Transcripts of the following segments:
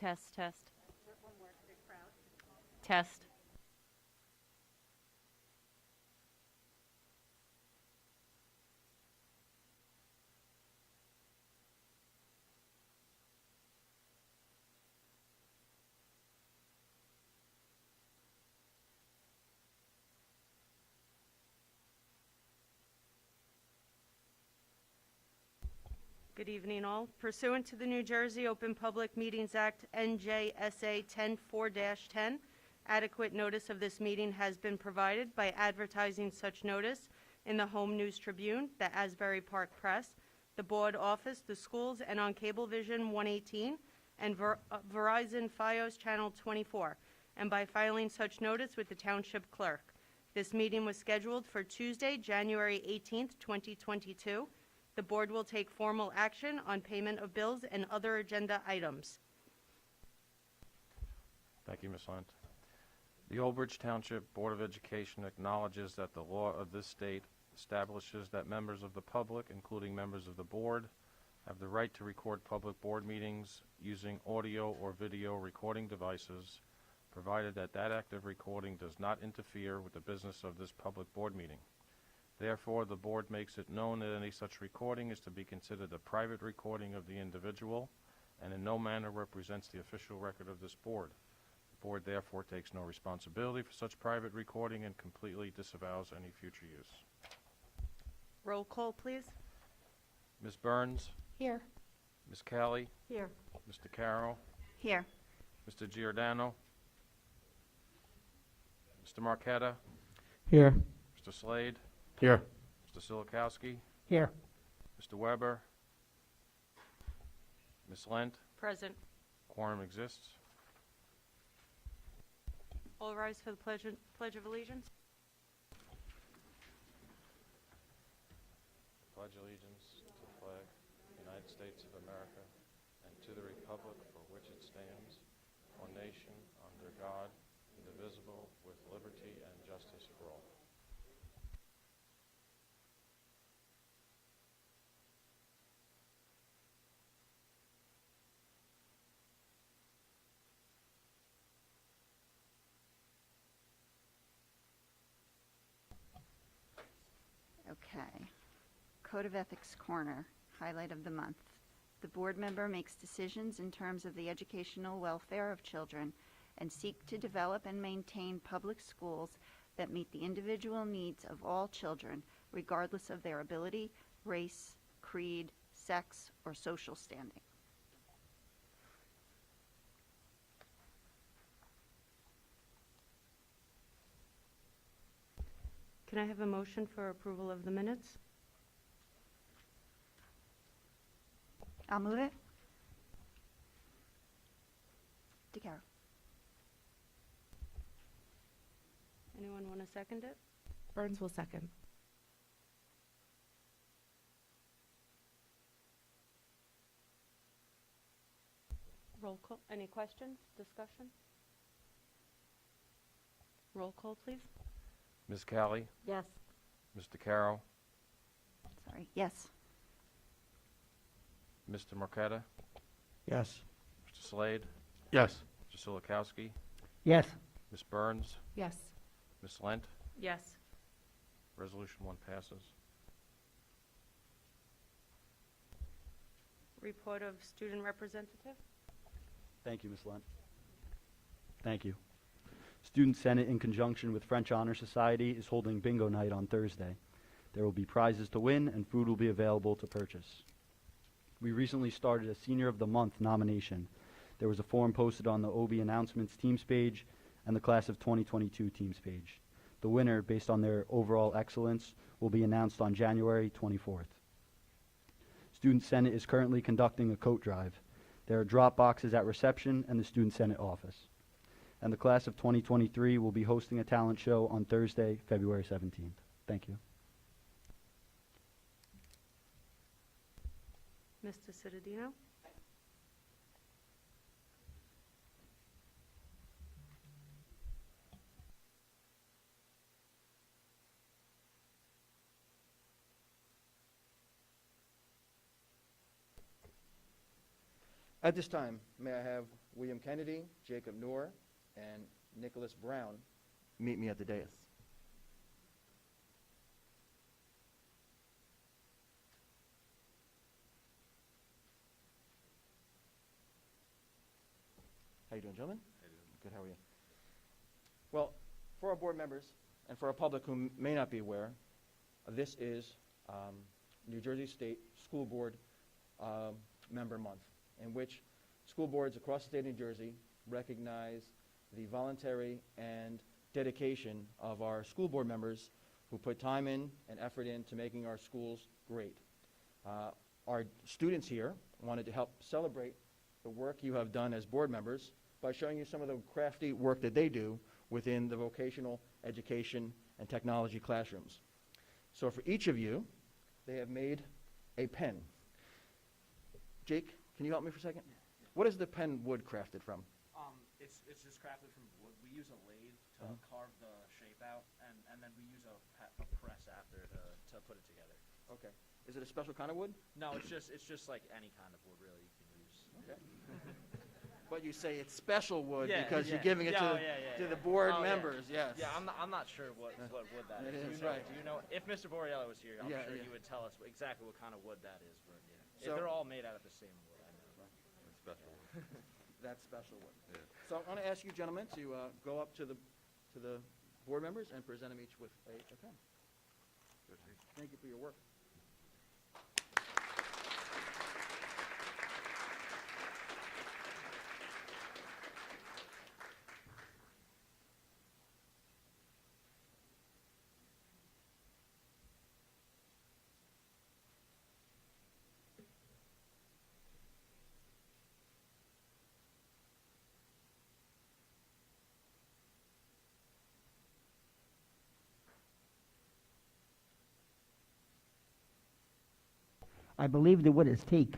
Test, test. Test. Good evening, all. Pursuant to the New Jersey Open Public Meetings Act, NJSA 10-4-10, adequate notice of this meeting has been provided by advertising such notice in the Home News Tribune, the Asbury Park Press, the Board Office, the schools, and on Cablevision 118 and Verizon Fios Channel 24, and by filing such notice with the Township Clerk. This meeting was scheduled for Tuesday, January 18th, 2022. The board will take formal action on payment of bills and other agenda items. Thank you, Ms. Lent. The Old Bridge Township Board of Education acknowledges that the law of this state establishes that members of the public, including members of the board, have the right to record public board meetings using audio or video recording devices, provided that that act of recording does not interfere with the business of this public board meeting. Therefore, the board makes it known that any such recording is to be considered a private recording of the individual and in no manner represents the official record of this board. The board therefore takes no responsibility for such private recording and completely disavows any future use. Roll call, please. Ms. Burns? Here. Ms. Callie? Here. Mr. Carroll? Here. Mr. Giordano? Mr. Marquetta? Here. Mr. Slade? Here. Mr. Silikowski? Here. Mr. Weber? Ms. Lent? Present. Quorum exists. All rise for the Pledge of Allegiance. Pledge allegiance to the flag of the United States of America and to the republic for which it stands, one nation, under God, indivisible, with liberty and justice for all. Okay. Code of Ethics Corner, highlight of the month. The board member makes decisions in terms of the educational welfare of children and seek to develop and maintain public schools that meet the individual needs of all children, regardless of their ability, race, creed, sex, or social standing. Can I have a motion for approval of the minutes? I'll move it. DeCaro. Anyone want to second it? Burns will second. Roll call. Any questions? Discussion? Roll call, please. Ms. Callie? Yes. Mr. Carroll? Sorry. Yes. Mr. Marquetta? Yes. Mr. Slade? Yes. Mr. Silikowski? Yes. Ms. Burns? Yes. Ms. Lent? Yes. Resolution 1 passes. Report of student representative. Thank you, Ms. Lent. Thank you. Student Senate, in conjunction with French Honor Society, is holding bingo night on Thursday. There will be prizes to win and food will be available to purchase. We recently started a Senior of the Month nomination. There was a form posted on the OB Announcements Teams page and the Class of 2022 Teams page. The winner, based on their overall excellence, will be announced on January 24th. Student Senate is currently conducting a coat drive. There are drop boxes at reception and the Student Senate office. And the Class of 2023 will be hosting a talent show on Thursday, February 17th. Thank you. Mr. Cittadino. At this time, may I have William Kennedy, Jacob Noor, and Nicholas Brown meet me at the dais. How you doing, gentlemen? Good, how are you? Well, for our board members and for our public who may not be aware, this is New Jersey State School Board Member Month, in which school boards across the state of New Jersey recognize the voluntary and dedication of our school board members who put time in and effort into making our schools great. Our students here wanted to help celebrate the work you have done as board members by showing you some of the crafty work that they do within the vocational education and technology classrooms. So for each of you, they have made a pen. Jake, can you help me for a second? What is the pen wood crafted from? It's just crafted from wood. We use a lathe to carve the shape out, and then we use a press after to put it together. Okay. Is it a special kind of wood? No, it's just like any kind of wood really you can use. Okay. But you say it's special wood Yeah, because yeah. you're giving it Yeah, to the board Oh, yeah. members, yes. Yeah, I'm not sure what wood that It is. is, right. Do you know? If Mr. Borriello was here, I'm Yeah, sure yeah. he would tell us exactly what kind of wood that is. But yeah, So- they're all made out of the same wood. I know. That's special wood. So I'm going to ask you gentlemen to go up to the board members and present them each with a pen. Thank you for your work. I believe the wood is teak.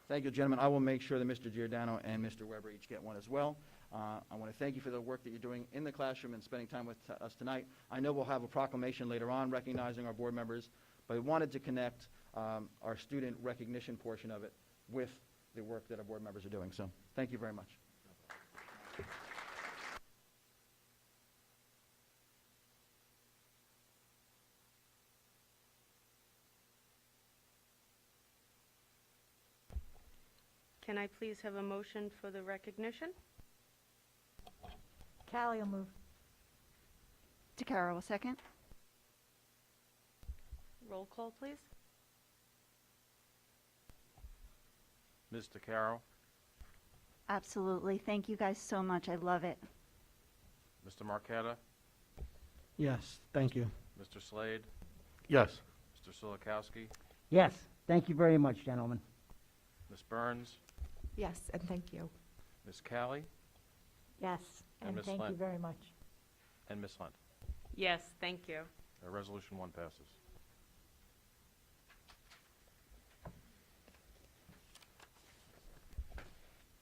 Thank you, gentlemen. I will make sure that Mr. Giordano and Mr. Weber each get one as well. I want to thank you for the work that you're doing in the classroom and spending time with us tonight. I know we'll have a proclamation later on recognizing our board members, but I wanted to connect our student recognition portion of it with the work that our board members are doing. So thank you very much. Can I please have a motion for the recognition? Callie will move. DeCaro will second. Roll call, please. Ms. DeCaro, Absolutely. Thank you guys so much. I love it. Mr. Marqueta, Yes, thank you. Mr. Slade, Yes. Mr. Silikowski, Yes, thank you very much, gentlemen. Ms. Burns, Yes, and thank you. Ms. Callie, Yes, And and Ms. thank you Lent. very much. and Ms. Lent. Yes, thank you. Resolution 1 passes.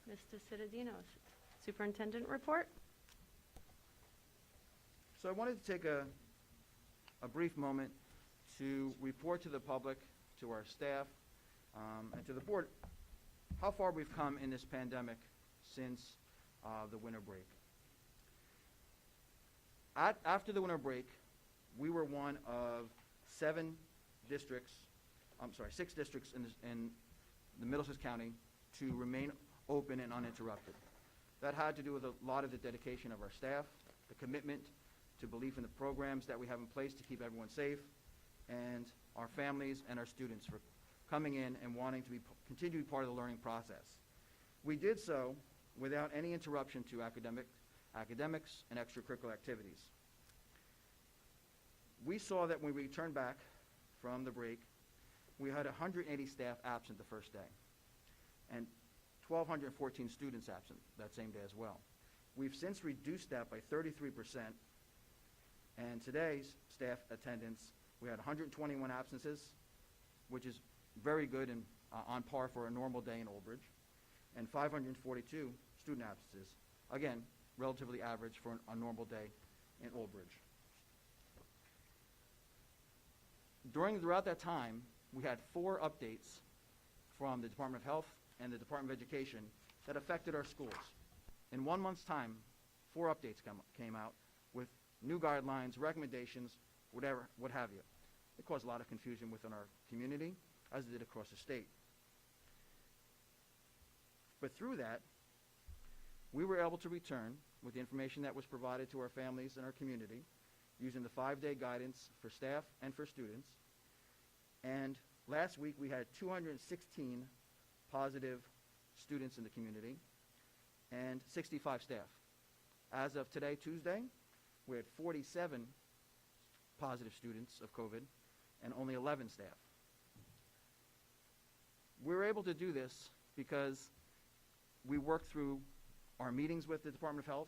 Mr. Cittadino, Superintendent report? So I wanted to take a brief moment to report to the public, to our staff, and to the board how far we've come in this pandemic since the winter break. After the winter break, we were one of 6 districts in the Middlesex County to remain open and uninterrupted. That had to do with a lot of the dedication of our staff, the commitment to belief in the programs that we have in place to keep everyone safe, and our families and our students for coming in and wanting to continue to be part of the learning process. We did so without any interruption to academics and extracurricular activities. We saw that when we returned back from the break, we had 180 staff absent the first day, and 1,214 students absent that same day as well. We've since reduced that by 33%, and today's staff attendance, we had 121 absences, which is very good and on par for a normal day in Old Bridge, and 542 student absences, again, relatively average for a normal day in Old Bridge. Throughout that time, we had 4 updates from the Department of Health and the Department of Education that affected our schools. In 1 month's time, 4 updates came out with new guidelines, recommendations, whatever, what have you. It caused a lot of confusion within our community, as it did across the state. But through that, we were able to return with the information that was provided to our families and our community using the 5-day guidance for staff and for students. And last week we had 216 positive students in the community and 65 staff. As of today, Tuesday, we had 47 positive students of COVID and only 11 staff. We were able to do this because we worked through our meetings with the Department of Health.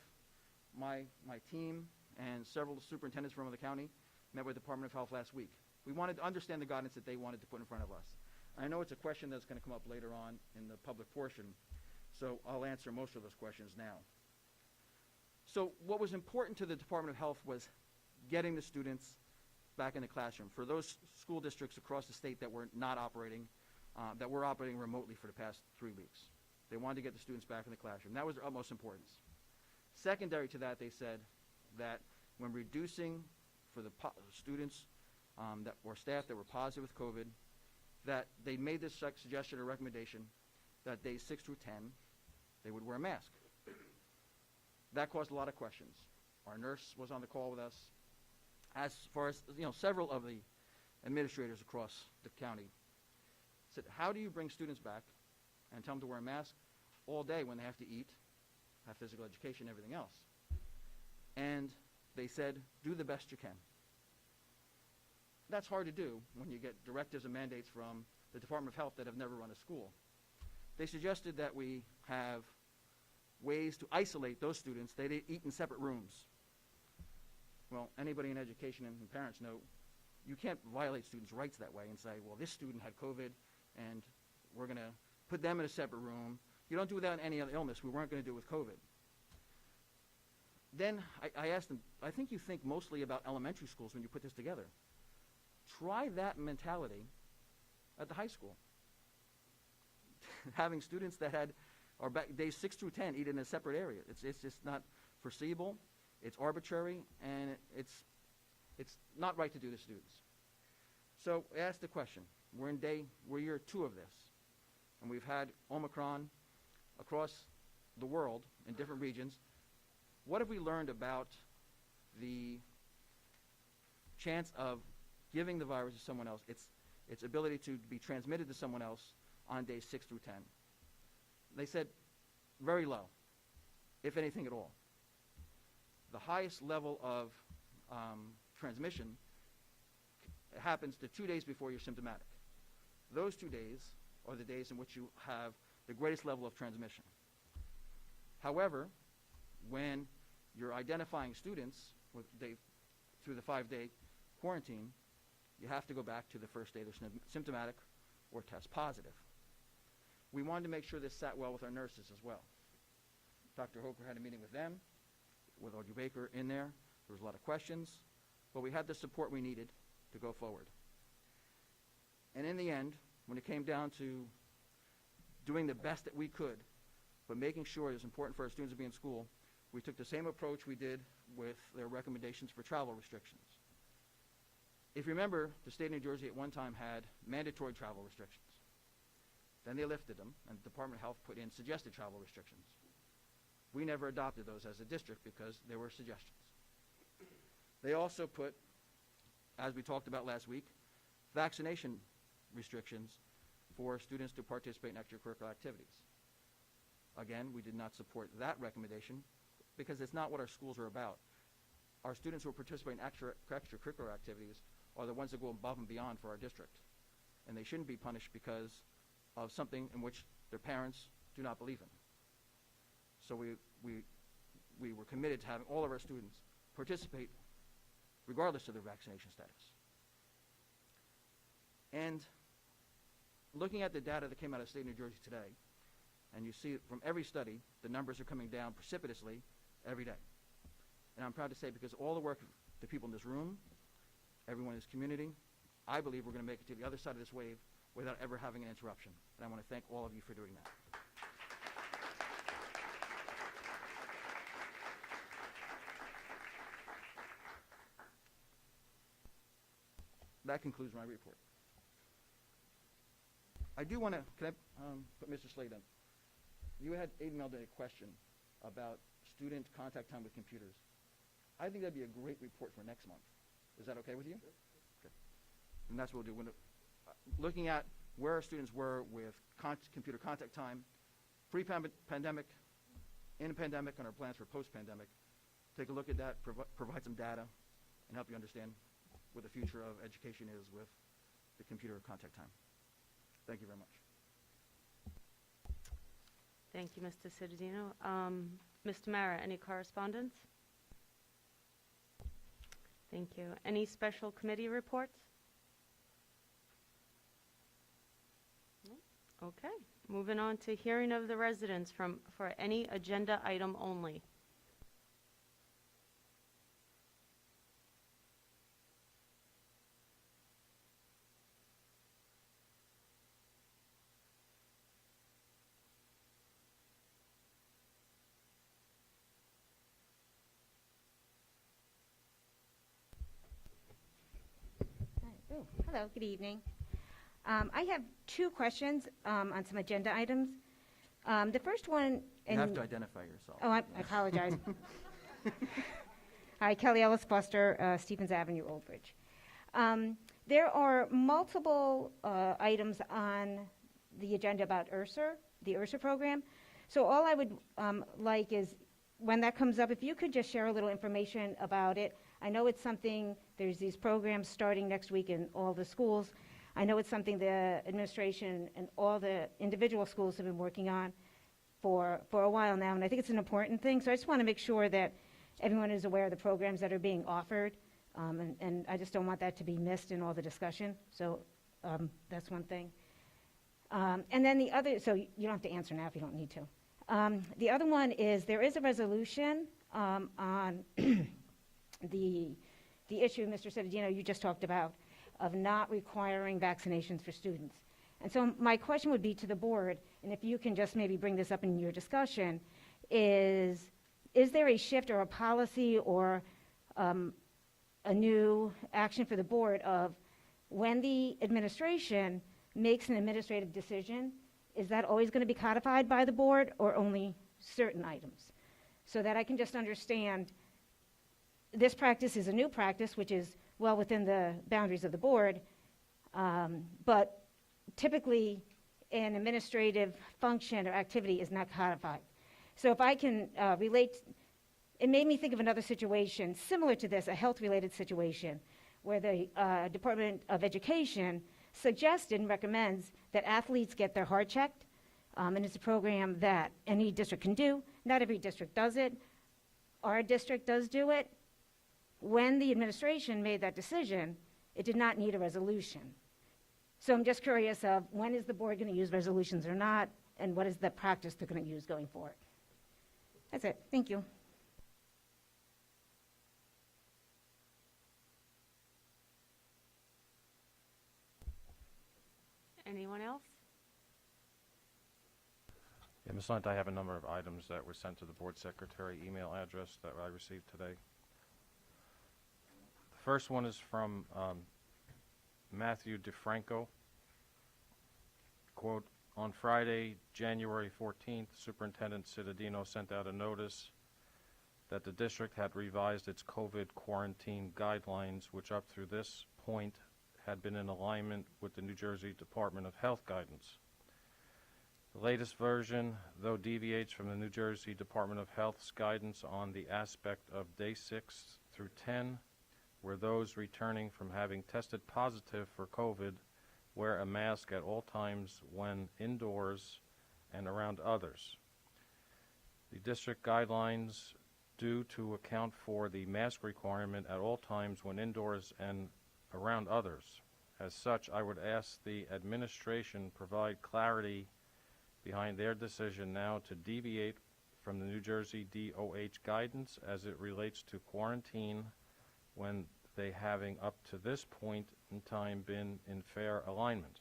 My team and several superintendents from the county met with the Department of Health last week. We wanted to understand the guidance that they wanted to put in front of us. I know it's a question that's going to come up later on in the public portion, so I'll answer most of those questions now. So what was important to the Department of Health was getting the students back in the classroom. For those school districts across the state that were not operating, that were operating remotely for the past 3 weeks, they wanted to get the students back in the classroom. That was their utmost importance. Secondary to that, they said that when reducing for the students or staff that were positive with COVID, that they made this suggestion or recommendation that days 6 through 10, they would wear a mask. That caused a lot of questions. Our nurse was on the call with us. As far as, several of the administrators across the county said, how do you bring students back and tell them to wear a mask all day when they have to eat, have physical education, everything else? And they said, do the best you can. That's hard to do when you get directives and mandates from the Department of Health that have never run a school. They suggested that we have ways to isolate those students. They eat in separate rooms. Well, anybody in education and parents know you can't violate students' rights that way and say, well, this student had COVID and we're going to put them in a separate room. You don't do that in any other illness. We weren't going to do it with COVID. Then I asked them, I think you think mostly about elementary schools when you put this together. Try that mentality at the high school. Having students that had days 6 through 10 eat in a separate area. It's just not foreseeable. It's arbitrary, and it's not right to do to students. So I asked the question. We're year 2 of this, and we've had Omicron across the world in different regions. What have we learned about the chance of giving the virus to someone else, its ability to be transmitted to someone else on days 6 through 10? They said very low, if anything at all. The highest level of transmission happens the 2 days before you're symptomatic. Those 2 days are the days in which you have the greatest level of transmission. However, when you're identifying students through the 5-day quarantine, you have to go back to the first day they're symptomatic or test positive. We wanted to make sure this sat well with our nurses as well. Dr. Hoker had a meeting with them, with Audrey Baker in there. There was a lot of questions, but we had the support we needed to go forward. And in the end, when it came down to doing the best that we could, but making sure it was important for our students to be in school, we took the same approach we did with their recommendations for travel restrictions. If you remember, the state of New Jersey at one time had mandatory travel restrictions. Then they lifted them, and the Department of Health put in suggested travel restrictions. We never adopted those as a district because they were suggestions. They also put, as we talked about last week, vaccination restrictions for students to participate in extracurricular activities. Again, we did not support that recommendation because it's not what our schools are about. Our students who participate in extracurricular activities are the ones that go above and beyond for our district. And they shouldn't be punished because of something in which their parents do not believe in. So we were committed to having all of our students participate regardless of their vaccination status. And looking at the data that came out of the state of New Jersey today, and you see from every study, the numbers are coming down precipitously every day. And I'm proud to say, because all the work of the people in this room, everyone in this community, I believe we're going to make it to the other side of this wave without ever having an interruption. And I want to thank all of you for doing that. That concludes my report. I do want to, can I put Mr. Slade in? You had emailed a question about student contact time with computers. I think that'd be a great report for next month. Is that okay with you? Sure. Okay. And that's what we'll do. When looking at where our students were with computer contact time, pre-pandemic, in a pandemic, and our plans for post-pandemic. Take a look at that, provide some data, and help you understand what the future of education is with the computer contact time. Thank you very much. Thank you, Mr. Cittadino. Mr. Mara, any correspondence? Thank you. Any special committee reports? No? Okay. Moving on to hearing of the residents for any agenda item only. Hello, good evening. I have two questions on some agenda items. The first one... You have to identify yourself. Oh, I apologize. Hi, Kelly Ellis Foster, Stevens Avenue, Old Bridge. There are multiple items on the agenda about ESSER, the ESSER program. So all I would like is, when that comes up, if you could just share a little information about it. I know it's something, there's these programs starting next week in all the schools. I know it's something the administration and all the individual schools have been working on for a while now, and I think it's an important thing. So I just want to make sure that everyone is aware of the programs that are being offered, and I just don't want that to be missed in all the discussion. So that's one thing. And then the other, so you don't have to answer now if you don't need to. The other one is there is a resolution on the issue, Mr. Cittadino, you just talked about, of not requiring vaccinations for students. And so my question would be to the board, and if you can just maybe bring this up in your discussion, is there a shift or a policy or a new action for the board of when the administration makes an administrative decision, is that always going to be codified by the board or only certain items? So that I can just understand this practice is a new practice, which is well within the boundaries of the board, but typically an administrative function or activity is not codified. So if I can relate, it made me think of another situation similar to this, a health-related situation, where the Department of Education suggested and recommends that athletes get their heart checked, and it's a program that any district can do. Not every district does it. Our district does do it. When the administration made that decision, it did not need a resolution. So I'm just curious of when is the board going to use resolutions or not, and what is the practice they're going to use going forward? That's it. Thank you. Anyone else? Yeah, Ms. Lunt, I have a number of items that were sent to the board secretary email address that I received today. The first one is from Matthew DeFranco. Quote, on Friday, January 14th, Superintendent Cittadino sent out a notice that the district had revised its COVID quarantine guidelines, which up through this point had been in alignment with the New Jersey Department of Health guidance. The latest version, though, deviates from the New Jersey Department of Health's guidance on the aspect of day 6 through 10, where those returning from having tested positive for COVID wear a mask at all times when indoors and around others. The district guidelines do to account for the mask requirement at all times when indoors and around others. As such, I would ask the administration provide clarity behind their decision now to deviate from the New Jersey DOH guidance as it relates to quarantine when they having up to this point in time been in fair alignment.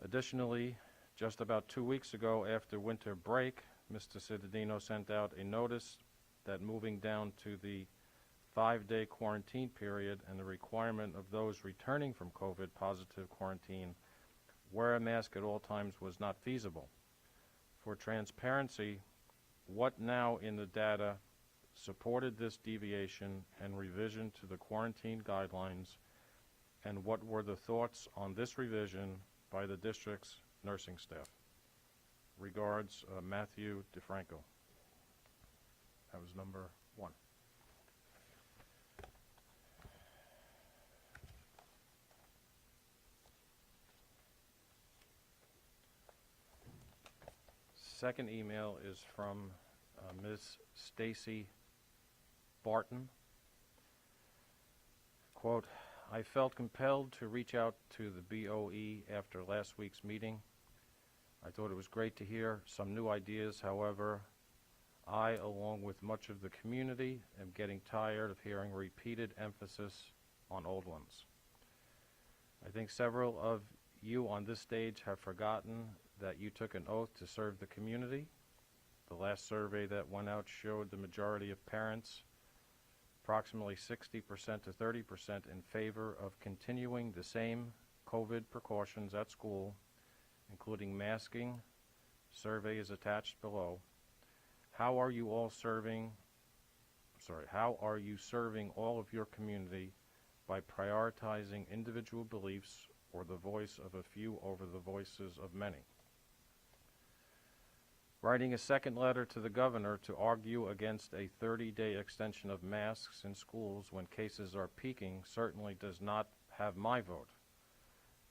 Additionally, just about 2 weeks ago after winter break, Mr. Cittadino sent out a notice that moving down to the 5-day quarantine period and the requirement of those returning from COVID-positive quarantine wear a mask at all times was not feasible. For transparency, what now in the data supported this deviation and revision to the quarantine guidelines, and what were the thoughts on this revision by the district's nursing staff? Regards, Matthew DeFranco. That was number 1. Second email is from Ms. Stacy Barton. Quote, I felt compelled to reach out to the BOE after last week's meeting. I thought it was great to hear some new ideas. However, I, along with much of the community, am getting tired of hearing repeated emphasis on old ones. I think several of you on this stage have forgotten that you took an oath to serve the community. The last survey that went out showed the majority of parents, approximately 60% to 30%, in favor of continuing the same COVID precautions at school, including masking. Survey is attached below. How are you serving all of your community by prioritizing individual beliefs or the voice of a few over the voices of many? Writing a second letter to the governor to argue against a 30-day extension of masks in schools when cases are peaking certainly does not have my vote.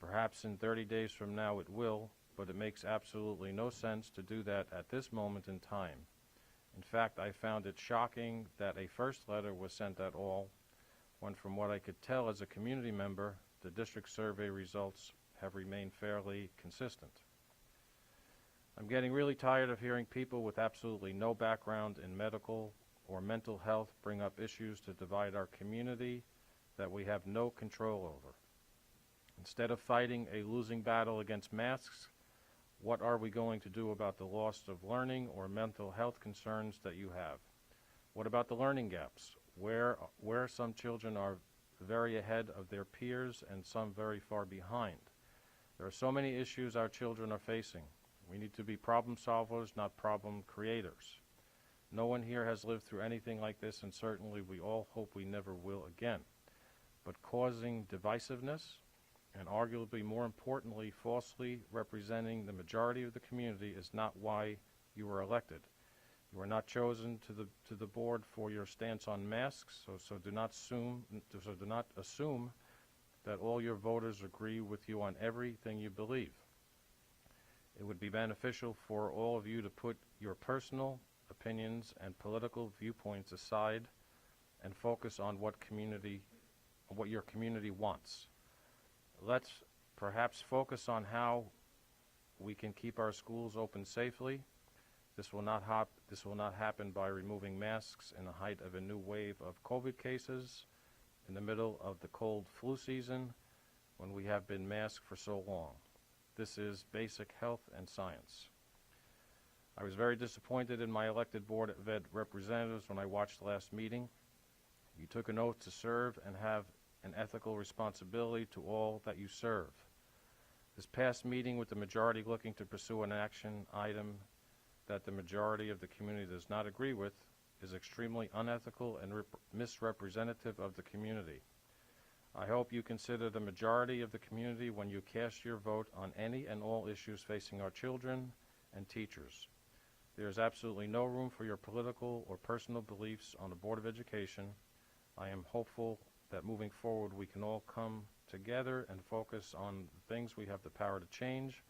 Perhaps in 30 days from now it will, but it makes absolutely no sense to do that at this moment in time. In fact, I found it shocking that a first letter was sent at all, when from what I could tell as a community member, the district survey results have remained fairly consistent. I'm getting really tired of hearing people with absolutely no background in medical or mental health bring up issues to divide our community that we have no control over. Instead of fighting a losing battle against masks, what are we going to do about the loss of learning or mental health concerns that you have? What about the learning gaps, where some children are very ahead of their peers and some very far behind? There are so many issues our children are facing. We need to be problem solvers, not problem creators. No one here has lived through anything like this, and certainly we all hope we never will again. But causing divisiveness, and arguably more importantly, falsely representing the majority of the community is not why you were elected. You were not chosen to the board for your stance on masks, so do not assume that all your voters agree with you on everything you believe. It would be beneficial for all of you to put your personal opinions and political viewpoints aside and focus on what your community wants. Let's perhaps focus on how we can keep our schools open safely. This will not happen by removing masks in the height of a new wave of COVID cases in the middle of the cold flu season when we have been masked for so long. This is basic health and science. I was very disappointed in my elected Board of Ed representatives when I watched the last meeting. You took an oath to serve and have an ethical responsibility to all that you serve. This past meeting with the majority looking to pursue an action item that the majority of the community does not agree with is extremely unethical and misrepresentative of the community. I hope you consider the majority of the community when you cast your vote on any and all issues facing our children and teachers. There is absolutely no room for your political or personal beliefs on the Board of Education. I am hopeful that moving forward we can all come together and focus on the things we have the power to change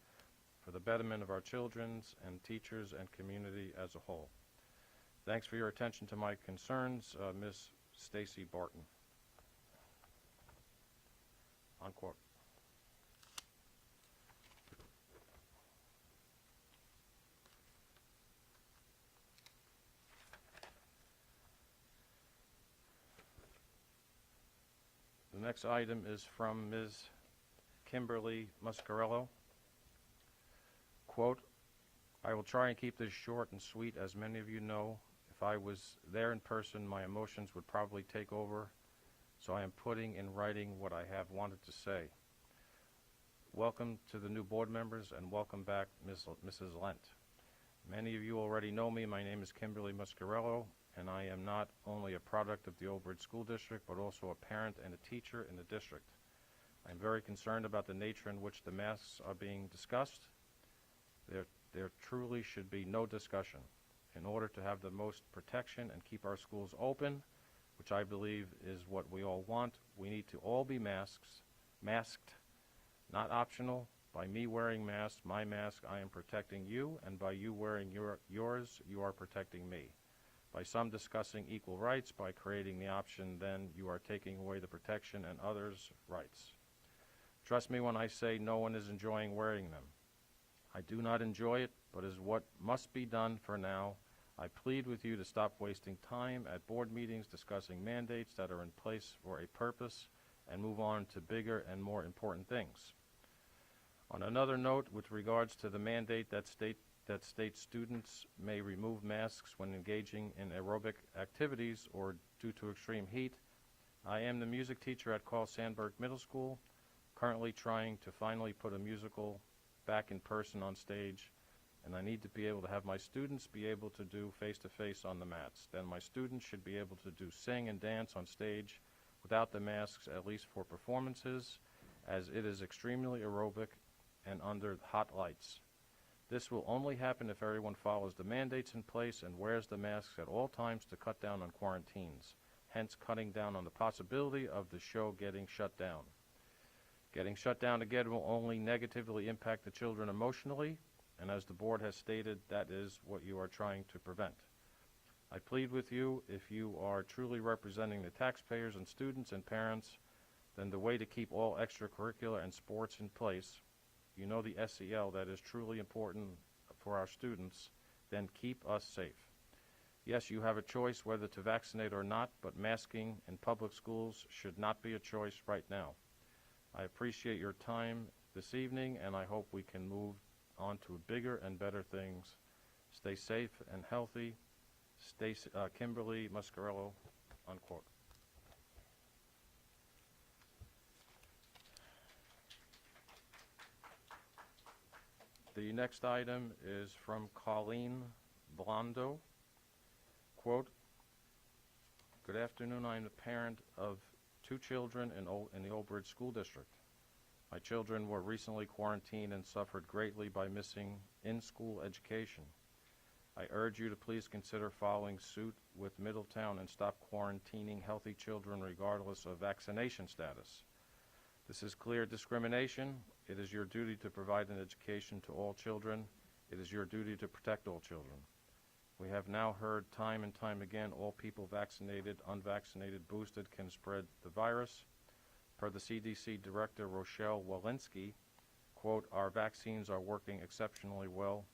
for the betterment of our children's and teachers and community as a whole. Thanks for your attention to my concerns, Ms. Stacy Barton. Unquote. next item is from Ms. Kimberly Muscarello. Quote, I will try and keep this short and sweet. As many of you know, if I was there in person, my emotions would probably take over, so I am putting in writing what I have wanted to say. Welcome to the new board members, and welcome back, Mrs. Lent. Many of you already know me. My name is Kimberly Muscarello, and I am not only a product of the Old Bridge School District, but also a parent and a teacher in the district. I'm very concerned about the nature in which the masks are being discussed. There truly should be no discussion. In order to have the most protection and keep our schools open, which I believe is what we all want, we need to all be masked, not optional. By me wearing my mask, I am protecting you, and by you wearing yours, you are protecting me. By some discussing equal rights, by creating the option, then you are taking away the protection and others' rights. Trust me when I say no one is enjoying wearing them. I do not enjoy it, but is what must be done for now. I plead with you to stop wasting time at board meetings discussing mandates that are in place for a purpose and move on to bigger and more important things. On another note, with regards to the mandate that state students may remove masks when engaging in aerobic activities or due to extreme heat, I am the music teacher at Carl Sandburg Middle School, currently trying to finally put a musical back in person on stage, and I need to be able to have my students be able to do face-to-face on the mats. Then my students should be able to do sing and dance on stage without the masks, at least for performances, as it is extremely aerobic and under hot lights. This will only happen if everyone follows the mandates in place and wears the masks at all times to cut down on quarantines, hence cutting down on the possibility of the show getting shut down. Getting shut down again will only negatively impact the children emotionally, and as the board has stated, that is what you are trying to prevent. I plead with you, if you are truly representing the taxpayers and students and parents, then the way to keep all extracurricular and sports in place, you know the SEL that is truly important for our students, then keep us safe. Yes, you have a choice whether to vaccinate or not, but masking in public schools should not be a choice right now. I appreciate your time this evening, and I hope we can move on to bigger and better things. Stay safe and healthy. Kimberly Muscarello, unquote. The next item is from Colleen Blondo. Quote, good afternoon, I am the parent of 2 children in the Old Bridge School District. My children were recently quarantined and suffered greatly by missing in-school education. I urge you to please consider following suit with Middletown and stop quarantining healthy children regardless of vaccination status. This is clear discrimination. It is your duty to provide an education to all children. It is your duty to protect all children. We have now heard time and time again all people vaccinated, unvaccinated, boosted can spread the virus. Per the CDC Director Rochelle Walensky, quote, our vaccines are working exceptionally well,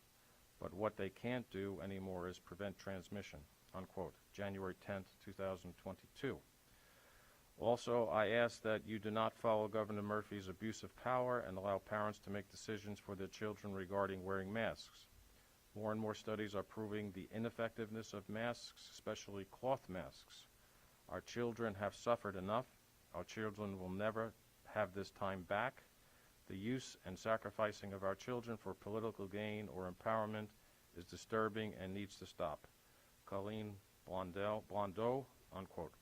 but what they can't do anymore is prevent transmission, unquote, January 10th, 2022. Also, I ask that you do not follow Governor Murphy's abuse of power and allow parents to make decisions for their children regarding wearing masks. More and more studies are proving the ineffectiveness of masks, especially cloth masks. Our children have suffered enough. Our children will never have this time back. The use and sacrificing of our children for political gain or empowerment is disturbing and needs to stop. Colleen Blondeau, unquote.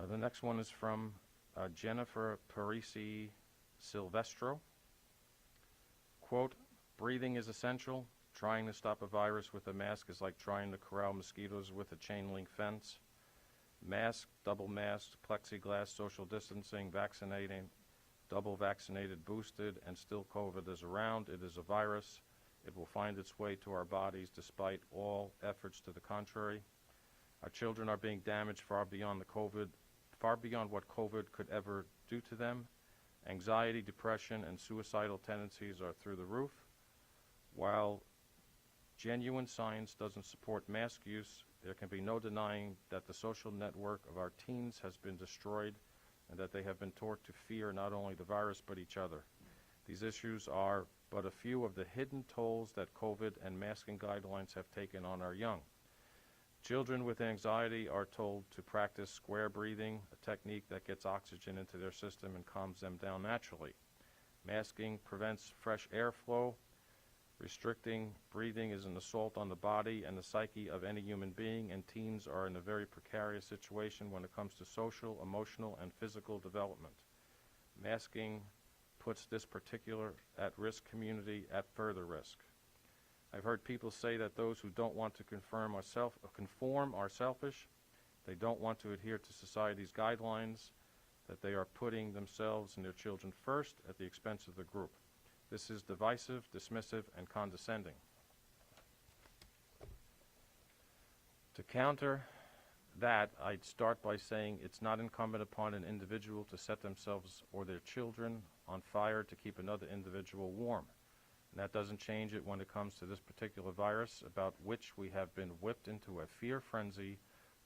The next one is from Jennifer Parisi Silvestro. Quote, breathing is essential. Trying to stop a virus with a mask is like trying to corral mosquitoes with a chain link fence. Mask, double masked, plexiglass, social distancing, vaccinating, double vaccinated, boosted, and still COVID is around. It is a virus. It will find its way to our bodies despite all efforts to the contrary. Our children are being damaged far beyond what COVID could ever do to them. Anxiety, depression, and suicidal tendencies are through the roof. While genuine science doesn't support mask use, there can be no denying that the social network of our teens has been destroyed and that they have been taught to fear not only the virus but each other. These issues are but a few of the hidden tolls that COVID and masking guidelines have taken on our young. Children with anxiety are told to practice square breathing, a technique that gets oxygen into their system and calms them down naturally. Masking prevents fresh airflow. Restricting breathing is an assault on the body and the psyche of any human being, and teens are in a very precarious situation when it comes to social, emotional, and physical development. Masking puts this particular at-risk community at further risk. I've heard people say that those who don't want to conform are selfish, they don't want to adhere to society's guidelines, that they are putting themselves and their children first at the expense of the group. This is divisive, dismissive, and condescending. To counter that, I'd start by saying it's not incumbent upon an individual to set themselves or their children on fire to keep another individual warm. And that doesn't change it when it comes to this particular virus, about which we have been whipped into a fear frenzy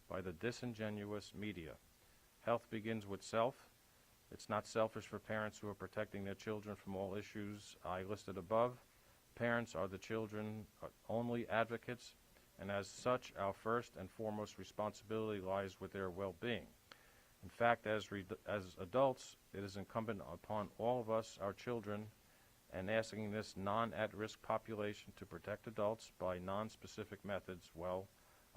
by the disingenuous media. Health begins with self. It's not selfish for parents who are protecting their children from all issues I listed above. Parents are the children's only advocates, and as such, our first and foremost responsibility lies with their well-being. In fact, as adults, it is incumbent upon all of us, our children, and asking this non-at-risk population to protect adults by non-specific methods, well,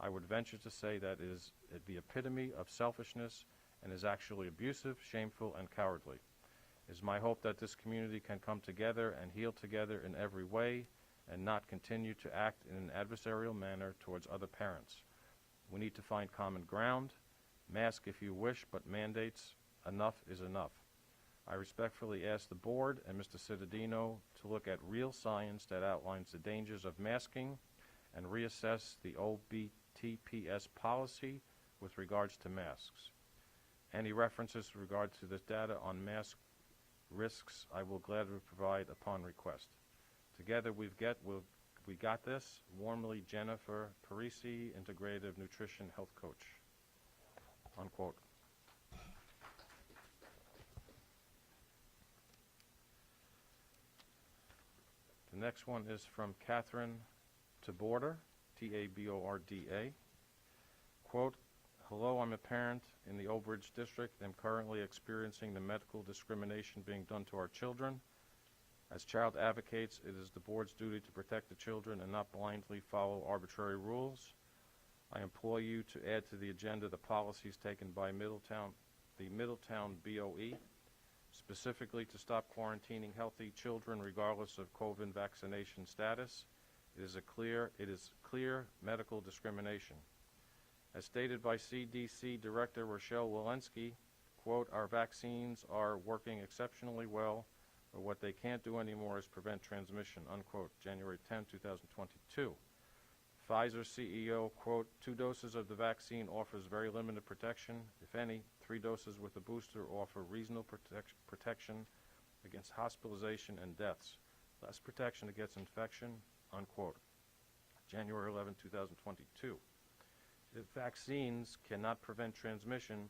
I would venture to say that it is the epitome of selfishness and is actually abusive, shameful, and cowardly. It is my hope that this community can come together and heal together in every way and not continue to act in an adversarial manner towards other parents. We need to find common ground. Mask if you wish, but mandates, enough is enough. I respectfully ask the board and Mr. Cittadino to look at real science that outlines the dangers of masking and reassess the OBTPS policy with regards to masks. Any references with regard to this data on mask risks, I will gladly provide upon request. Together we got this. Warmly, Jennifer Parisi, Integrative Nutrition Health Coach. Unquote. The next one is from Catherine Taborda, Taborda. Quote, hello, I'm a parent in the Old Bridge District and currently experiencing the medical discrimination being done to our children. As child advocates, it is the board's duty to protect the children and not blindly follow arbitrary rules. I implore you to add to the agenda the policies taken by the Middletown BOE, specifically to stop quarantining healthy children regardless of COVID vaccination status. It is clear medical discrimination. As stated by CDC Director Rochelle Walensky, quote, our vaccines are working exceptionally well, but what they can't do anymore is prevent transmission, unquote, January 10, 2022. Pfizer CEO, quote, 2 doses of the vaccine offers very limited protection. If any, 3 doses with a booster offer reasonable protection against hospitalization and deaths. Less protection against infection, unquote. January 11, 2022. If vaccines cannot prevent transmission,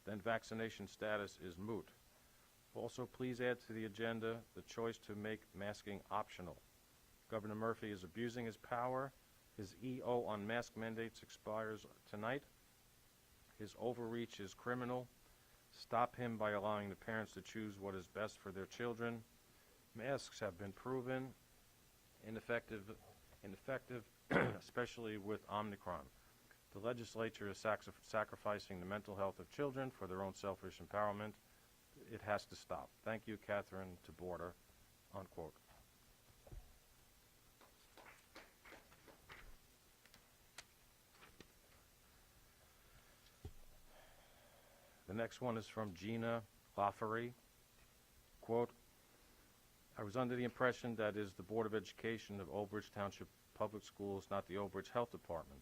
then vaccination status is moot. Also, please add to the agenda the choice to make masking optional. Governor Murphy is abusing his power. His EO on mask mandates expires tonight. His overreach is criminal. Stop him by allowing the parents to choose what is best for their children. Masks have been proven ineffective, especially with Omicron. The legislature is sacrificing the mental health of children for their own selfish empowerment. It has to stop. Thank you, Catherine Taborda, unquote. The next one is from Gina Laffery. Quote, I was under the impression that it is the Board of Education of Old Bridge Township Public Schools, not the Old Bridge Health Department.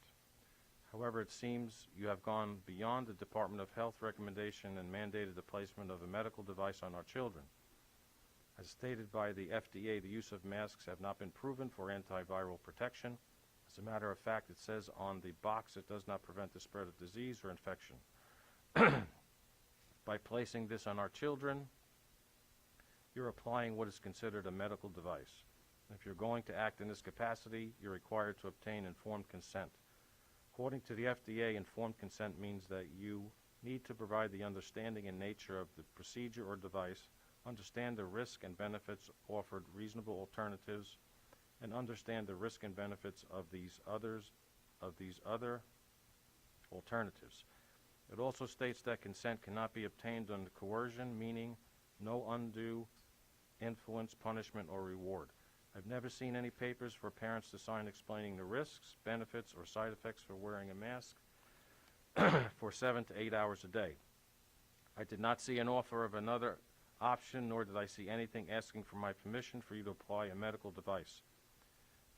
However, it seems you have gone beyond the Department of Health recommendation and mandated the placement of a medical device on our children. As stated by the FDA, the use of masks have not been proven for antiviral protection. As a matter of fact, it says on the box it does not prevent the spread of disease or infection. By placing this on our children, you're applying what is considered a medical device. If you're going to act in this capacity, you're required to obtain informed consent. According to the FDA, informed consent means that you need to provide the understanding and nature of the procedure or device, understand the risk and benefits, offered reasonable alternatives, and understand the risk and benefits of these other alternatives. It also states that consent cannot be obtained under coercion, meaning no undue influence, punishment, or reward. I've never seen any papers for parents to sign explaining the risks, benefits, or side effects for wearing a mask for 7 to 8 hours a day. I did not see an offer of another option, nor did I see anything asking for my permission for you to apply a medical device.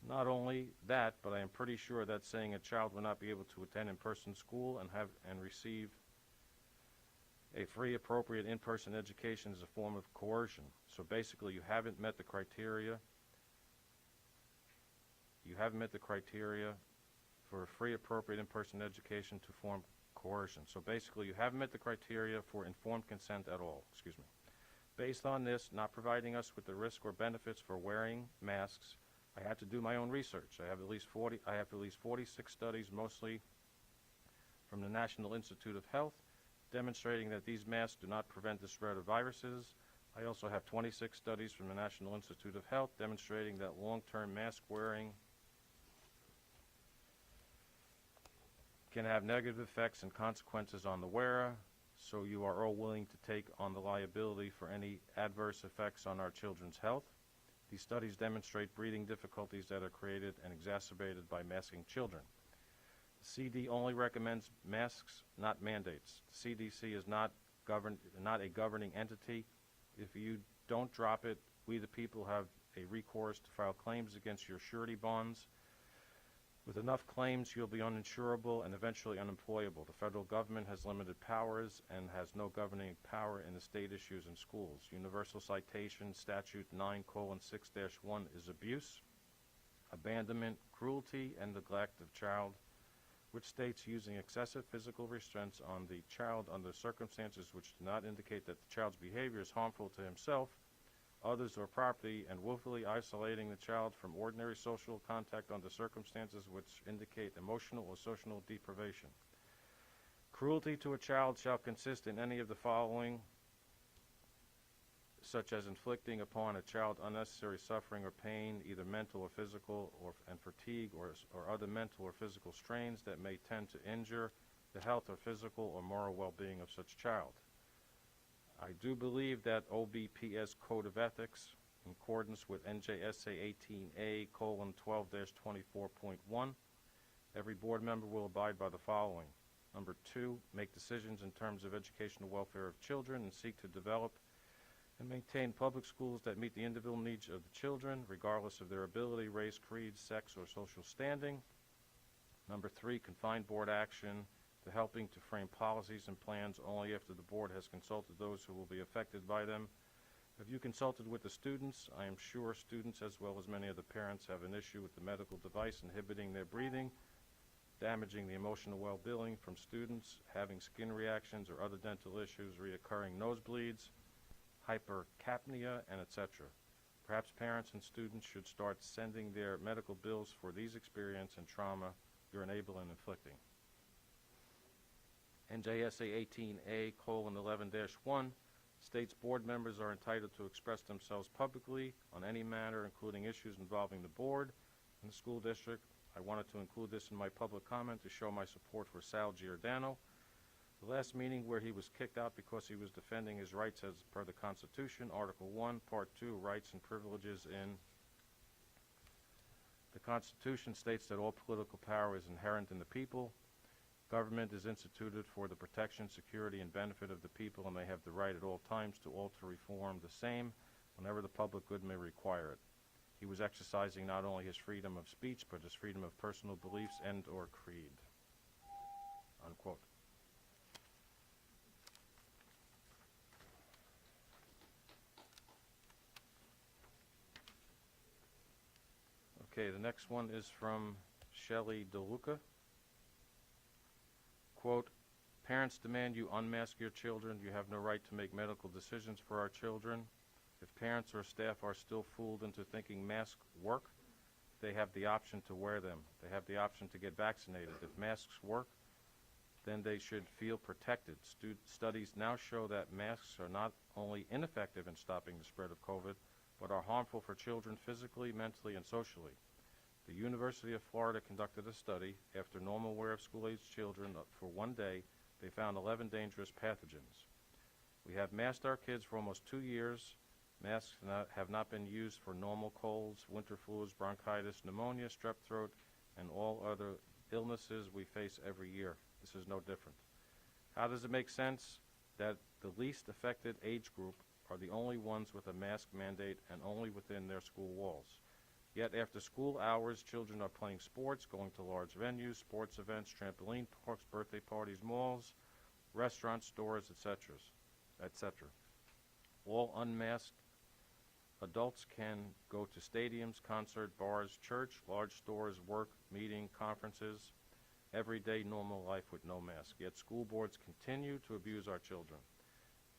Not only that, but I am pretty sure that saying a child will not be able to attend in-person school and receive a free, appropriate in-person education is a form of coercion. So basically, you haven't met the criteria. You haven't met the criteria for a free, appropriate in-person education to form coercion. So basically, you haven't met the criteria for informed consent at all. Excuse me. Based on this, not providing us with the risk or benefits for wearing masks, I had to do my own research. I have at least 46 studies, mostly from the National Institute of Health, demonstrating that these masks do not prevent the spread of viruses. I also have 26 studies from the National Institute of Health demonstrating that long-term mask wearing can have negative effects and consequences on the wearer, so you are all willing to take on the liability for any adverse effects on our children's health. These studies demonstrate breathing difficulties that are created and exacerbated by masking children. The CD only recommends masks, not mandates. The CDC is not a governing entity. If you don't drop it, we the people have a recourse to file claims against your surety bonds. With enough claims, you'll be uninsurable and eventually unemployable. The federal government has limited powers and has no governing power in the state issues in schools. Universal Citation Statute 9:6-1 is abuse, abandonment, cruelty, and neglect of child, which states using excessive physical restraints on the child under circumstances which do not indicate that the child's behavior is harmful to himself, others, or property, and willfully isolating the child from ordinary social contact under circumstances which indicate emotional or social deprivation. Cruelty to a child shall consist in any of the following, such as inflicting upon a child unnecessary suffering or pain, either mental or physical, and fatigue or other mental or physical strains that may tend to injure the health or physical or moral well-being of such child. I do believe that OBPS Code of Ethics, in accordance with NJSA 18A:12-24.1, every board member will abide by the following. Number 2, make decisions in terms of educational welfare of children and seek to develop and maintain public schools that meet the individual needs of the children, regardless of their ability, race, creed, sex, or social standing. Number 3, confine board action to helping to frame policies and plans only after the board has consulted those who will be affected by them. Have you consulted with the students? I am sure students, as well as many other parents, have an issue with the medical device inhibiting their breathing, damaging the emotional well-being from students, having skin reactions or other dental issues, reoccurring nosebleeds, hypercapnia, and etc. Perhaps parents and students should start sending their medical bills for these experiences and trauma you're enabling and inflicting. NJSA 18A:11-1 states board members are entitled to express themselves publicly on any matter, including issues involving the board and the school district. I wanted to include this in my public comment to show my support for Sal Giordano. The last meeting where he was kicked out because he was defending his rights as per the Constitution, Article 1, Part 2, Rights and Privileges in the Constitution states that all political power is inherent in the people. Government is instituted for the protection, security, and benefit of the people, and they have the right at all times to alter, reform the same whenever the public good may require it. He was exercising not only his freedom of speech, but his freedom of personal beliefs and/or creed. unquote. Okay, the next one is from Shelley DeLuca. Quote, parents demand you unmask your children. You have no right to make medical decisions for our children. If parents or staff are still fooled into thinking masks work, they have the option to wear them. They have the option to get vaccinated. If masks work, then they should feel protected. Studies now show that masks are not only ineffective in stopping the spread of COVID, but are harmful for children physically, mentally, and socially. The University of Florida conducted a study. After normal wear of school-aged children for one day, they found 11 dangerous pathogens. We have masked our kids for almost 2 years. Masks have not been used for normal colds, winter flus, bronchitis, pneumonia, strep throat, and all other illnesses we face every year. This is no different. How does it make sense that the least affected age group are the only ones with a mask mandate and only within their school walls? Yet after school hours, children are playing sports, going to large venues, sports events, trampoline parks, birthday parties, malls, restaurants, stores, etc., etc. All unmasked adults can go to stadiums, concert, bars, church, large stores, work, meeting, conferences, everyday normal life with no mask. Yet school boards continue to abuse our children.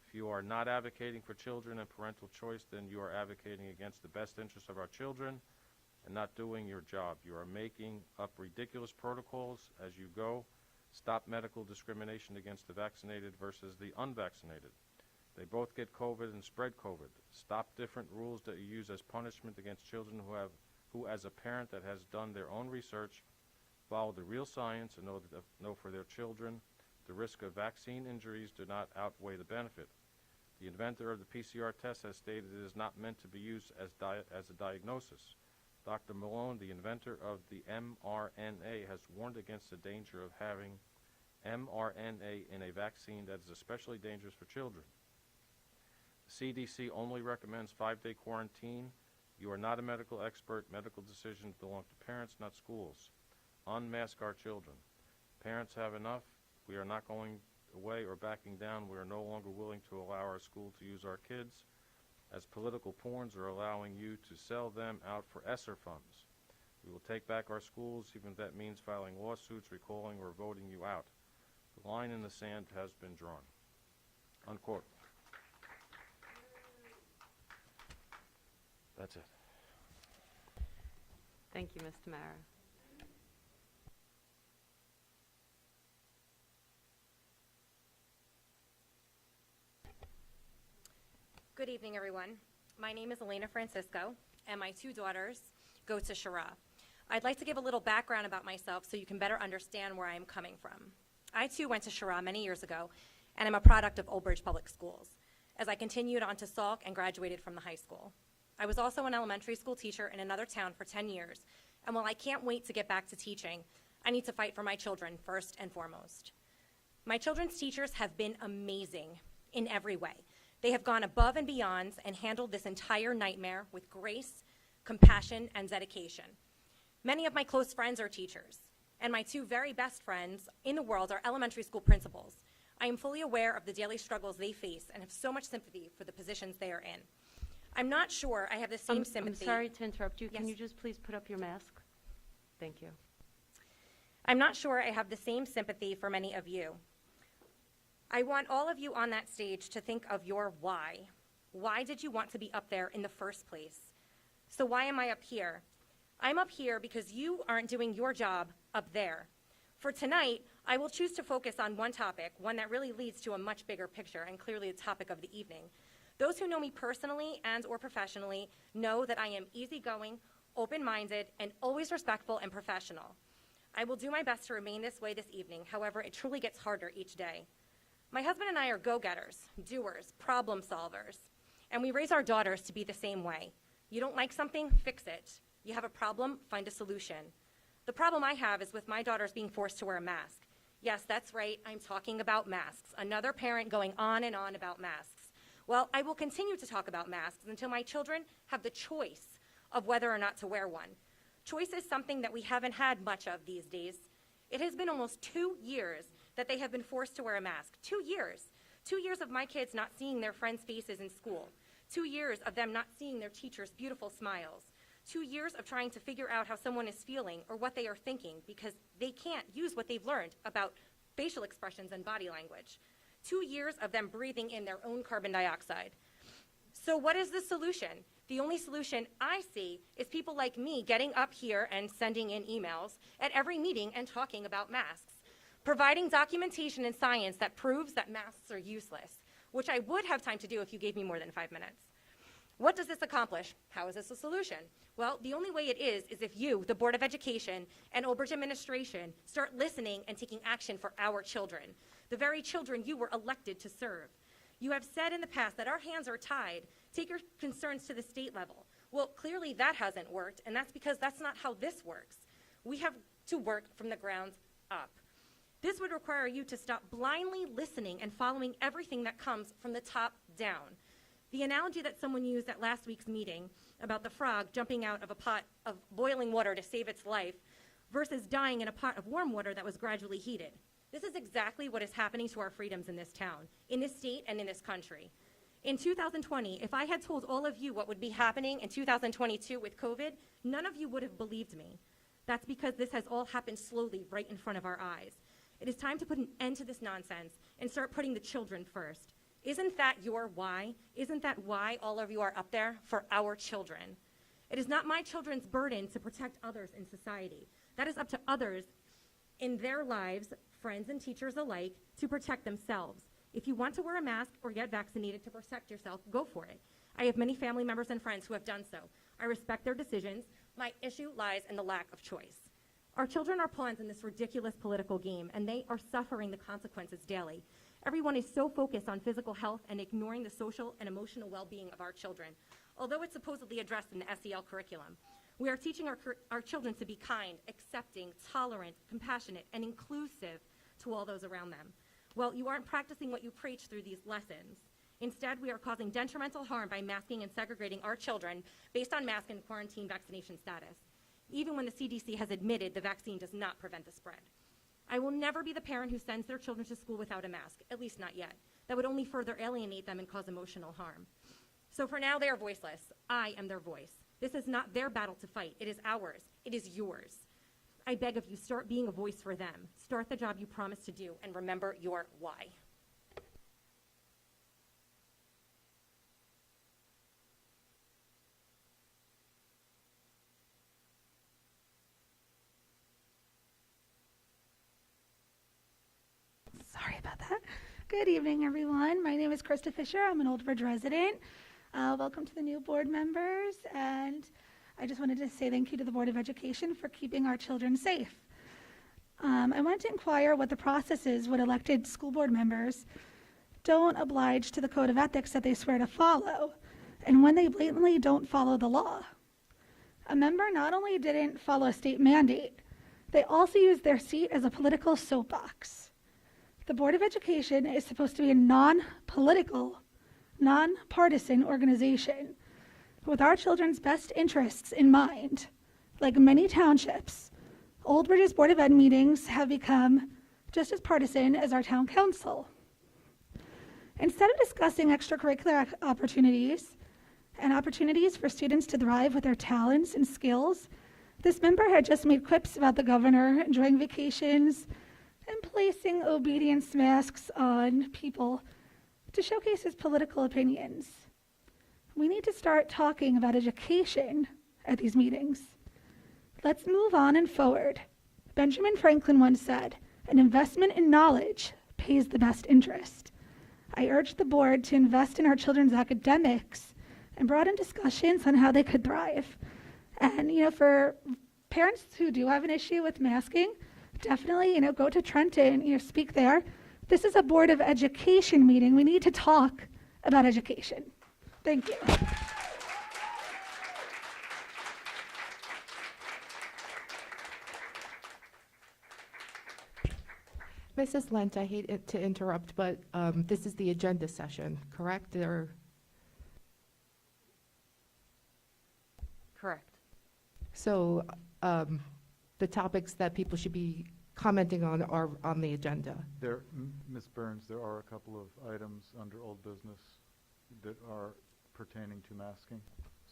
If you are not advocating for children and parental choice, then you are advocating against the best interests of our children and not doing your job. You are making up ridiculous protocols as you go. Stop medical discrimination against the vaccinated versus the unvaccinated. They both get COVID and spread COVID. Stop different rules that you use as punishment against children who as a parent that has done their own research, follow the real science, and know for their children the risk of vaccine injuries do not outweigh the benefit. The inventor of the PCR test has stated it is not meant to be used as a diagnosis. Dr. Malone, the inventor of the mRNA, has warned against the danger of having mRNA in a vaccine that is especially dangerous for children. The CDC only recommends 5-day quarantine. You are not a medical expert. Medical decisions belong to parents, not schools. Unmask our children. Parents have enough. We are not going away or backing down. We are no longer willing to allow our school to use our kids as political pawns or allowing you to sell them out for ESSER funds. We will take back our schools, even if that means filing lawsuits, recalling, or voting you out. The line in the sand has been drawn. Unquote. That's it. Thank you, Ms. Tamara. Good evening, everyone. My name is Elena Francisco, and my 2 daughters go to Shara. I'd like to give a little background about myself so you can better understand where I am coming from. I, too, went to Shara many years ago, and I'm a product of Old Bridge Public Schools, as I continued on to Salk and graduated from the high school. I was also an elementary school teacher in another town for 10 years, and while I can't wait to get back to teaching, I need to fight for my children first and foremost. My children's teachers have been amazing in every way. They have gone above and beyond and handled this entire nightmare with grace, compassion, and dedication. Many of my close friends are teachers, and my 2 very best friends in the world are elementary school principals. I am fully aware of the daily struggles they face and have so much sympathy for the positions they are in. I'm not sure I have the same sympathy. I'm sorry to interrupt you. Can Yes. you just please put up your mask? Thank you. I'm not sure I have the same sympathy for many of you. I want all of you on that stage to think of your why. Why did you want to be up there in the first place? So why am I up here? I'm up here because you aren't doing your job up there. For tonight, I will choose to focus on one topic, one that really leads to a much bigger picture and clearly the topic of the evening. Those who know me personally and or professionally know that I am easygoing, open-minded, and always respectful and professional. I will do my best to remain this way this evening. However, it truly gets harder each day. My husband and I are go-getters, doers, problem solvers, and we raise our daughters to be the same way. You don't like something, fix it. You have a problem, find a solution. The problem I have is with my daughters being forced to wear a mask. Yes, that's right, I'm talking about masks. Another parent going on and on about masks. Well, I will continue to talk about masks until my children have the choice of whether or not to wear one. Choice is something that we haven't had much of these days. It has been almost 2 years that they have been forced to wear a mask. 2 years. 2 years of my kids not seeing their friends' faces in school. 2 years of them not seeing their teachers' beautiful smiles. 2 years of trying to figure out how someone is feeling or what they are thinking because they can't use what they've learned about facial expressions and body language. 2 years of them breathing in their own carbon dioxide. So what is the solution? The only solution I see is people like me getting up here and sending in emails at every meeting and talking about masks, providing documentation and science that proves that masks are useless, which I would have time to do if you gave me more than 5 minutes. What does this accomplish? How is this a solution? Well, the only way it is if you, the Board of Education, and Old Bridge administration start listening and taking action for our children, the very children you were elected to serve. You have said in the past that our hands are tied. Take your concerns to the state level. Well, clearly that hasn't worked, and that's because that's not how this works. We have to work from the ground up. This would require you to stop blindly listening and following everything that comes from the top down. The analogy that someone used at last week's meeting about the frog jumping out of a pot of boiling water to save its life versus dying in a pot of warm water that was gradually heated. This is exactly what is happening to our freedoms in this town, in this state, and in this country. In 2020, if I had told all of you what would be happening in 2022 with COVID, none of you would have believed me. That's because this has all happened slowly right in front of our eyes. It is time to put an end to this nonsense and start putting the children first. Isn't that your why? Isn't that why all of you are up there? For our children. It is not my children's burden to protect others in society. That is up to others in their lives, friends and teachers alike, to protect themselves. If you want to wear a mask or get vaccinated to protect yourself, go for it. I have many family members and friends who have done so. I respect their decisions. My issue lies in the lack of choice. Our children are pawns in this ridiculous political game, and they are suffering the consequences daily. Everyone is so focused on physical health and ignoring the social and emotional well-being of our children, although it's supposedly addressed in the SEL curriculum. We are teaching our children to be kind, accepting, tolerant, compassionate, and inclusive to all those around them. Well, you aren't practicing what you preach through these lessons. Instead, we are causing detrimental harm by masking and segregating our children based on mask and quarantine vaccination status, even when the CDC has admitted the vaccine does not prevent the spread. I will never be the parent who sends their children to school without a mask, at least not yet. That would only further alienate them and cause emotional harm. So for now, they are voiceless. I am their voice. This is not their battle to fight. It is ours. It is yours. I beg of you, start being a voice for them. Start the job you promised to do, and remember your why. Sorry about that. Good evening, everyone. My name is Krista Fisher. I'm an Old Bridge resident. Welcome to the new board members, and I just wanted to say thank you to the Board of Education for keeping our children safe. I wanted to inquire what the process is when elected school board members don't oblige to the code of ethics that they swear to follow, and when they blatantly don't follow the law. A member not only didn't follow a state mandate, they also used their seat as a political soapbox. The Board of Education is supposed to be a non-political, non-partisan organization with our children's best interests in mind. Like many townships, Old Bridge's Board of Ed meetings have become just as partisan as our town council. Instead of discussing extracurricular opportunities and opportunities for students to thrive with their talents and skills, this member had just made quips about the governor enjoying vacations and placing obedience masks on people to showcase his political opinions. We need to start talking about education at these meetings. Let's move on and forward. Benjamin Franklin once said, "An investment in knowledge pays the best interest." I urged the board to invest in our children's academics and brought in discussions on how they could thrive. And, for parents who do have an issue with masking, definitely, go to Trenton, speak there. This is a Board of Education meeting. We need to talk about education. Thank you. Mrs. Lent, I hate it to interrupt, but this is the agenda session, correct? Correct. So the topics that people should be commenting on the agenda. Ms. Burns, there are a couple of items under old business that are pertaining to masking,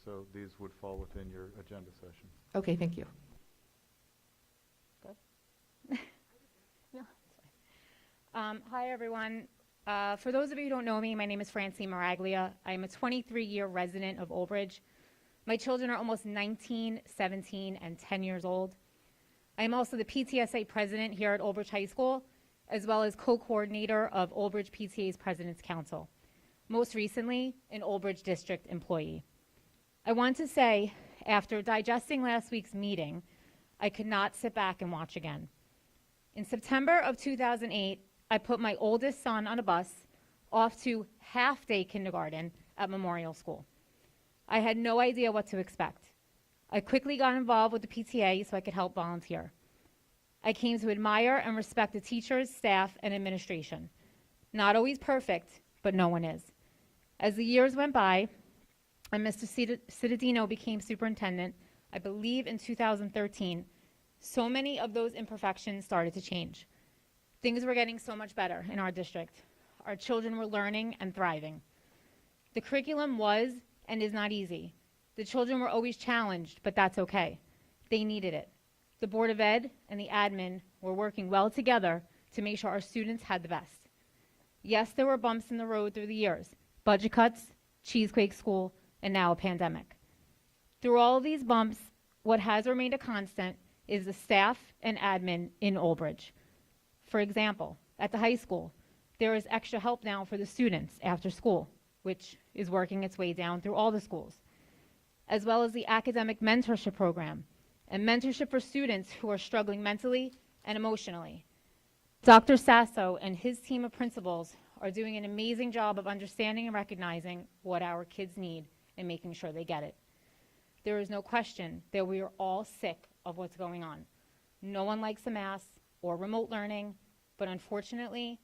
so these would fall within your agenda session. Okay, thank you. Hi, everyone. For those of you who don't know me, my name is Francine Maraglia. I'm a 23-year resident of Old Bridge. My children are almost 19, 17, and 10 years old. I am also the PTSA president here at Old Bridge High School, as well as co-coordinator of Old Bridge PTA's President's Council. Most recently, an Old Bridge District employee. I want to say, after digesting last week's meeting, I could not sit back and watch again. In September of 2008, I put my oldest son on a bus off to half-day kindergarten at Memorial School. I had no idea what to expect. I quickly got involved with the PTA so I could help volunteer. I came to admire and respect the teachers, staff, and administration. Not always perfect, but no one is. As the years went by, and Mr. Cittadino became superintendent, I believe in 2013, so many of those imperfections started to change. Things were getting so much better in our district. Our children were learning and thriving. The curriculum was and is not easy. The children were always challenged, but that's okay. They needed it. The Board of Ed and the admin were working well together to make sure our students had the best. Yes, there were bumps in the road through the years. Budget cuts, Cheesequake School, and now a pandemic. Through all of these bumps, what has remained a constant is the staff and admin in Old Bridge. For example, at the high school, there is extra help now for the students after school, which is working its way down through all the schools, as well as the academic mentorship program and mentorship for students who are struggling mentally and emotionally. Dr. Sasso and his team of principals are doing an amazing job of understanding and recognizing what our kids need and making sure they get it. There is no question that we are all sick of what's going on. No one likes a mask or remote learning, but unfortunately,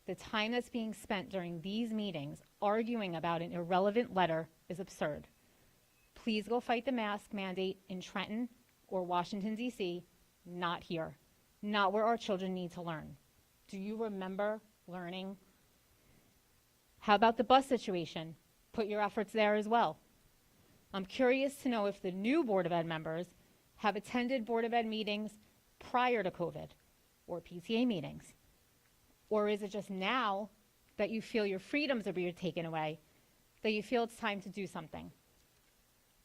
the time that's being spent during these meetings arguing about an irrelevant letter is absurd. Please go fight the mask mandate in Trenton or Washington, D.C., not here, not where our children need to learn. Do you remember learning? How about the bus situation? Put your efforts there as well. I'm curious to know if the new Board of Ed members have attended Board of Ed meetings prior to COVID or PTA meetings. Or is it just now that you feel your freedoms are being taken away, that you feel it's time to do something?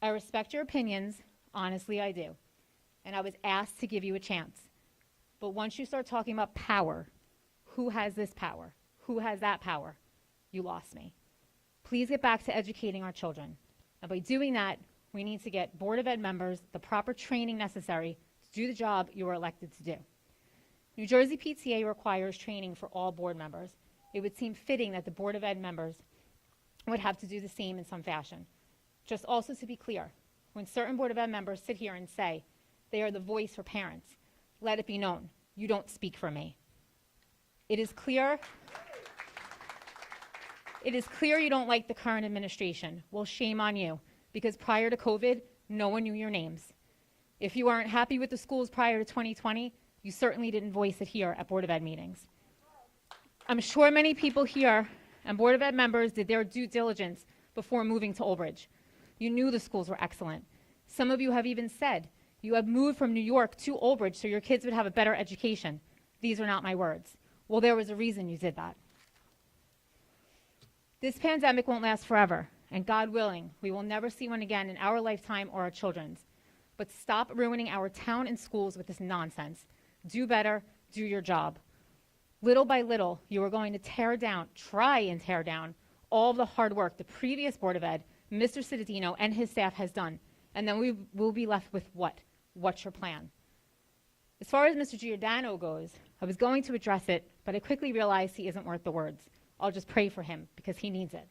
I respect your opinions, honestly I do, and I was asked to give you a chance. But once you start talking about power, who has this power? Who has that power? You lost me. Please get back to educating our children. And by doing that, we need to get Board of Ed members the proper training necessary to do the job you were elected to do. New Jersey PTA requires training for all board members. It would seem fitting that the Board of Ed members would have to do the same in some fashion. Just also to be clear, when certain Board of Ed members sit here and say they are the voice for parents, let it be known, you don't speak for me. It is clear you don't like the current administration. Well, shame on you, because prior to COVID, no one knew your names. If you aren't happy with the schools prior to 2020, you certainly didn't voice it here at Board of Ed meetings. I'm sure many people here and Board of Ed members did their due diligence before moving to Old Bridge. You knew the schools were excellent. Some of you have even said you have moved from New York to Old Bridge so your kids would have a better education. These are not my words. Well, there was a reason you did that. This pandemic won't last forever, and God willing, we will never see one again in our lifetime or our children's. But stop ruining our town and schools with this nonsense. Do better, do your job. Little by little, you are going to try and tear down all of the hard work the previous Board of Ed, Mr. Cittadino, and his staff has done. And then we will be left with what? What's your plan? As far as Mr. Giordano goes, I was going to address it, but I quickly realized he isn't worth the words. I'll just pray for him because he needs it.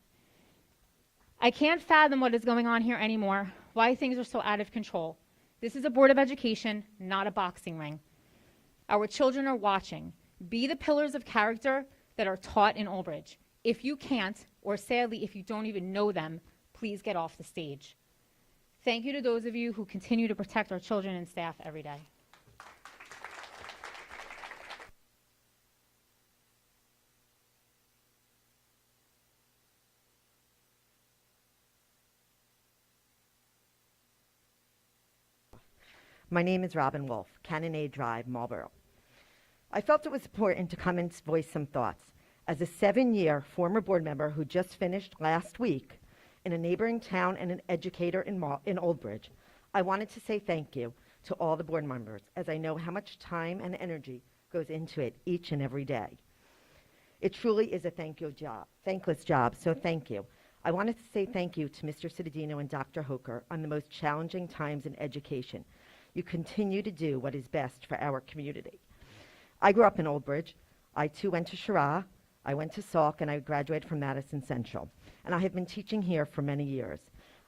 I can't fathom what is going on here anymore, why things are so out of control. This is a Board of Education, not a boxing ring. Our children are watching. Be the pillars of character that are taught in Old Bridge. If you can't, or sadly, if you don't even know them, please get off the stage. Thank you to those of you who continue to protect our children and staff every day. My name is Robin Wolf, Cannonade Drive, Marlborough. I felt it was important to come and voice some thoughts. As a 7-year former board member who just finished last week in a neighboring town and an educator in Old Bridge, I wanted to say thank you to all the board members, as I know how much time and energy goes into it each and every day. It truly is a thankless job, so thank you. I wanted to say thank you to Mr. Cittadino and Dr. Hoker on the most challenging times in education. You continue to do what is best for our community. I grew up in Old Bridge. I too went to Shira. I went to Sauk, and I graduated from Madison Central. And I have been teaching here for many years.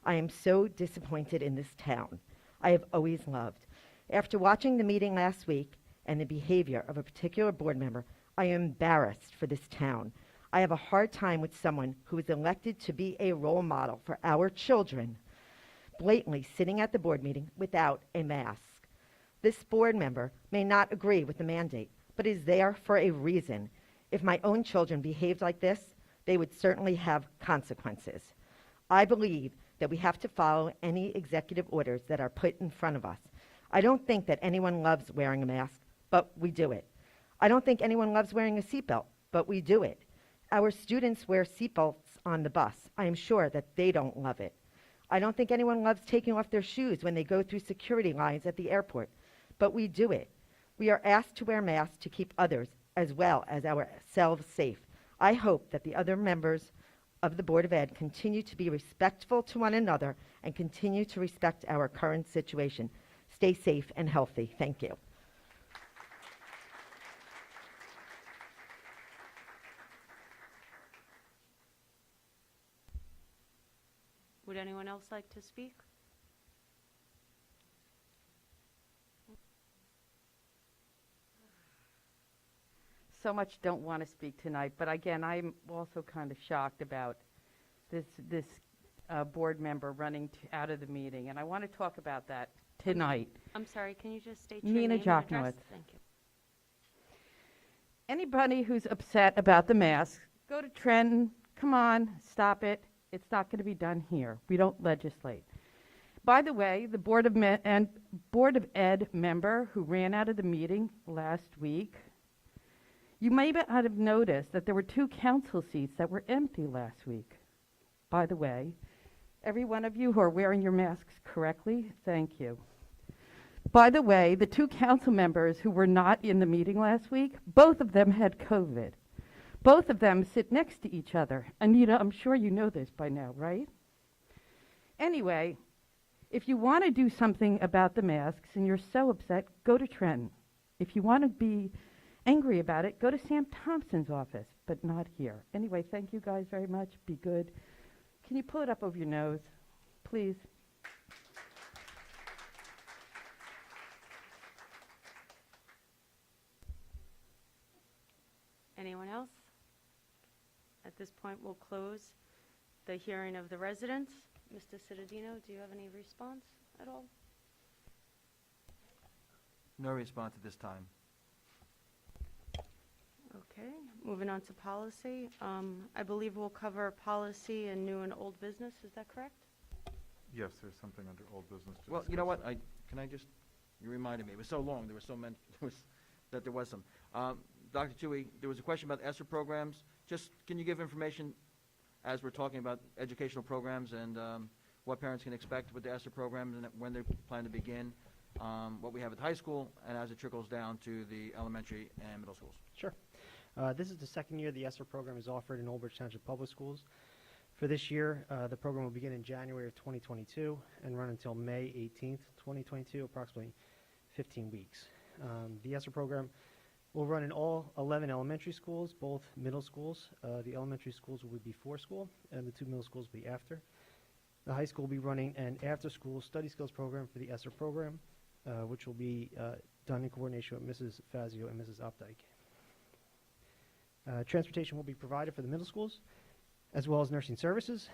I am so disappointed in this town. I have always loved. After watching the meeting last week and the behavior of a particular board member, I am embarrassed for this town. I have a hard time with someone who is elected to be a role model for our children, blatantly sitting at the board meeting without a mask. This board member may not agree with the mandate, but is there for a reason. If my own children behaved like this, they would certainly have consequences. I believe that we have to follow any executive orders that are put in front of us. I don't think that anyone loves wearing a mask, but we do it. I don't think anyone loves wearing a seatbelt, but we do it. Our students wear seatbelts on the bus. I am sure that they don't love it. I don't think anyone loves taking off their shoes when they go through security lines at the airport, but we do it. We are asked to wear masks to keep others as well as ourselves safe. I hope that the other members of the Board of Ed continue to be respectful to one another and continue to respect our current situation. Stay safe and healthy. Thank you. Would anyone else like to speak? So much don't want to speak tonight, but again, I'm also kind of shocked about this board member running out of the meeting, and I want to talk about that tonight. I'm sorry, can you just state your Nina name and address? Joknowitz. Thank you. Anybody who's upset about the mask, go to Trenton. Come on, stop it. It's not going to be done here. We don't legislate. By the way, the Board of Ed member who ran out of the meeting last week, you may not have noticed that there were 2 council seats that were empty last week. By the way, every one of you who are wearing your masks correctly, thank you. By the way, the 2 council members who were not in the meeting last week, both of them had COVID. Both of them sit next to each other. Anita, I'm sure you know this by now, right? Anyway, if you want to do something about the masks and you're so upset, go to Trenton. If you want to be angry about it, go to Sam Thompson's office, but not here. Anyway, thank you guys very much. Be good. Can you pull it up over your nose, please? Anyone else? At this point, we'll close the hearing of the residents. Mr. Cittadino, do you have any response at all? No response at this time. Okay, moving on to policy. I believe we'll cover policy and new and old business. Is that correct? Yes, there's something under old business to Well, you know discuss. what, you reminded me, it was so long, there was so many, there was some. Dr. Tui, there was a question about ESSER programs. Just, can you give information as we're talking about educational programs and what parents can expect with the ESSER programs and when they plan to begin, what we have at the high school, and as it trickles down to the elementary and middle schools? Sure. This is the second year the ESSER program is offered in Old Bridge Township Public Schools. For this year, the program will begin in January of 2022 and run until May 18th, 2022, approximately 15 weeks. The ESSER program will run in all 11 elementary schools, both middle schools. The elementary schools will be before school, and the 2 middle schools will be after. The high school will be running an after-school study skills program for the ESSER program, which will be done in coordination with Mrs. Fazio and Mrs. Updike. Transportation will be provided for the middle schools, as well as nursing services.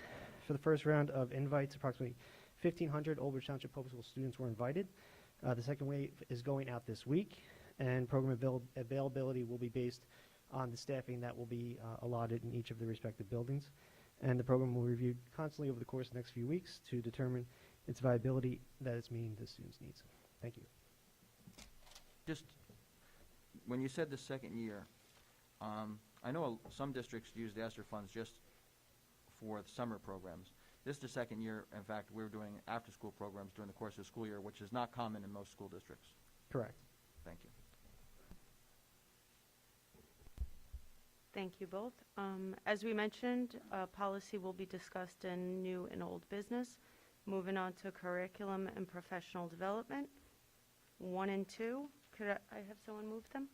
For the first round of invites, approximately 1,500 Old Bridge Township Public School students were invited. The second wave is going out this week, and program availability will be based on the staffing that will be allotted in each of the respective buildings. And the program will be reviewed constantly over the course of the next few weeks to determine its viability that it's meeting the students' needs. Thank you. just, when you said the second year, I know some districts use the ESSER funds just for the summer programs. This is the second year, in fact, we're doing after-school programs during the course of the school year, which is not common in most school districts. Correct. Thank you. Thank you both. As we mentioned, policy will be discussed in new and old business. Moving on to curriculum and professional development. 1 and 2. Could I have someone move them?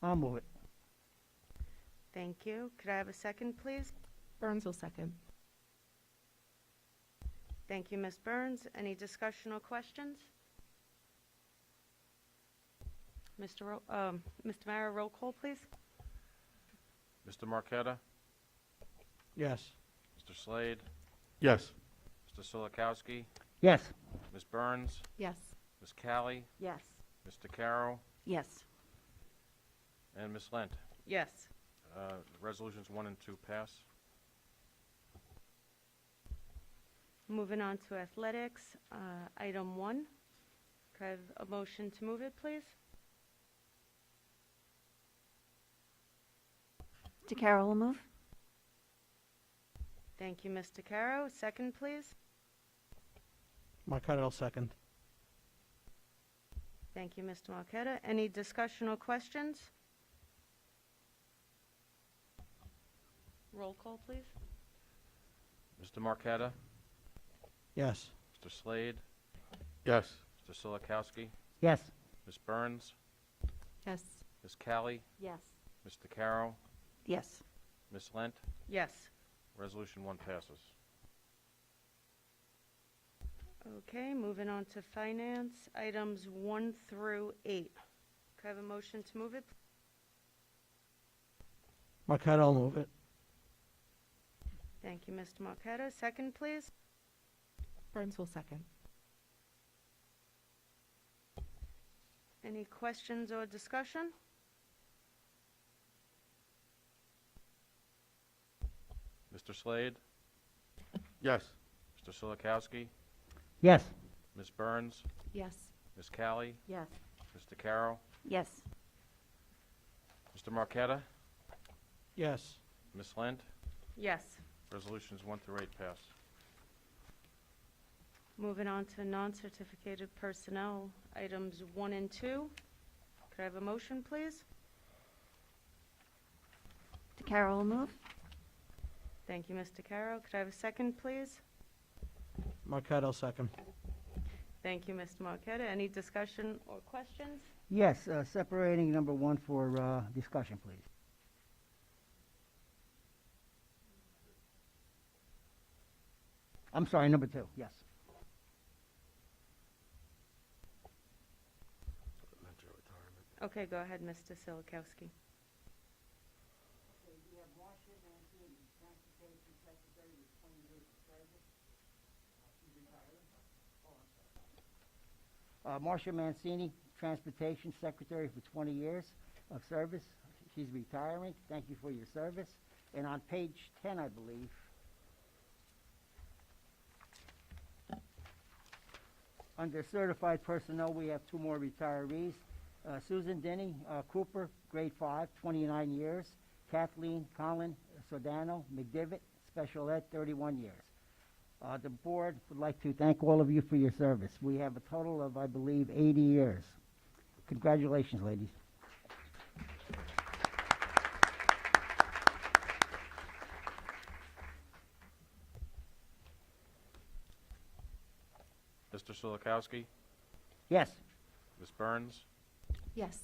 I'll move it. Thank you. Could I have a second, please? Burns will second. Thank you, Ms. Burns. Any discussion or questions? Mr. Mara, roll call, please. Mr. Marqueta? Yes. Mr. Slade? Yes. Mr. Solikowski? Yes. Ms. Burns? Yes. Ms. Callie? Yes. Mr. Carroll? Yes. And Ms. Lent? Yes. Resolutions 1 and 2 pass. Moving on to athletics, item 1. Could I have a motion to move it, please? DeCarroll will move. Thank you, Mr. Caro. Second, please. Marqueta will second. Thank you, Mr. Marqueta. Any discussion or questions? Roll call, please. Mr. Marqueta? Yes. Mr. Slade? Yes. Mr. Solikowski? Yes. Ms. Burns? Yes. Ms. Callie? Yes. Mr. Carroll? Yes. Ms. Lent? Yes. Resolution 1 passes. Okay, moving on to finance, items 1 through 8. Could I have a motion to move it? Marqueta will move it. Thank you, Mr. Marqueta. Second, please. Burns will second. Any questions or discussion? Mr. Slade? Yes. Mr. Solikowski? Yes. Ms. Burns? Yes. Ms. Callie? Yes. Mr. Carroll? Yes. Mr. Marqueta? Yes. Ms. Lent? Yes. Resolutions 1 through 8 pass. Moving on to non-certificated personnel, items 1 and 2. Could I have a motion, please? DeCarroll will move. Thank you, Mr. Caro. Could I have a second, please? Marqueta will second. Thank you, Mr. Marqueta. Any discussion or questions? Yes, separating number 1 for discussion, please. I'm sorry, number 2, yes. Okay, go ahead, Mr. Silikowski. Marcia Mancini, Transportation Secretary for 20 years of service. She's retiring. Thank you for your service. And on page 10, I believe, under certified personnel, we have 2 more retirees. Susan Denny Cooper, grade 5, 29 years. Kathleen Collin Sodano McDivitt, special ed, 31 years. The board would like to thank all of you for your service. We have a total of, I believe, 80 years. Congratulations, ladies. Mr. Solikowski? Yes. Ms. Burns? Yes.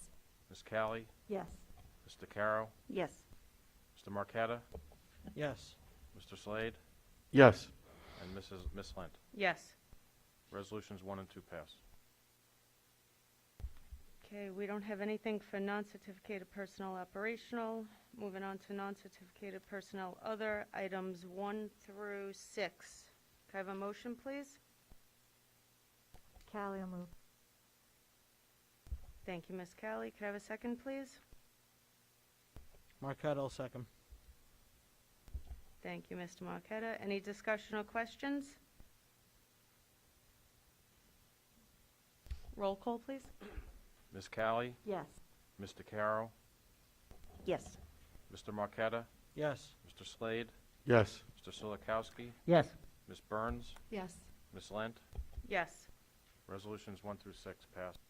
Ms. Callie? Yes. Mr. Carroll? Yes. Mr. Marqueta? Yes. Mr. Slade? Yes. And Ms. Lent. Yes. Resolutions 1 and 2 pass. Okay, we don't have anything for non-certificated personnel operational. Moving on to non-certificated personnel other, items 1 through 6. Can I have a motion, please? Callie will move. Thank you, Ms. Callie. Could I have a second, please? Marqueta will second. Thank you, Mr. Marqueta. Any discussion or questions? Roll call, please. Ms. Callie, Yes. Mr. Carroll, Yes. Mr. Marqueta, Yes. Mr. Slade, Yes. Mr. Silikowski, Yes. Ms. Burns, Yes. Ms. Lent. Yes. Resolutions 1 through 6 passed.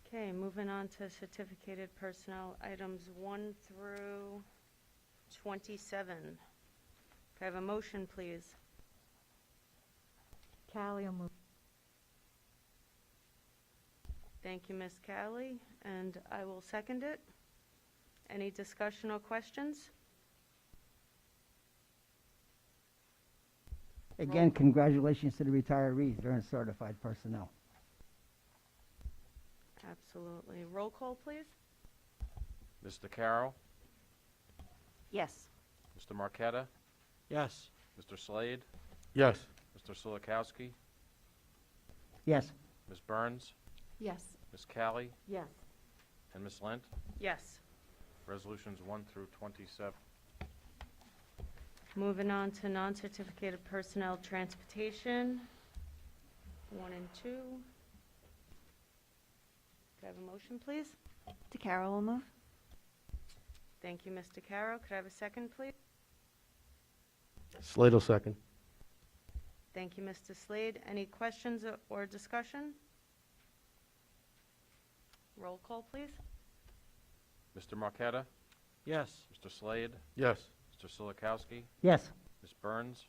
Okay, moving on to certificated personnel, items 1 through 27. Can I have a motion, please? Callie will move. Thank you, Ms. Callie, and I will second it. Any discussion or questions? Again, congratulations to the retirees. They're certified personnel. Absolutely. Roll call, please. Mr. Carroll, Yes. Mr. Marqueta, Yes. Mr. Slade, Yes. Mr. Silikowski, Yes. Ms. Burns, Yes. Ms. Callie, Yes. and Ms. Lent. Yes. Resolutions 1 through 27. Moving on to non-certificated personnel transportation, 1 and 2. Could I have a motion, please? DeCarroll will move. Thank you, Mr. Carroll. Could I have a second, please? Slade will second. Thank you, Mr. Slade. Any questions or discussion? Roll call, please. Mr. Marqueta, Yes. Mr. Slade, Yes. Mr. Silikowski, Yes. Ms. Burns,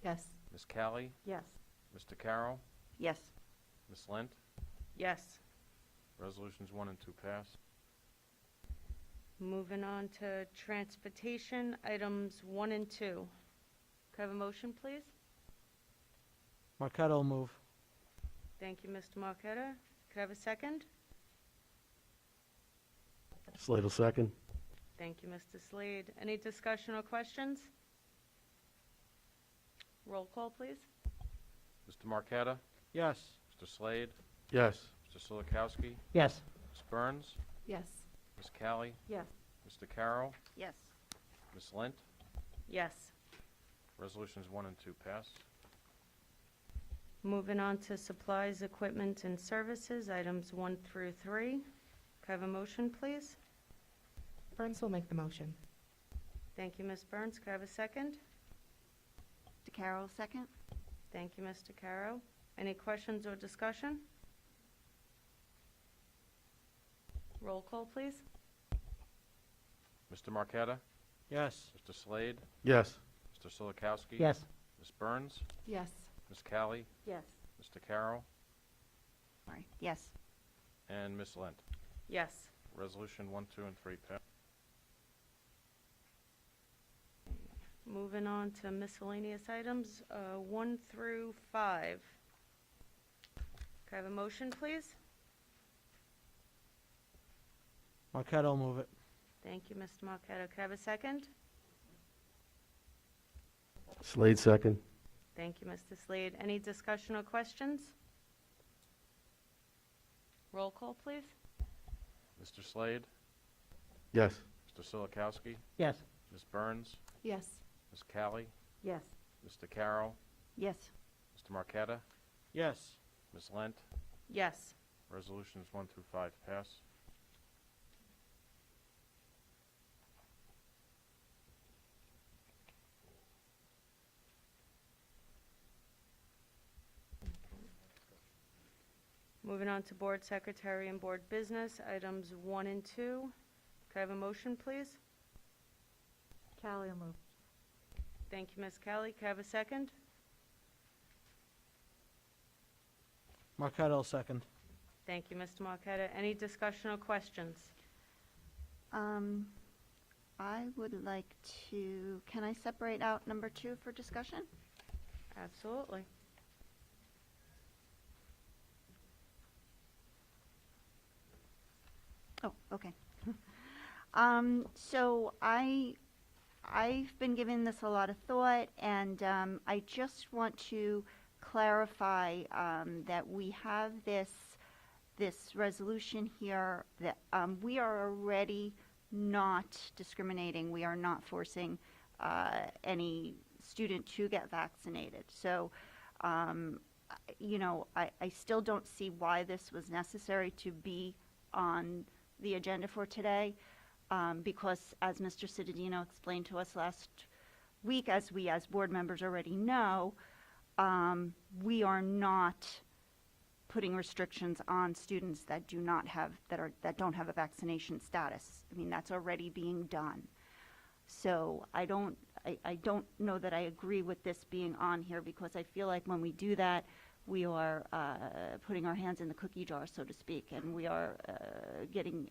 Yes. Ms. Callie, Yes. Mr. Carroll, Yes. Ms. Lent. Yes. Resolutions 1 and 2 pass. Moving on to transportation, items 1 and 2. Could I have a motion, please? Marqueta will move. Thank you, Mr. Marqueta. Could I have a second? Slade will second. Thank you, Mr. Slade. Any discussion or questions? Roll call, please. Mr. Marqueta, Yes. Mr. Slade, Yes. Mr. Silikowski, Yes. Ms. Burns, Yes. Ms. Callie, Yes. Mr. Carroll, Yes. Ms. Lent. Yes. Resolutions 1 and 2 pass. Moving on to supplies, equipment, and services, items 1 through 3. Could I have a motion, please? Burns will make the motion. Thank you, Ms. Burns. Could I have a second? DeCarroll, second. Thank you, Mr. Caro. Any questions or discussion? Roll call, please. Mr. Marqueta, Yes. Mr. Slade, Yes. Mr. Silikowski, Yes. Ms. Burns, Yes. Ms. Callie, Yes. Mr. Carroll, Sorry. Yes. and Ms. Lent. Yes. Resolution 1, 2, and 3 pass. Moving on to miscellaneous items, 1 through 5. Could I have a motion, please? Marqueta will move it. Thank you, Mr. Marqueta. Could I have a second? Slade second. Thank you, Mr. Slade. Any discussion or questions? Roll call, please. Mr. Slade, Yes. Mr. Silikowski, Yes. Ms. Burns, Yes. Ms. Callie, Yes. Mr. Carroll, Yes. Mr. Marqueta, Yes. Ms. Lent. Yes. Resolutions 1 through 5 pass. Moving on to board secretary and board business, items 1 and 2. Could I have a motion, please? Callie will move. Thank you, Ms. Kelly. Could I have a second? Marqueta will second. Thank you, Mr. Marqueta. Any discussion or questions? I would like to, can I separate out number 2 for discussion? Absolutely. Oh, okay. So I've been giving this a lot of thought, and I just want to clarify that we have this resolution here that we are already not discriminating. We are not forcing any student to get vaccinated. So I still don't see why this was necessary to be on the agenda for today, because as Mr. Cittadino explained to us last week, as we as board members already know, we are not putting restrictions on students that don't have a vaccination status. I mean, that's already being done. So I don't know that I agree with this being on here, because I feel like when we do that, we are putting our hands in the cookie jar, so to speak, and we are getting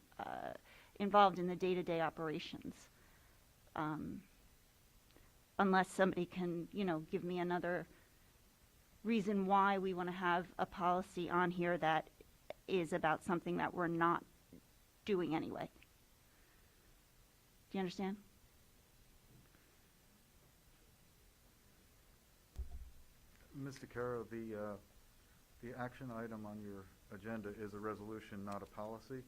involved in the day-to-day operations. Unless somebody can, give me another reason why we want to have a policy on here that is about something that we're not doing anyway. Do you understand? Mr. Caro, the action item on your agenda is a resolution, not a policy.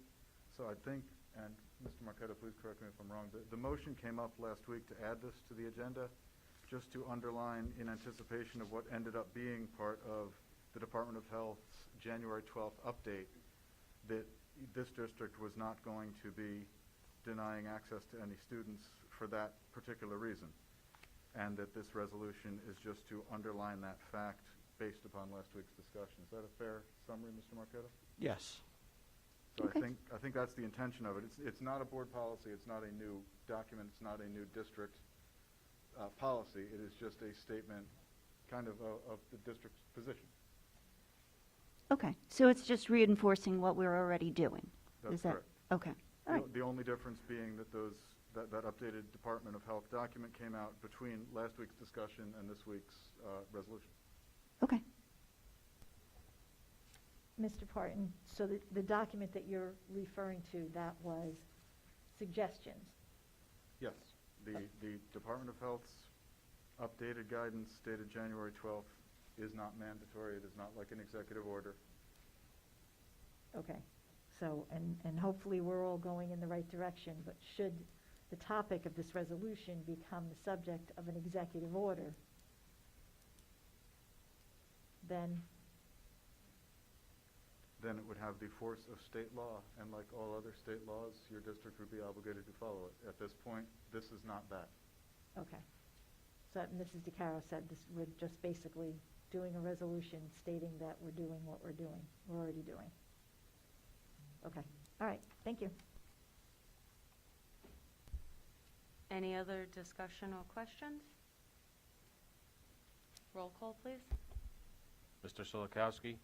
So I think, and Mr. Marqueta, please correct me if I'm wrong, the motion came up last week to add this to the agenda, just to underline in anticipation of what ended up being part of the Department of Health's January 12th update, that this district was not going to be denying access to any students for that particular reason, and that this resolution is just to underline that fact based upon last week's discussion. Is that a fair summary, Mr. Marqueta? Yes. So Okay. I think that's the intention of it. It's not a board policy. It's not a new document. It's not a new district policy. It is just a statement kind of the district's position. Okay, so it's just reinforcing what we're already doing. That's Is that correct. okay? All right. The only difference being that that updated Department of Health document came out between last week's discussion and this week's resolution. Okay. Mr. Parton, so the document that you're referring to, that was suggestions? Yes, the Department of Health's updated guidance dated January 12th is not mandatory. It is not like an executive order. Okay, so, and hopefully we're all going in the right direction, but should the topic of this resolution become the subject of an executive order, then it would have the force of state law, and like all other state laws, your district would be obligated to follow it. At this point, this is not that. okay. So Mrs. DeCaro said this, we're just basically doing a resolution stating that we're doing what we're already doing. Okay, all right, thank you. Any other discussion or questions? Roll call, please. Mr. Silikowski?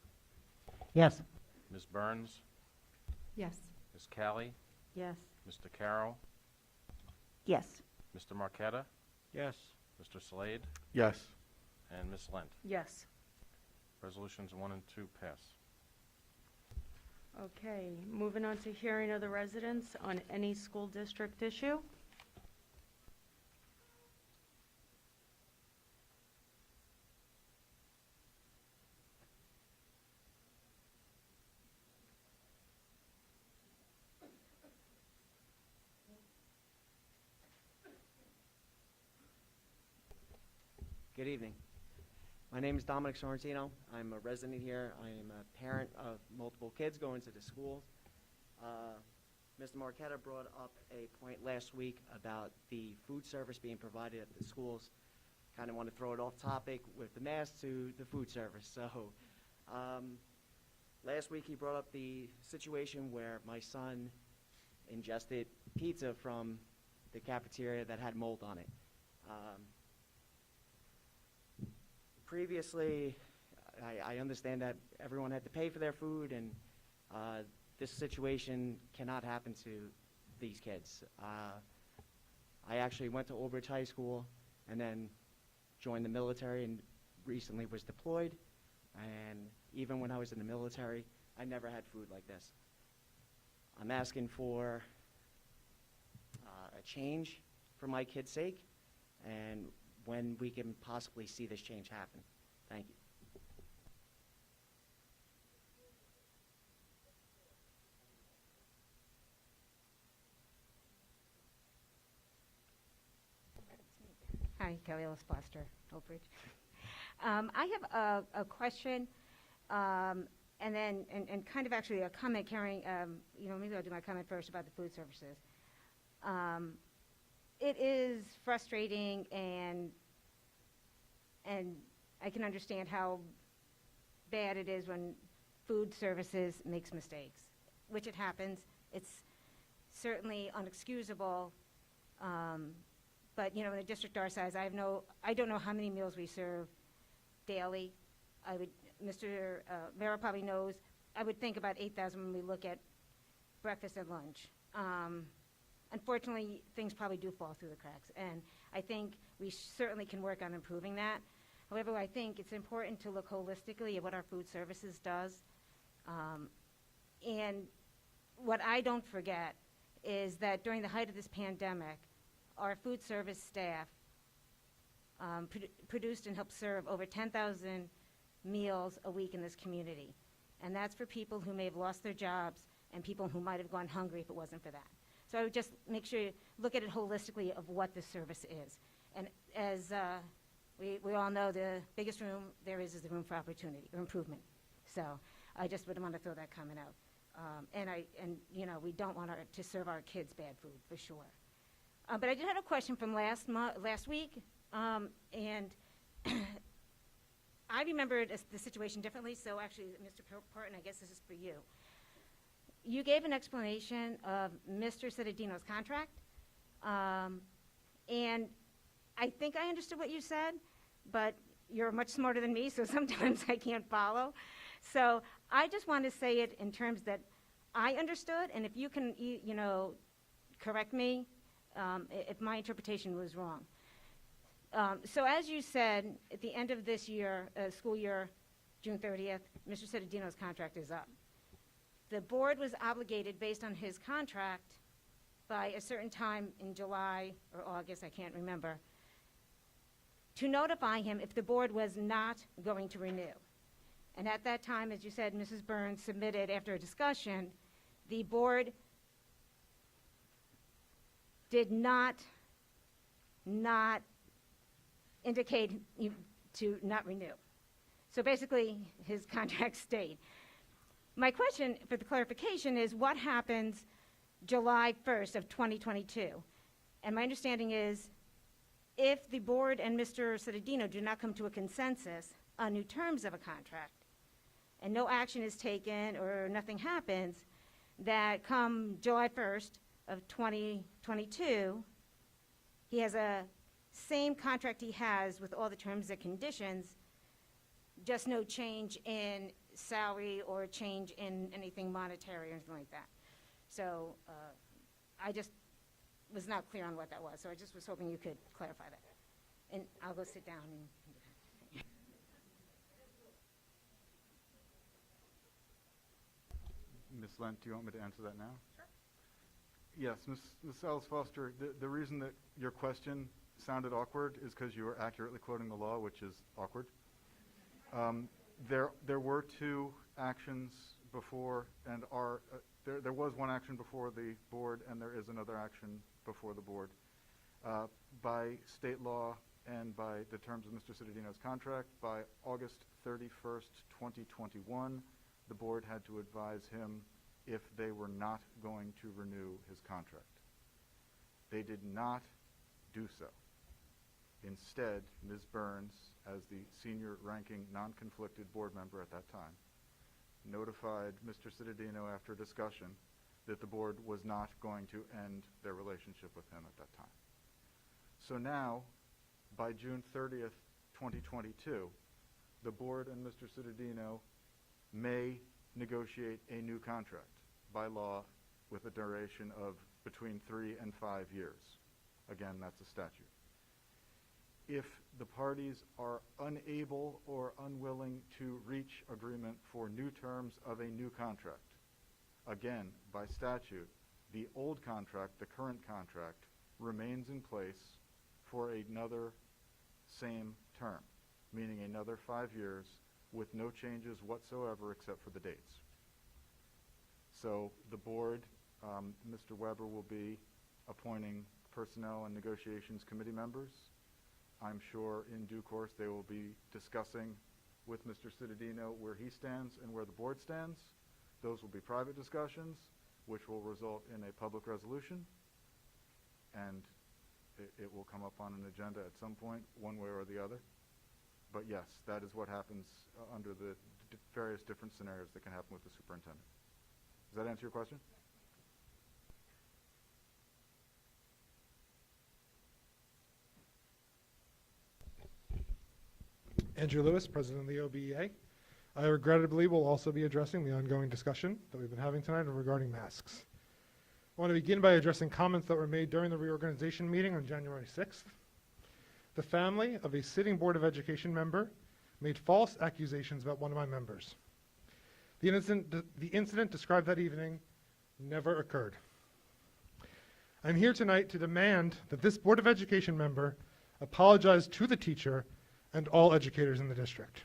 Yes. Ms. Burns? Yes. Ms. Callie? Yes. Mr. Carroll? Yes. Mr. Marqueta? Yes. Mr. Slade? Yes. And Ms. Lent. Yes. Resolutions 1 and 2 pass. Okay, moving on to hearing of the residents on any school district issue. Good evening. My name is Dominic Sorrentino. I'm a resident here. I am a parent of multiple kids going to the schools. Mr. Marqueta brought up a point last week about the food service being provided at the schools. Kind of want to throw it off topic with the mask to the food service. So last week he brought up the situation where my son ingested pizza from the cafeteria that had mold on it. Previously, I understand that everyone had to pay for their food, and this situation cannot happen to these kids. I actually went to Old Bridge High School and then joined the military and recently was deployed. And even when I was in the military, I never had food like this. I'm asking for a change for my kids' sake, and when we can possibly see this change happen. Thank you. Hi, Kelly Ellis Blaster, Oak Ridge. I have a question, and then kind of actually a comment carrying. Maybe I'll do my comment first about the food services. It is frustrating, and I can understand how bad it is when food services makes mistakes, which it happens. It's certainly unexcusable. But in a district our size, I don't know how many meals we serve daily. Mr. Vera probably knows. I would think about 8,000 when we look at breakfast and lunch. Unfortunately, things probably do fall through the cracks, and I think we certainly can work on improving that. However, I think it's important to look holistically at what our food services does. And what I don't forget is that during the height of this pandemic, our food service staff produced and helped serve over 10,000 meals a week in this community. And that's for people who may have lost their jobs and people who might have gone hungry if it wasn't for that. So I would just make sure you look at it holistically of what this service is. And as we all know, the biggest room there is the room for opportunity or improvement. So I just would want to throw that comment out. We don't want to serve our kids bad food, for sure. But I did have a question from last week, and I remembered the situation differently, so actually, Mr. Parton, I guess this is for you. You gave an explanation of Mr. Cittadino's contract, and I think I understood what you said, but you're much smarter than me, so sometimes I can't follow. So I just want to say it in terms that I understood, and if you can, correct me if my interpretation was wrong. So as you said, at the end of this year, school year, June 30th, Mr. Cittadino's contract is up. The board was obligated, based on his contract, by a certain time in July or August, I can't remember, to notify him if the board was not going to renew. And at that time, as you said, Mrs. Burns submitted, after a discussion, the board did not indicate to not renew. So basically, his contract stayed. My question for the clarification is, what happens July 1st of 2022? And my understanding is, if the board and Mr. Cittadino do not come to a consensus on new terms of a contract, and no action is taken or nothing happens, that come July 1st of 2022, he has a same contract he has with all the terms and conditions, just no change in salary or change in anything monetary or anything like that. So I just was not clear on what that was, so I just was hoping you could clarify that. And I'll go sit down and Ms. Lent, do you want me to answer that now? Sure. Yes, Ms. Sells-Foster, the reason that your question sounded awkward is because you were accurately quoting the law, which is awkward. There were two actions before, and there was one action before the board, and there is another action before the board. By state law and by the terms of Mr. Cittadino's contract, by August 31st, 2021, the board had to advise him if they were not going to renew his contract. They did not do so. Instead, Ms. Burns, as the senior ranking non-conflicted board member at that time, notified Mr. Cittadino after discussion that the board was not going to end their relationship with him at that time. So now, by June 30th, 2022, the board and Mr. Cittadino may negotiate a new contract by law with a duration of between 3 and 5 years. Again, that's a statute. If the parties are unable or unwilling to reach agreement for new terms of a new contract, again, by statute, the old contract, the current contract, remains in place for another same term, meaning another 5 years with no changes whatsoever except for the dates. So the board, Mr. Weber will be appointing personnel and negotiations committee members. I'm sure in due course they will be discussing with Mr. Cittadino where he stands and where the board stands. Those will be private discussions, which will result in a public resolution, and it will come up on an agenda at some point, one way or the other. But yes, that is what happens under the various different scenarios that can happen with the superintendent. Does that answer your question? Andrew Lewis, President of the OBEA. I regrettably will also be addressing the ongoing discussion that we've been having tonight regarding masks. I want to begin by addressing comments that were made during the reorganization meeting on January 6th. The family of a sitting Board of Education member made false accusations about one of my members. The incident described that evening never occurred. I'm here tonight to demand that this Board of Education member apologize to the teacher and all educators in the district.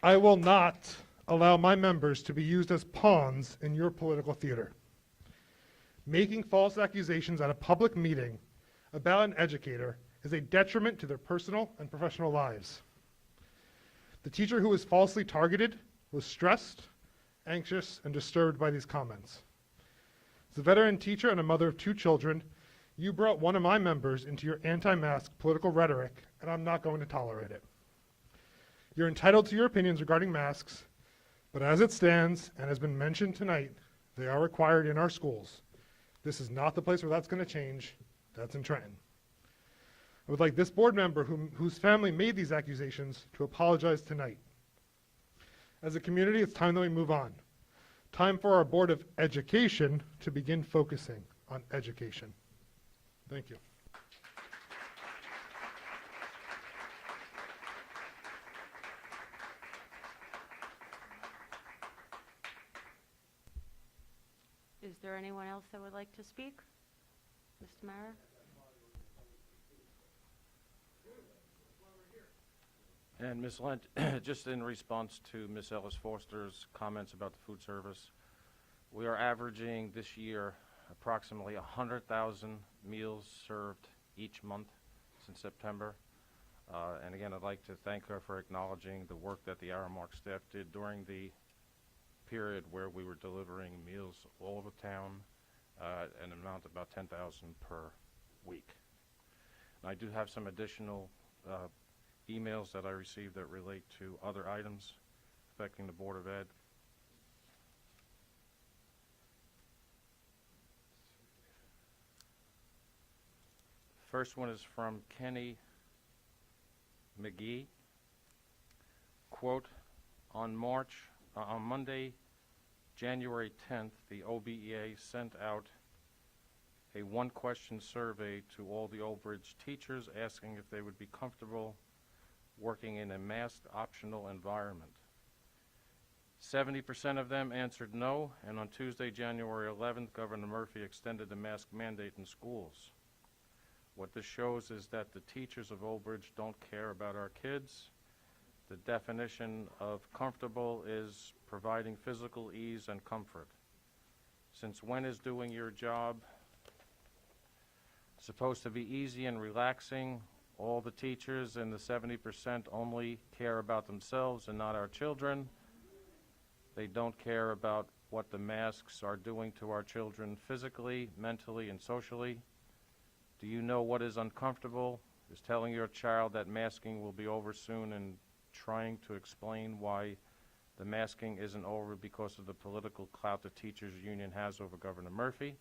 I will not allow my members to be used as pawns in your political theater. Making false accusations at a public meeting about an educator is a detriment to their personal and professional lives. The teacher who was falsely targeted was stressed, anxious, and disturbed by these comments. As a veteran teacher and a mother of 2 children, you brought one of my members into your anti-mask political rhetoric, and I'm not going to tolerate it. You're entitled to your opinions regarding masks, but as it stands, and has been mentioned tonight, they are required in our schools. This is not the place where that's going to change. That's in Trenton. I would like this board member whose family made these accusations to apologize tonight. As a community, it's time that we move on. Time for our Board of Education to begin focusing on education. Thank you. Is there anyone else that would like to speak? Mr. Mara? And Ms. Lent, just in response to Ms. Ellis Foster's comments about the food service, we are averaging this year approximately 100,000 meals served each month since September. And again, I'd like to thank her for acknowledging the work that the Aramark staff did during the period where we were delivering meals all over town, an amount of about 10,000 per week. And I do have some additional emails that I received that relate to other items affecting the Board of Ed. First one is from Kenny McGee. Quote, on Monday, January 10th, the OBEA sent out a one-question survey to all the Old Bridge teachers asking if they would be comfortable working in a masked optional environment. 70% of them answered no, and on Tuesday, January 11th, Governor Murphy extended the mask mandate in schools. What this shows is that the teachers of Old Bridge don't care about our kids. The definition of comfortable is providing physical ease and comfort. Since when is doing your job supposed to be easy and relaxing? All the teachers and the 70% only care about themselves and not our children. They don't care about what the masks are doing to our children physically, mentally, and socially. Do you know what is uncomfortable? Is telling your child that masking will be over soon and trying to explain why the masking isn't over because of the political clout the teachers union has over Governor Murphy.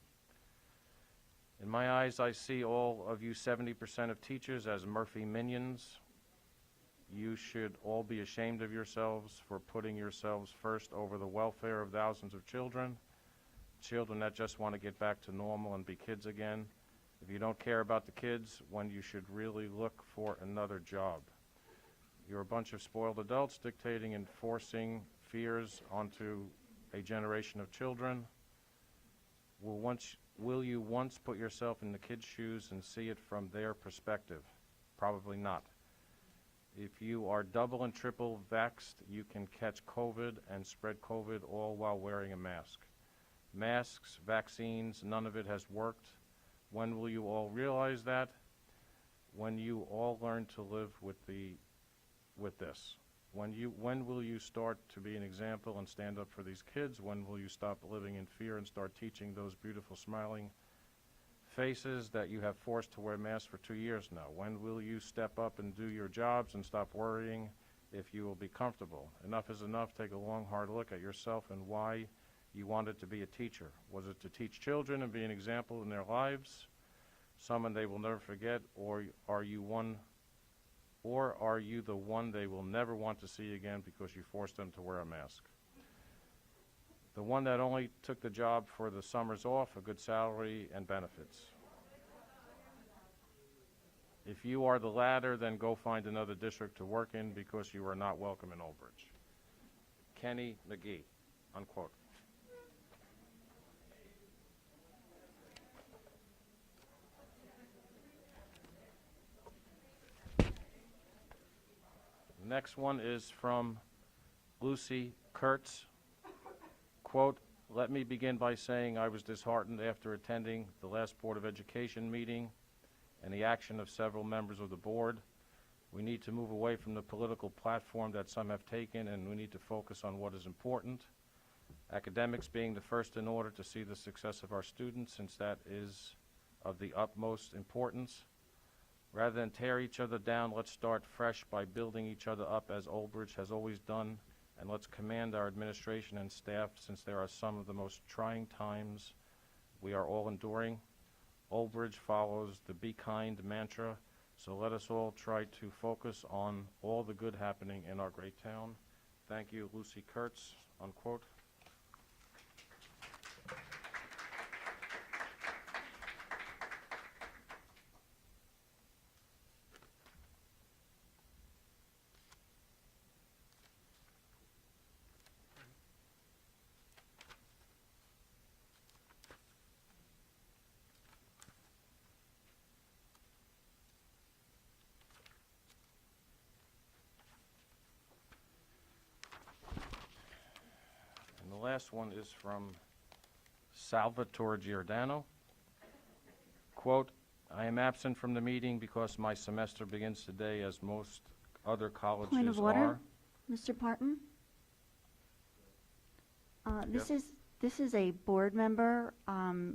In my eyes, I see all of you 70% of teachers as Murphy minions. You should all be ashamed of yourselves for putting yourselves first over the welfare of thousands of children that just want to get back to normal and be kids again. If you don't care about the kids, when you should really look for another job. You're a bunch of spoiled adults dictating and forcing fears onto a generation of children. Will you once put yourself in the kids' shoes and see it from their perspective? Probably not. If you are double and triple vaxxed, you can catch COVID and spread COVID all while wearing a mask. Masks, vaccines, none of it has worked. When will you all realize that? When you all learn to live with this. When will you start to be an example and stand up for these kids? When will you stop living in fear and start teaching those beautiful smiling faces that you have forced to wear masks for 2 years now? When will you step up and do your jobs and stop worrying if you will be comfortable? Enough is enough. Take a long, hard look at yourself and why you wanted to be a teacher. Was it to teach children and be an example in their lives, someone they will never forget, or are you the one they will never want to see again because you forced them to wear a mask? The one that only took the job for the summers off, a good salary, and benefits. If you are the latter, then go find another district to work in because you are not welcome in Old Bridge. Kenny McGee, unquote. The next one is from Lucy Kurtz. Quote, let me begin by saying I was disheartened after attending the last Board of Education meeting and the action of several members of the board. We need to move away from the political platform that some have taken, and we need to focus on what is important. Academics being the first in order to see the success of our students, since that is of the utmost importance. Rather than tear each other down, let's start fresh by building each other up as Old Bridge has always done, and let's commend our administration and staff since there are some of the most trying times we are all enduring. Old Bridge follows the be kind mantra, so let us all try to focus on all the good happening in our great town. Thank you, Lucy Kurtz, unquote. The last one is from Salvatore Giordano. Quote, I am absent from the meeting because my semester begins today, as most other colleges Point of order, are. Mr. Parton? Yes. This is a board member.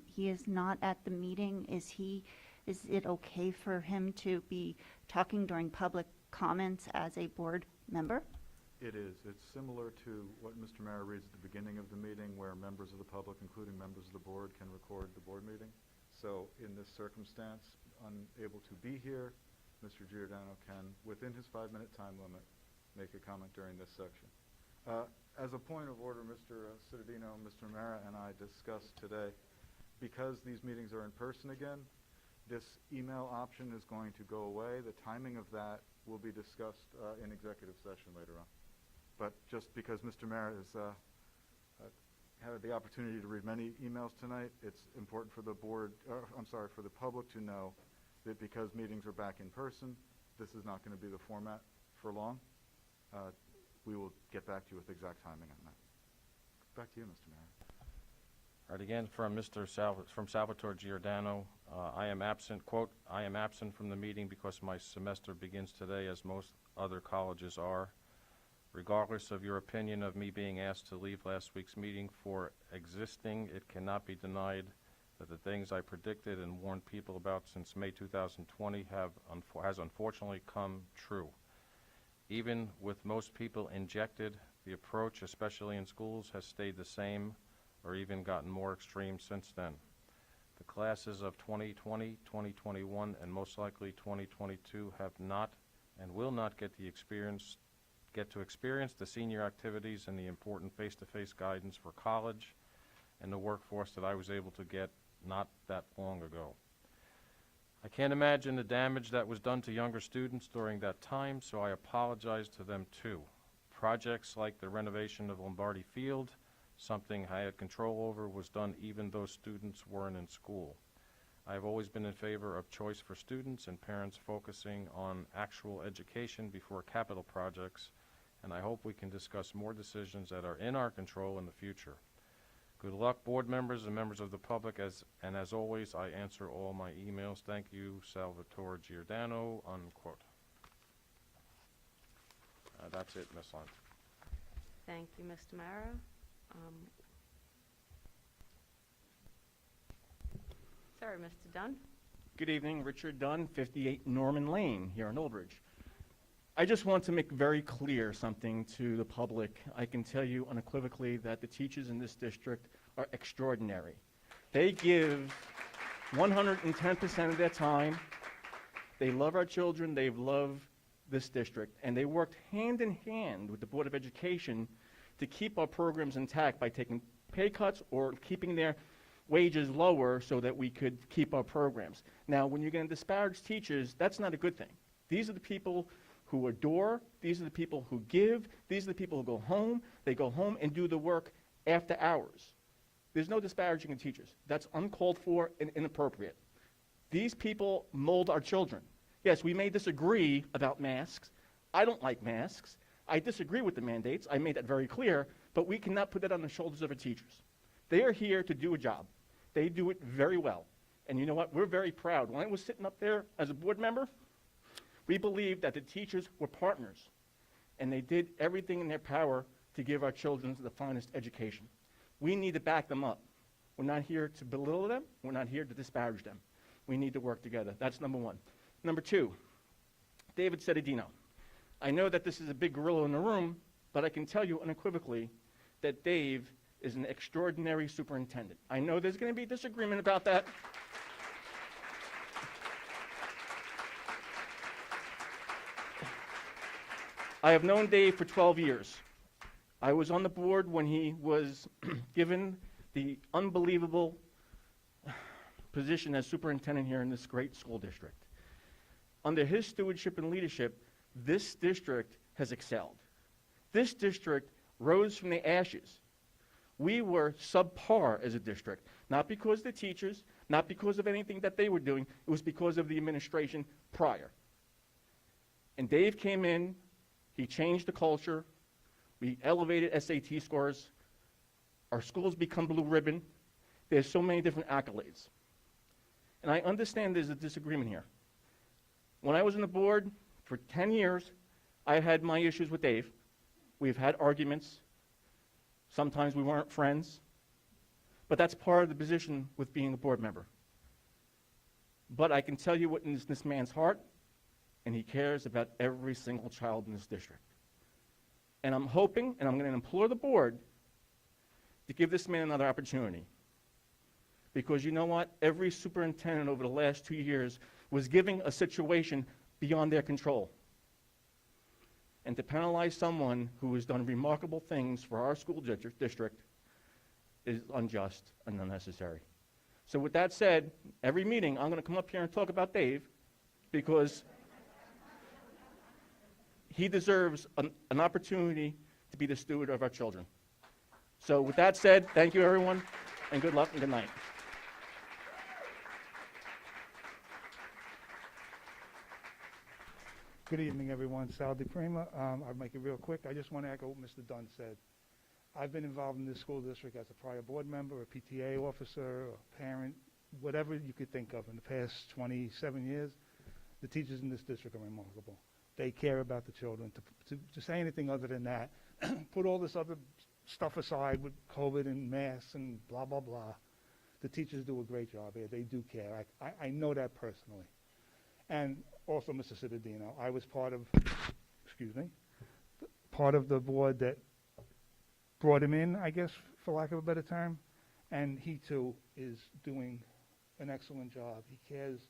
He is not at the meeting. Is it okay for him to be talking during public comments as a board member? It is. It's similar to what Mr. Mara reads at the beginning of the meeting, where members of the public, including members of the board, can record the board meeting. So in this circumstance, unable to be here, Mr. Giordano can, within his 5-minute time limit, make a comment during this section. As a point of order, Mr. Cittadino, Mr. Mara, and I discussed today, because these meetings are in person again, this email option is going to go away. The timing of that will be discussed in executive session later on. But just because Mr. Mara has had the opportunity to read many emails tonight, it's important for the board, for the public to know that because meetings are back in person, this is not going to be the format for long. We will get back to you with exact timing on that. Back to you, Mr. Mara. All right, again from from Salvatore Giordano. I am absent, quote, I am absent from the meeting because my semester begins today, as most other colleges are. Regardless of your opinion of me being asked to leave last week's meeting for existing, it cannot be denied that the things I predicted and warned people about since May 2020 has unfortunately come true. Even with most people injected, the approach, especially in schools, has stayed the same or even gotten more extreme since then. The classes of 2020, 2021, and most likely 2022 have not and will not get to experience the senior activities and the important face-to-face guidance for college and the workforce that I was able to get not that long ago. I can't imagine the damage that was done to younger students during that time, so I apologize to them too. Projects like the renovation of Lombardi Field, something I had control over, was done even though students weren't in school. I have always been in favor of choice for students and parents focusing on actual education before capital projects, and I hope we can discuss more decisions that are in our control in the future. Good luck, board members and members of the public, as always, I answer all my emails. Thank you, Salvatore Giordano, unquote. That's it, Ms. Lunt. Thank you, Mr. Mara. Sorry, Mr. Dunn. Good evening, Richard Dunn, 58 Norman Lane here in Old Bridge. I just want to make very clear something to the public. I can tell you unequivocally that the teachers in this district are extraordinary. They give 110% of their time. They love our children. They love this district. And they worked hand in hand with the Board of Education to keep our programs intact by taking pay cuts or keeping their wages lower so that we could keep our programs. Now, when you're going to disparage teachers, that's not a good thing. These are the people who adore, these are the people who give, these are the people who go home. They go home and do the work after hours. There's no disparaging of teachers. That's uncalled for and inappropriate. These people mold our children. Yes, we may disagree about masks. I don't like masks. I disagree with the mandates. I made that very clear, but we cannot put that on the shoulders of our teachers. They are here to do a job. They do it very well. And you know what? We're very proud. When I was sitting up there as a board member, we believed that the teachers were partners, and they did everything in their power to give our children the finest education. We need to back them up. We're not here to belittle them. We're not here to disparage them. We need to work together. That's number one. Number two, David Cededino. I know that this is a big gorilla in the room, but I can tell you unequivocally that Dave is an extraordinary superintendent. I know there's going to be disagreement about that. I have known Dave for 12 years. I was on the board when he was given the unbelievable position as superintendent here in this great school district. Under his stewardship and leadership, this district has excelled. This district rose from the ashes. We were subpar as a district, not because of the teachers, not because of anything that they were doing, it was because of the administration prior. And Dave came in, he changed the culture, we elevated SAT scores, our schools become blue ribbon, there's so many different accolades. And I understand there's a disagreement here. When I was on the board for 10 years, I had my issues with Dave. We've had arguments. Sometimes we weren't friends. But that's part of the position with being a board member. But I can tell you what is this man's heart, and he cares about every single child in this district. And I'm hoping, and I'm going to implore the board to give this man another opportunity. Because you know what? Every superintendent over the last 2 years was giving a situation beyond their control. And to penalize someone who has done remarkable things for our school district is unjust and unnecessary. So with that said, every meeting I'm going to come up here and talk about Dave because he deserves an opportunity to be the steward of our children. So with that said, thank you everyone, and good luck and good night. Good evening, everyone. Sal DePrima. I'll make it real quick. I just want to echo what Mr. Dunn said. I've been involved in this school district as a prior board member, a PTA officer, a parent, whatever you could think of in the past 27 years. The teachers in this district are remarkable. They care about the children. To say anything other than that, put all this other stuff aside with COVID and masks and blah, blah, blah. The teachers do a great job here. They do care. I know that personally. And also, Mr. Citadino, I was part of the board that brought him in, I guess, for lack of a better term. And he, too, is doing an excellent job. He cares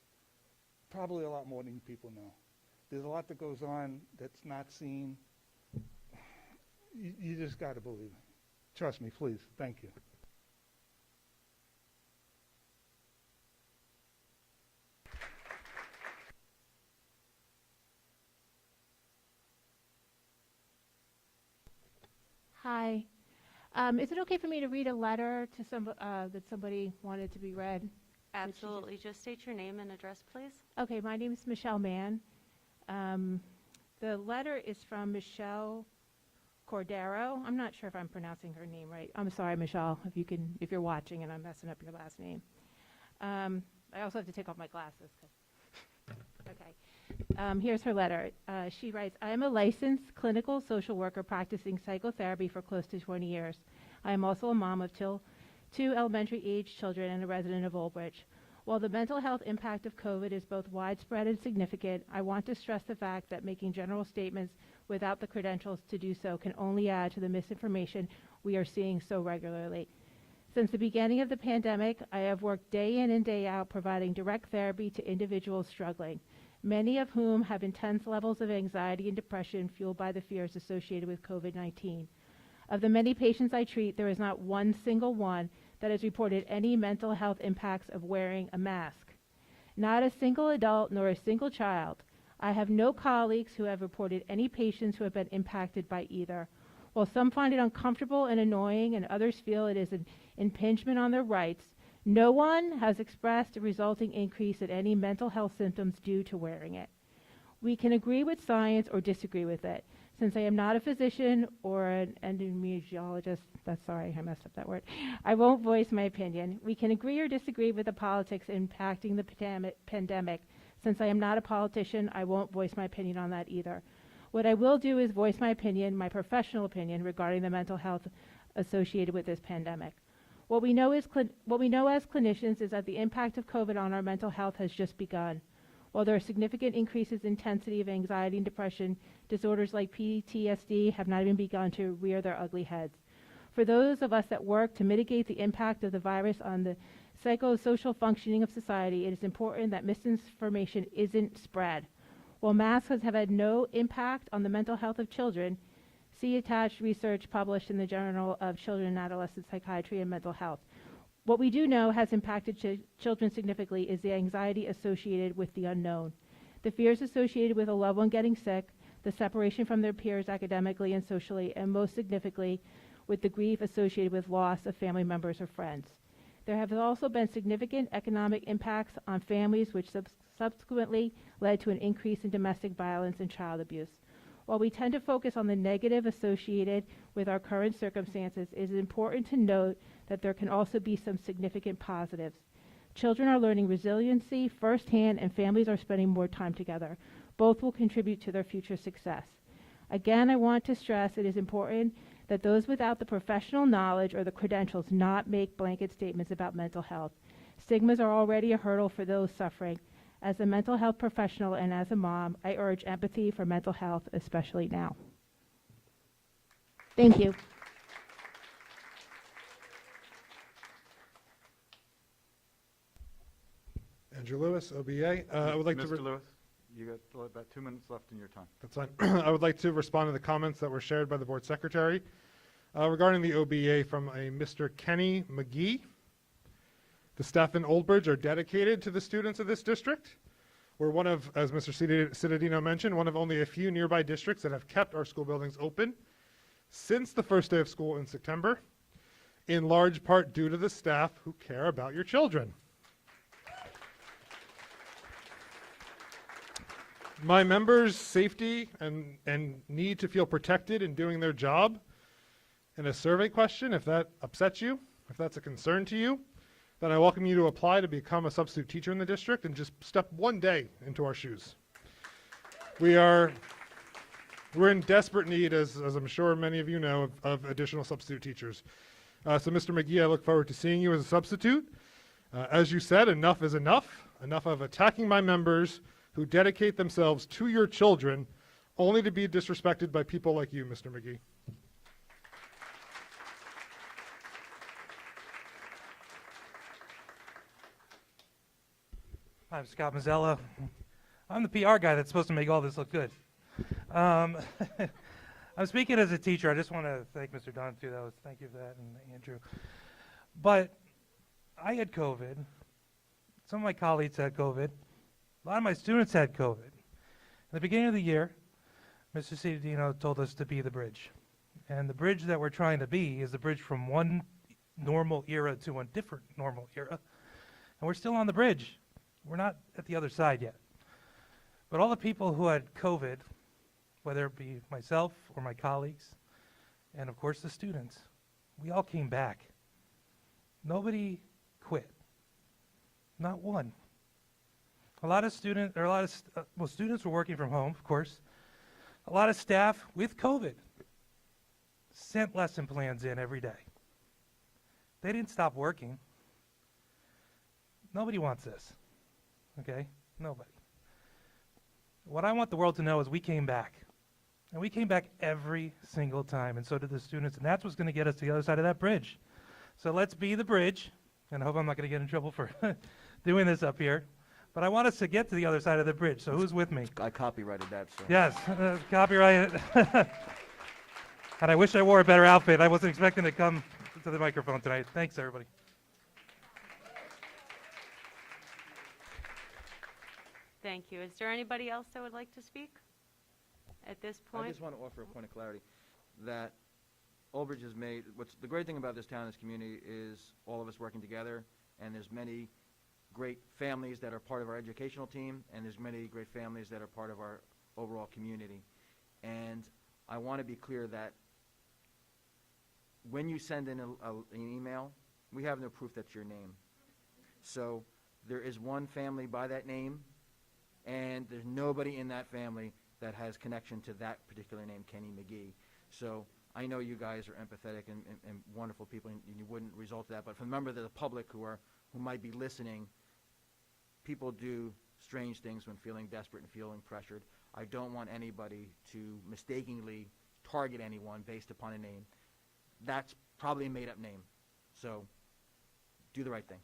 probably a lot more than people know. There's a lot that goes on that's not seen. You just got to believe it. Trust me, please. Thank you. Hi. Is it okay for me to read a letter to that somebody wanted to be read? Absolutely. Just state your name and address, please. Okay, my name is Michelle Mann. The letter is from Michelle Cordero. I'm not sure if I'm pronouncing her name right. I'm sorry, Michelle, if you're watching and I'm messing up your last name. I also have to take off my glasses. Okay. Here's her letter. She writes, I am a licensed clinical social worker practicing psychotherapy for close to 20 years. I am also a mom of two elementary-age children and a resident of Old Bridge. While the mental health impact of COVID is both widespread and significant, I want to stress the fact that making general statements without the credentials to do so can only add to the misinformation we are seeing so regularly. Since the beginning of the pandemic, I have worked day in and day out providing direct therapy to individuals struggling, many of whom have intense levels of anxiety and depression fueled by the fears associated with COVID-19. Of the many patients I treat, there is not one single one that has reported any mental health impacts of wearing a mask. Not a single adult nor a single child. I have no colleagues who have reported any patients who have been impacted by either. While some find it uncomfortable and annoying and others feel it is an impingement on their rights, no one has expressed a resulting increase in any mental health symptoms due to wearing it. We can agree with science or disagree with it. Since I am not a physician or an epidemiologist, I messed up that word, I won't voice my opinion. We can agree or disagree with the politics impacting the pandemic. Since I am not a politician, I won't voice my opinion on that either. What I will do is voice my opinion, my professional opinion, regarding the mental health associated with this pandemic. What we know as clinicians is that the impact of COVID on our mental health has just begun. While there are significant increases in intensity of anxiety and depression, disorders like PTSD have not even begun to rear their ugly heads. For those of us that work to mitigate the impact of the virus on the psychosocial functioning of society, it is important that misinformation isn't spread. While masks have had no impact on the mental health of children, see attached research published in the Journal of Children and Adolescent Psychiatry and Mental Health. What we do know has impacted children significantly is the anxiety associated with the unknown, the fears associated with a loved one getting sick, the separation from their peers academically and socially, and most significantly, with the grief associated with loss of family members or friends. There have also been significant economic impacts on families, which subsequently led to an increase in domestic violence and child abuse. While we tend to focus on the negative associated with our current circumstances, it is important to note that there can also be some significant positives. Children are learning resiliency firsthand, and families are spending more time together. Both will contribute to their future success. Again, I want to stress it is important that those without the professional knowledge or the credentials not make blanket statements about mental health. Stigmas are already a hurdle for those suffering. As a mental health professional and as a mom, I urge empathy for mental health, especially now. Thank you. Andrew Lewis, OBA. I would like to... Mr. Lewis, you got about 2 minutes left in your time. That's fine. I would like to respond to the comments that were shared by the board secretary regarding the OBA from a Mr. Kenny McGee. The staff in Old Bridge are dedicated to the students of this district. We're one of, as Mr. Cittadino mentioned, one of only a few nearby districts that have kept our school buildings open since the first day of school in September, in large part due to the staff who care about your children. My members' safety and need to feel protected in doing their job. In a survey question, if that upsets you, if that's a concern to you, then I welcome you to apply to become a substitute teacher in the district and just step one day into our shoes. We're in desperate need, as I'm sure many of you know, of additional substitute teachers. So Mr. McGee, I look forward to seeing you as a substitute. As you said, enough is enough. Enough of attacking my members who dedicate themselves to your children only to be disrespected by people like you, Mr. McGee. I'm Scott Mazzella. I'm the PR guy that's supposed to make all this look good. I'm speaking as a teacher. I just want to thank Mr. Dunn, too. Thank you for that, and Andrew. But I had COVID. Some of my colleagues had COVID. A lot of my students had COVID. At the beginning of the year, Mr. Cittadino told us to be the bridge. And the bridge that we're trying to be is the bridge from one normal era to a different normal era. And we're still on the bridge. We're not at the other side yet. But all the people who had COVID, whether it be myself or my colleagues, and of course the students, we all came back. Nobody quit. Not one. Students were working from home, of course. A lot of staff with COVID sent lesson plans in every day. They didn't stop working. Nobody wants this, okay? Nobody. What I want the world to know is we came back. And we came back every single time, and so did the students, and that's what's going to get us to the other side of that bridge. So let's be the bridge, and I hope I'm not going to get in trouble for doing this up here, but I want us to get to the other side of the bridge, so who's with me? I copyrighted that, so. Yes, copyrighted. And I wish I wore a better outfit. I wasn't expecting to come to the microphone tonight. Thanks, everybody. Thank you. Is there anybody else that would like to speak at this point? I just want to offer a point of clarity that Old Bridge has made. What's the great thing about this town, this community, is all of us working together, and there's many great families that are part of our educational team, and there's many great families that are part of our overall community. And I want to be clear that when you send in an email, we have no proof that's your name. So there is one family by that name, and there's nobody in that family that has connection to that particular name, Kenny McGee. So I know you guys are empathetic and wonderful people, and you wouldn't result to that. But for members of the public who might be listening, people do strange things when feeling desperate and feeling pressured. I don't want anybody to mistakenly target anyone based upon a name. That's probably a made-up name. So do the right thing.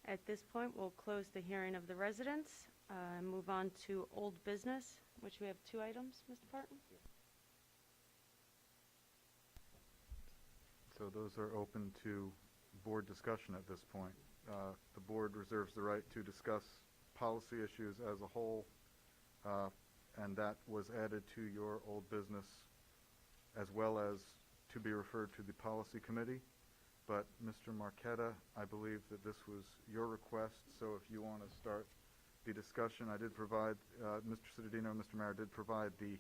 At this point, we'll close the hearing of the residents and move on to old business, which we have 2 items, Mr. Parton. So those are open to board discussion at this point. The board reserves the right to discuss policy issues as a whole, and that was added to your old business as well as to be referred to the policy committee. But Mr. Marquetta, I believe that this was your request, so if you want to start the discussion, I did provide, Mr. Cittadino and Mr. Mayor did provide the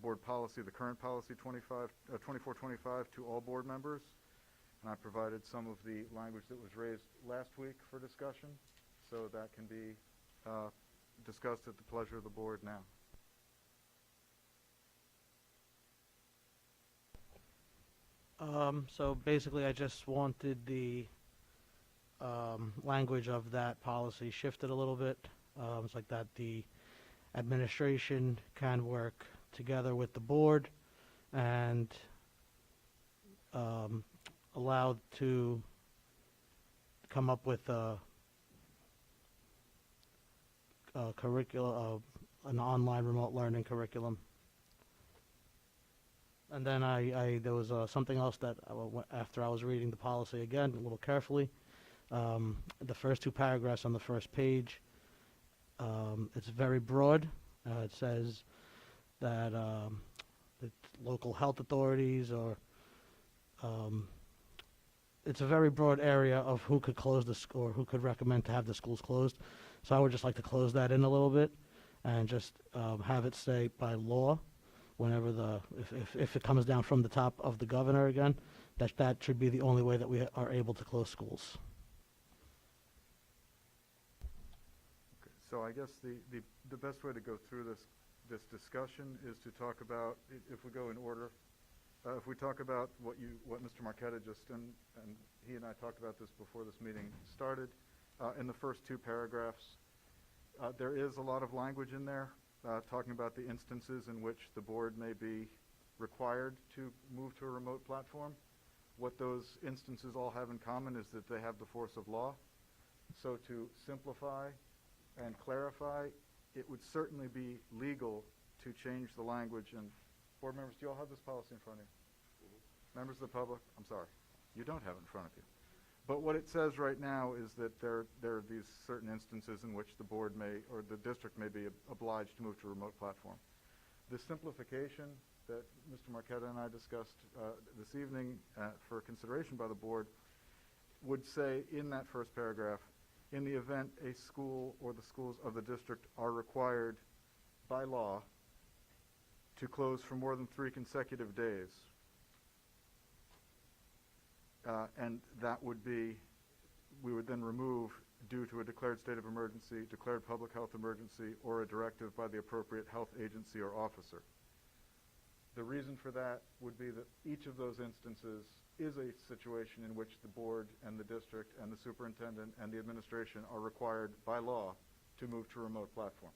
board policy, the current policy 2425 to all board members, and I provided some of the language that was raised last week for discussion, so that can be discussed at the pleasure of the board now. So basically, I just wanted the language of that policy shifted a little bit. It's like that the administration can work together with the board and allowed to come up with a curriculum, an online remote learning curriculum. And then there was something else that after I was reading the policy again a little carefully, the first 2 paragraphs on the first page, it's very broad. It says that the local health authorities or it's a very broad area of who could close the school or who could recommend to have the schools closed. So I would just like to close that in a little bit and just have it say by law. Whenever if it comes down from the top of the governor again, that should be the only way that we are able to close schools. Okay, so I guess the best way to go through this discussion is to talk about, if we go in order, if we talk about what Mr. Marquetta just and he and I talked about this before this meeting started. In the first 2 paragraphs, there is a lot of language in there. Talking about the instances in which the board may be required to move to a remote platform. What those instances all have in common is that they have the force of law. So to simplify and clarify, it would certainly be legal to change the language. And board members, do you all have this policy in front of you? Members of the public, I'm sorry, you don't have it in front of you. But what it says right now is that there are these certain instances in which the board may, or the district may be obliged to move to a remote platform. The simplification that Mr. Marqueta and I discussed this evening for consideration by the board would say in that first paragraph, in the event a school or the schools of the district are required by law to close for more than 3 consecutive days, and that would be, we would then remove due to a declared state of emergency, declared public health emergency, or a directive by the appropriate health agency or officer. The reason for that would be that each of those instances is a situation in which the board and the district and the superintendent and the administration are required by law to move to remote platforms.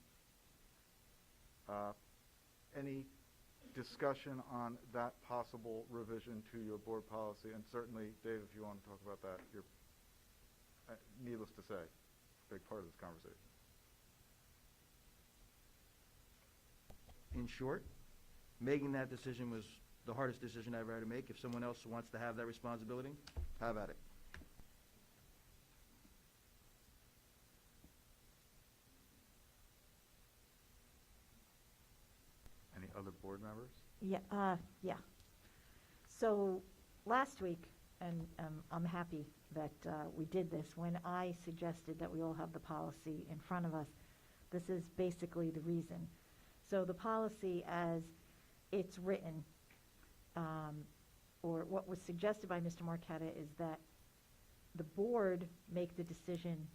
Any discussion on that possible revision to your board policy? And certainly, Dave, if you want to talk about that, you're, needless to say, a big part of this conversation. In short, making that decision was the hardest decision I ever had to make. If someone else wants to have that responsibility, have at it. Any other board members? Yeah. So last week, and I'm happy that we did this, when I suggested that we all have the policy in front of us, this is basically the reason. So the policy as it's written, or what was suggested by Mr. Marqueta, is that the board make the decision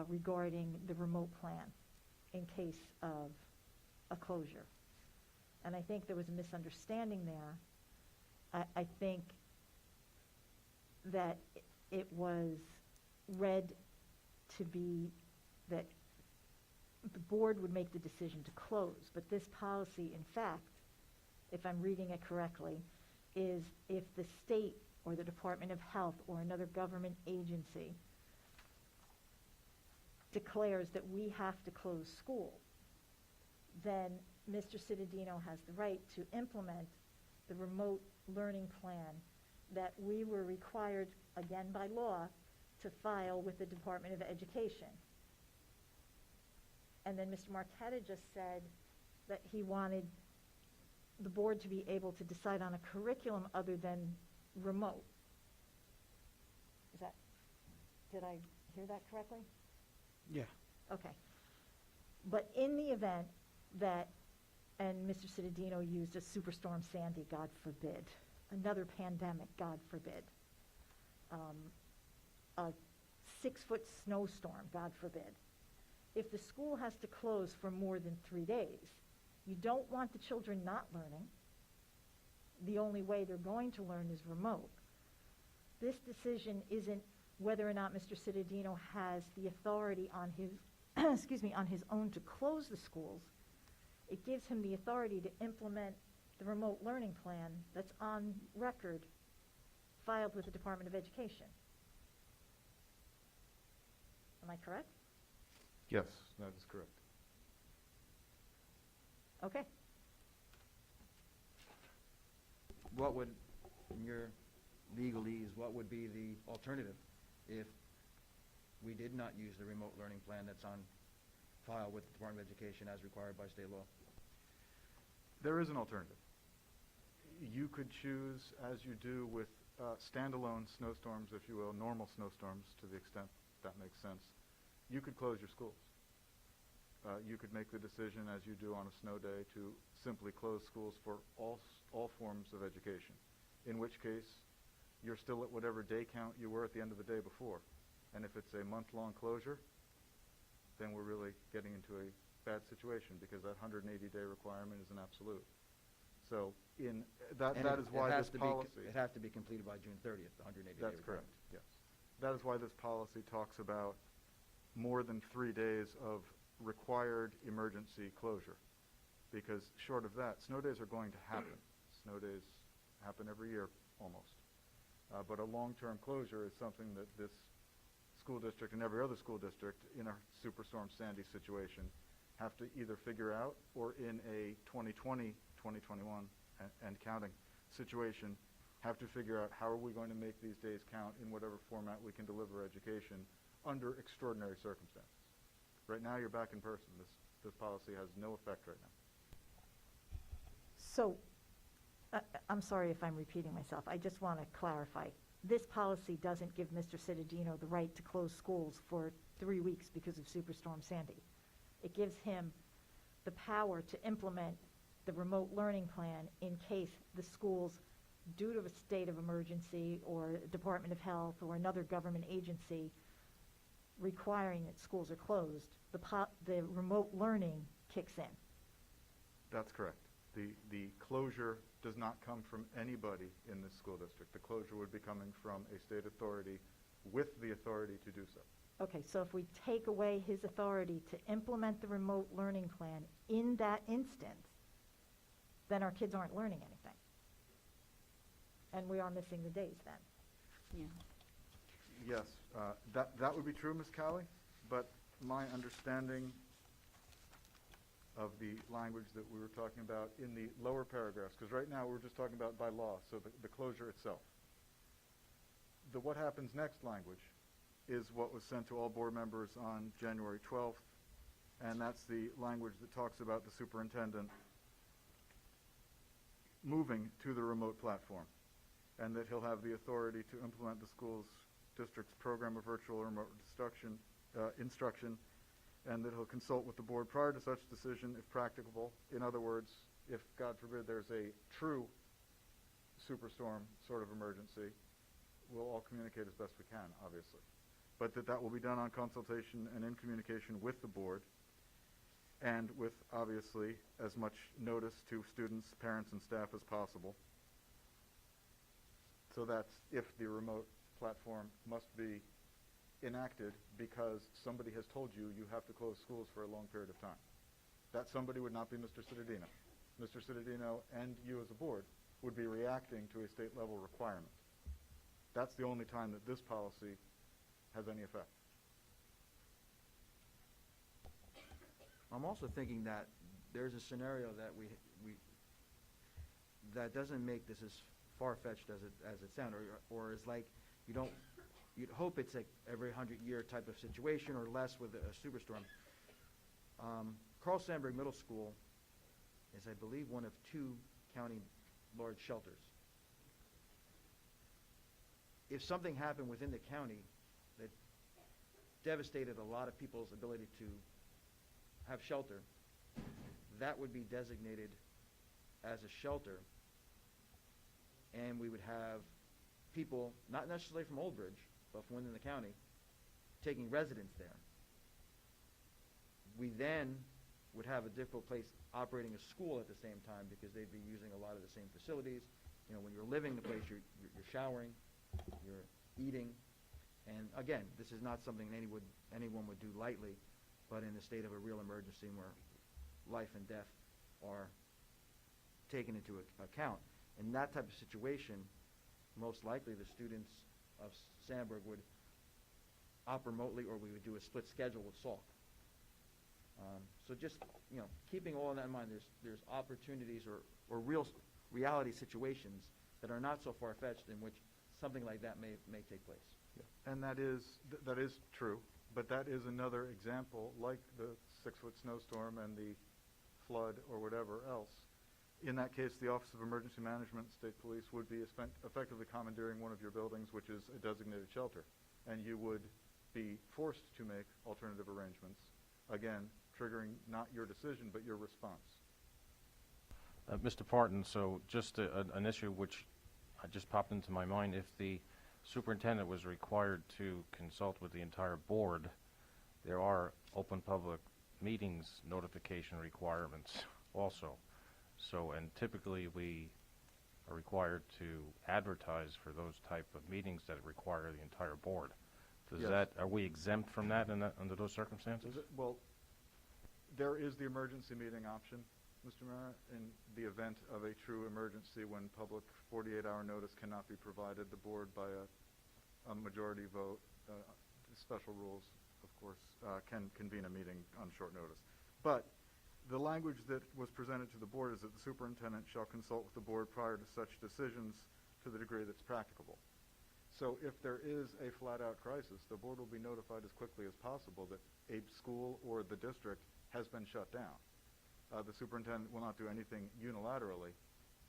regarding the remote plan in case of a closure. And I think there was a misunderstanding there. I think that it was read to be that the board would make the decision to close, but this policy, in fact, if I'm reading it correctly, is if the state or the Department of Health or another government agency declares that we have to close schools, then Mr. Cittadino has the right to implement the remote learning plan that we were required, again by law, to file with the Department of Education. And then Mr. Marqueta just said that he wanted the board to be able to decide on a curriculum other than remote. Did I hear that correctly? Yeah. Okay. But in the event that, and Mr. Cittadino used a Superstorm Sandy, God forbid, another pandemic, God forbid, a 6-foot snowstorm, God forbid. If the school has to close for more than 3 days, you don't want the children not learning. The only way they're going to learn is remote. This decision isn't whether or not Mr. Cittadino has the authority on his, on his own to close the schools. It gives him the authority to implement the remote learning plan that's on record, filed with the Department of Education. Am I correct? Yes, that is correct. Okay. What would, in your legalese, what would be the alternative if we did not use the remote learning plan that's on file with the Department of Education as required by state law? There is an alternative. You could choose, as you do with standalone snowstorms, if you will, normal snowstorms to the extent that makes sense, you could close your schools. You could make the decision, as you do on a snow day, to simply close schools for all forms of education, in which case you're still at whatever day count you were at the end of the day before. And if it's a month-long closure, then we're really getting into a bad situation, because that 180-day requirement is an absolute. So that is why this policy... It has to be completed by June 30th, the 180-day requirement. That's correct, yes. That is why this policy talks about more than 3 days of required emergency closure, because short of that, snow days are going to happen. Snow days happen every year, almost. But a long-term closure is something that this school district and every other school district in a Superstorm Sandy situation have to either figure out, or in a 2020, 2021 and counting situation, have to figure out how are we going to make these days count in whatever format we can deliver education under extraordinary circumstances. Right now, you're back in person. This policy has no effect right now. So I'm sorry if I'm repeating myself. I just want to clarify. This policy doesn't give Mr. Cittadino the right to close schools for 3 weeks because of Superstorm Sandy. It gives him the power to implement the remote learning plan in case the schools, due to a state of emergency or Department of Health or another government agency requiring that schools are closed, the remote learning kicks in. That's correct. The closure does not come from anybody in this school district. The closure would be coming from a state authority with the authority to do so. Okay, so if we take away his authority to implement the remote learning plan in that instance, then our kids aren't learning anything. And we are missing the days then. Yeah. Yes, that would be true, Ms. Cowley, but my understanding of the language that we were talking about in the lower paragraphs, because right now we're just talking about by law, so the closure itself. The what happens next language is what was sent to all board members on January 12th, and that's the language that talks about the superintendent moving to the remote platform, and that he'll have the authority to implement the school's district's program of virtual or remote instruction, and that he'll consult with the board prior to such decision if practicable. In other words, if, God forbid, there's a true superstorm sort of emergency, we'll all communicate as best we can, obviously. But that will be done on consultation and in communication with the board, and with, obviously, as much notice to students, parents, and staff as possible. So that's if the remote platform must be enacted because somebody has told you you have to close schools for a long period of time. That somebody would not be Mr. Cittadino. Mr. Cittadino and you as a board would be reacting to a state level requirement. That's the only time that this policy has any effect. I'm also thinking that there's a scenario that that doesn't make this as far-fetched as it sounds, or is like you'd hope it's like every 100-year type of situation or less with a superstorm. Carl Sandburg Middle School is, I believe, one of 2 county large shelters. If something happened within the county that devastated a lot of people's ability to have shelter, that would be designated as a shelter, and we would have people, not necessarily from Old Bridge, but from within the county, taking residence there. We then would have a difficult place operating a school at the same time because they'd be using a lot of the same facilities. You know, when you're living the place, you're showering, you're eating, and again, this is not something anyone would do lightly, but in the state of a real emergency where life and death are taken into account. In that type of situation, most likely the students of Sandburg would opt remotely, or we would do a split schedule with Salk. So just, you know, keeping all of that in mind, there's opportunities or real reality situations that are not so far-fetched in which something like that may take place. Yeah. And that is true, but that is another example, like the 6-foot snowstorm and the flood or whatever else. In that case, the Office of Emergency Management, State Police, would be effectively commandeering one of your buildings, which is a designated shelter, and you would be forced to make alternative arrangements, again, triggering not your decision, but your response. Mr. Parton, so just an issue which just popped into my mind. If the superintendent was required to consult with the entire board, there are open public meetings notification requirements also. So, and typically we are required to advertise for those type of meetings that require the entire board. Yes. Are we exempt from that under those circumstances? Well, there is the emergency meeting option, Mr. Mayor, in the event of a true emergency when public 48-hour notice cannot be provided. The board, by a majority vote, special rules, of course, can convene a meeting on short notice. But the language that was presented to the board is that the superintendent shall consult with the board prior to such decisions to the degree that's practicable. So if there is a flat-out crisis, the board will be notified as quickly as possible that a school or the district has been shut down. The superintendent will not do anything unilaterally,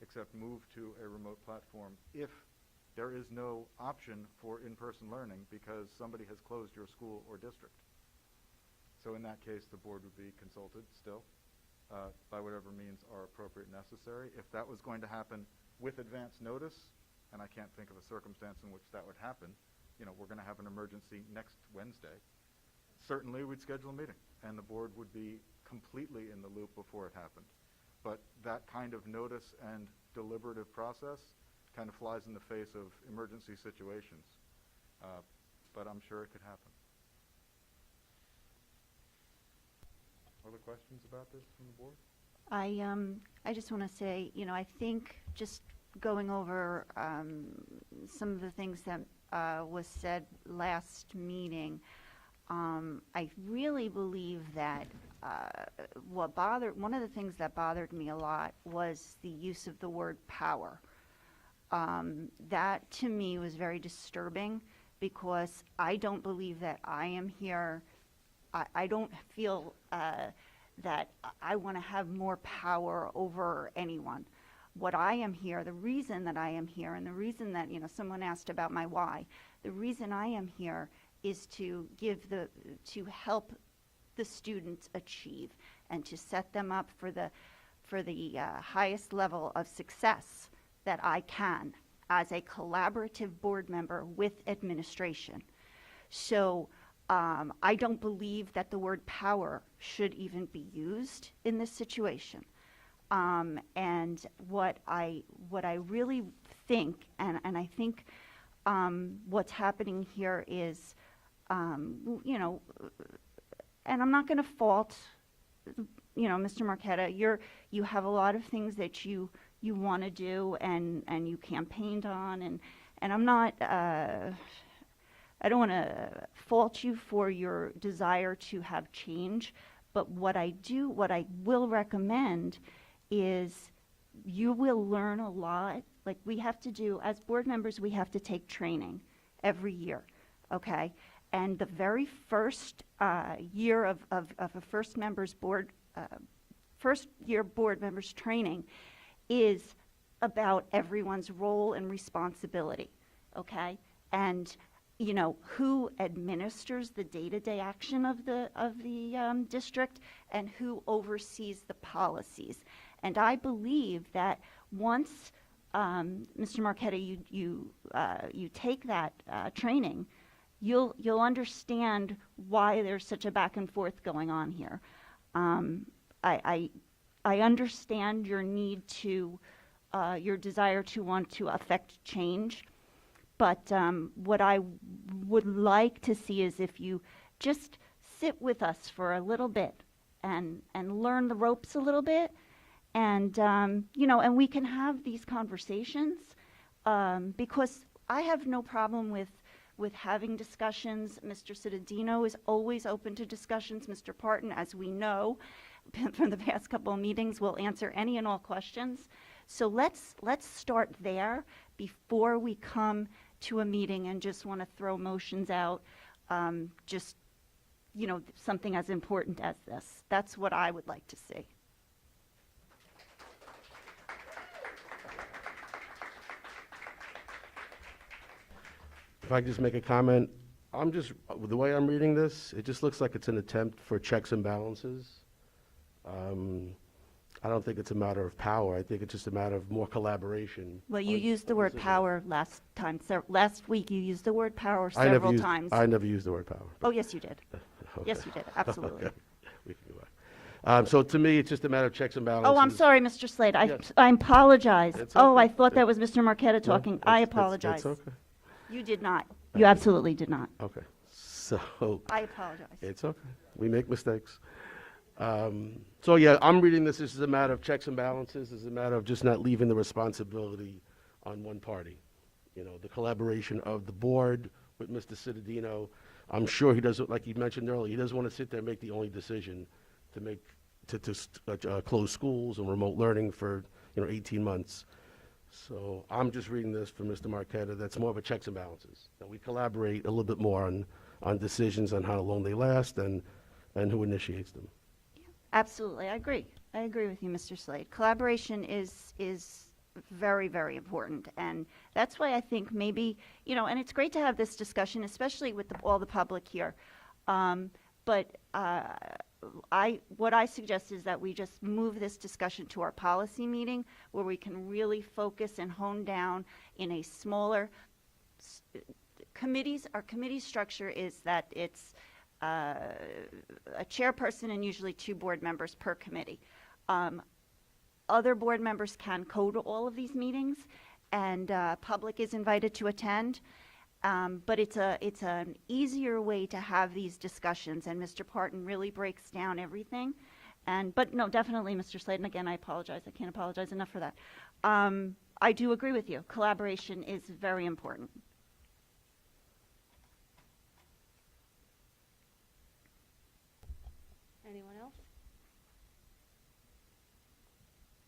except move to a remote platform if there is no option for in-person learning because somebody has closed your school or district. So in that case, the board would be consulted still by whatever means are appropriate and necessary. If that was going to happen with advance notice, and I can't think of a circumstance in which that would happen, you know, we're going to have an emergency next Wednesday, certainly we'd schedule a meeting, and the board would be completely in the loop before it happened. But that kind of notice and deliberative process kind of flies in the face of emergency situations. But I'm sure it could happen. Other questions about this from the board? I just want to say, you know, I think just going over some of the things that was said last meeting, I really believe that one of the things that bothered me a lot was the use of the word power. That to me was very disturbing because I don't believe that I am here. I don't feel that I want to have more power over anyone. What I am here, the reason that I am here, and the reason that, you know, someone asked about my why, the reason I am here is to help the students achieve and to set them up for the highest level of success that I can as a collaborative board member with administration. So I don't believe that the word power should even be used in this situation. And what I really think, and I think what's happening here is, you know, and I'm not going to fault, you know, Mr. Marquetta. You have a lot of things that you want to do and you campaigned on, and I'm not. I don't want to fault you for your desire to have change, but what I will recommend is you will learn a lot. Like we have to do, as board members, we have to take training every year, okay? And the very first year of a first year board members training is about everyone's role and responsibility, okay? And you know, who administers the day-to-day action of the district and who oversees the policies. And I believe that once, Mr. Marquetta, you take that training, you'll understand why there's such a back and forth going on here. I understand your need to, your desire to want to affect change. But what I would like to see is if you just sit with us for a little bit and learn the ropes a little bit, and you know, and we can have these conversations because I have no problem with having discussions. Mr. Cittadino is always open to discussions. Mr. Parton, as we know from the past couple of meetings, will answer any and all questions. So let's start there before we come to a meeting and just want to throw motions out, just, you know, something as important as this. That's what I would like to see. If I could just make a comment, the way I'm reading this, it just looks like it's an attempt for checks and balances. I don't think it's a matter of power. I think it's just a matter of more collaboration. Well, you used the word power last time. Last week, you used the word power several times. I never used the word power. Oh, yes, you did. Okay. Yes, you did. Absolutely. Okay. We can go back. So to me, it's just a matter of checks and balances. Oh, I'm sorry, Mr. Slade. Yes. I apologize. It's Oh, okay. I thought that was Mr. Marquetta talking. I apologize. It's okay. You did not. You absolutely did not. Okay. So. I apologize. It's okay. We make mistakes. So yeah, I'm reading this as a matter of checks and balances. It's a matter of just not leaving the responsibility on one party. You know, the collaboration of the board with Mr. Cittadino. I'm sure he doesn't, like you mentioned earlier, he doesn't want to sit there and make the only decision to close schools and remote learning for 18 months. So I'm just reading this from Mr. Marquetta. That's more of a checks and balances. That we collaborate a little bit more on decisions on how long they last and who initiates them. Absolutely, I agree. I agree with you, Mr. Slade. Collaboration is very, very important. And that's why I think maybe, and it's great to have this discussion, especially with all the public here. But what I suggest is that we just move this discussion to our policy meeting where we can really focus and hone down in a smaller committees. Our committee structure is that it's a chairperson and usually 2 board members per committee. Other board members can go to all of these meetings, and public is invited to attend. But it's an easier way to have these discussions, and Mr. Parton really breaks down everything. But no, definitely, Mr. Slade, and again, I apologize. I can't apologize enough for that. I do agree with you. Collaboration is very important. Anyone else?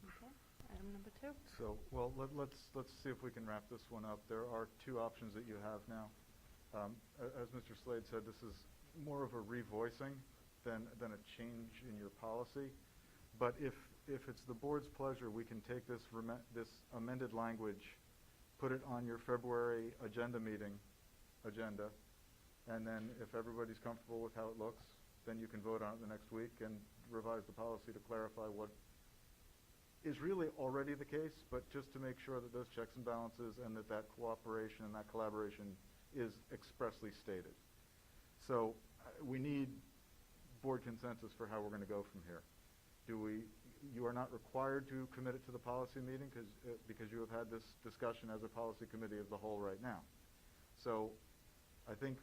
Okay, item number 2. So, well, let's see if we can wrap this one up. There are 2 options that you have now. As Mr. Slade said, this is more of a revoicing than a change in your policy. But if it's the board's pleasure, we can take this amended language, put it on your February agenda, and then if everybody's comfortable with how it looks, then you can vote on it the next week and revise the policy to clarify what is really already the case, but just to make sure that those checks and balances and that cooperation and that collaboration is expressly stated. So we need board consensus for how we're going to go from here. You are not required to commit it to the policy meeting because you have had this discussion as a policy committee of the whole right now. So I think,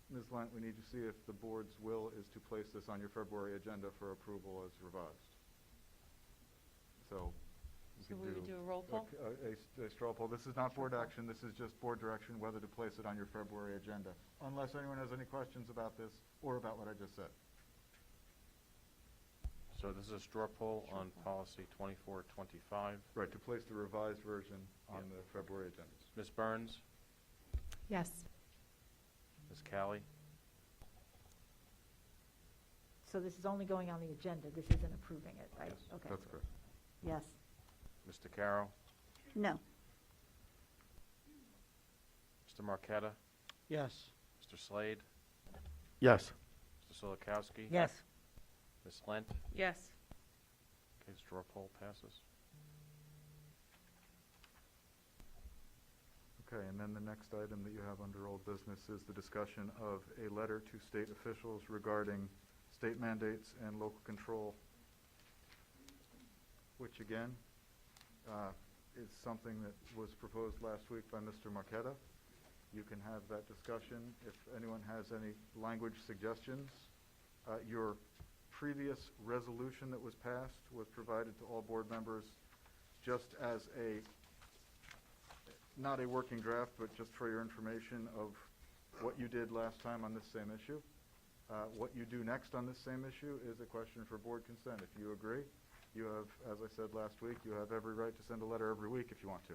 Ms. Lent, we need to see if the board's will is to place this on your February agenda for approval as revised. So we would do a roll call? A straw poll. This is not board action. This is just board direction whether to place it on your February agenda, unless anyone has any questions about this or about what I just said. So this is a straw poll on policy 2425. Right, to place the revised version on the February agenda. Ms. Burns? Yes. Ms. Callie? So this is only going on the agenda, this isn't approving it, right? Yes. Okay. That's correct. Yes. Mr. Carroll? No. Mr. Marqueta? Yes. Mr. Slade? Yes. Mr. Solikowski? Yes. Ms. Lent? Yes. Okay, straw poll passes. Okay, and then the next item that you have under old business is the discussion of a letter to state officials regarding state mandates and local control, which again is something that was proposed last week by Mr. Marqueta. You can have that discussion if anyone has any language suggestions. Your previous resolution that was passed was provided to all board members just as not a working draft, but just for your information of what you did last time on this same issue. What you do next on this same issue is a question for board consent. If you agree, you have, as I said last week, you have every right to send a letter every week if you want to.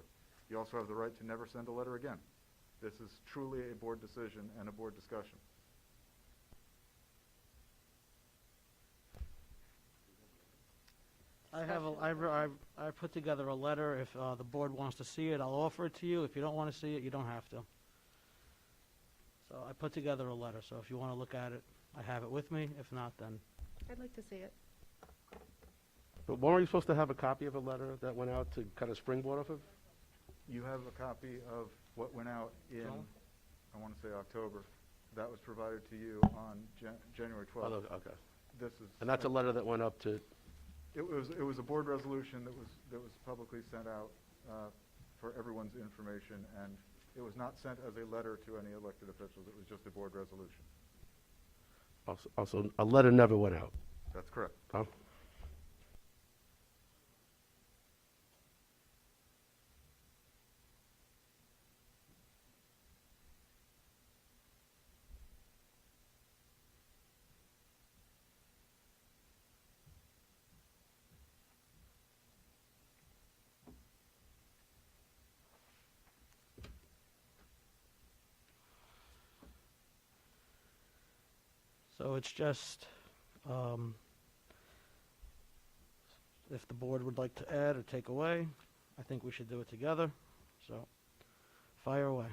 You also have the right to never send a letter again. This is truly a board decision and a board discussion. I put together a letter. If the board wants to see it, I'll offer it to you. If you don't want to see it, you don't have to. So I put together a letter, so if you want to look at it, I have it with me. If not, then... I'd like to see it. But weren't you supposed to have a copy of a letter that went out to kind of springboard off of? You have a copy of what went out in, I want to say October. That was provided to you on January 12th. Oh, okay. This is, And that's a letter that went up to... It was a board resolution that was publicly sent out for everyone's information, and it was not sent as a letter to any elected officials. It was just a board resolution. Also, a letter never went out. That's correct. Oh. So it's just, if the board would like to add or take away, I think we should do it together, so fire away.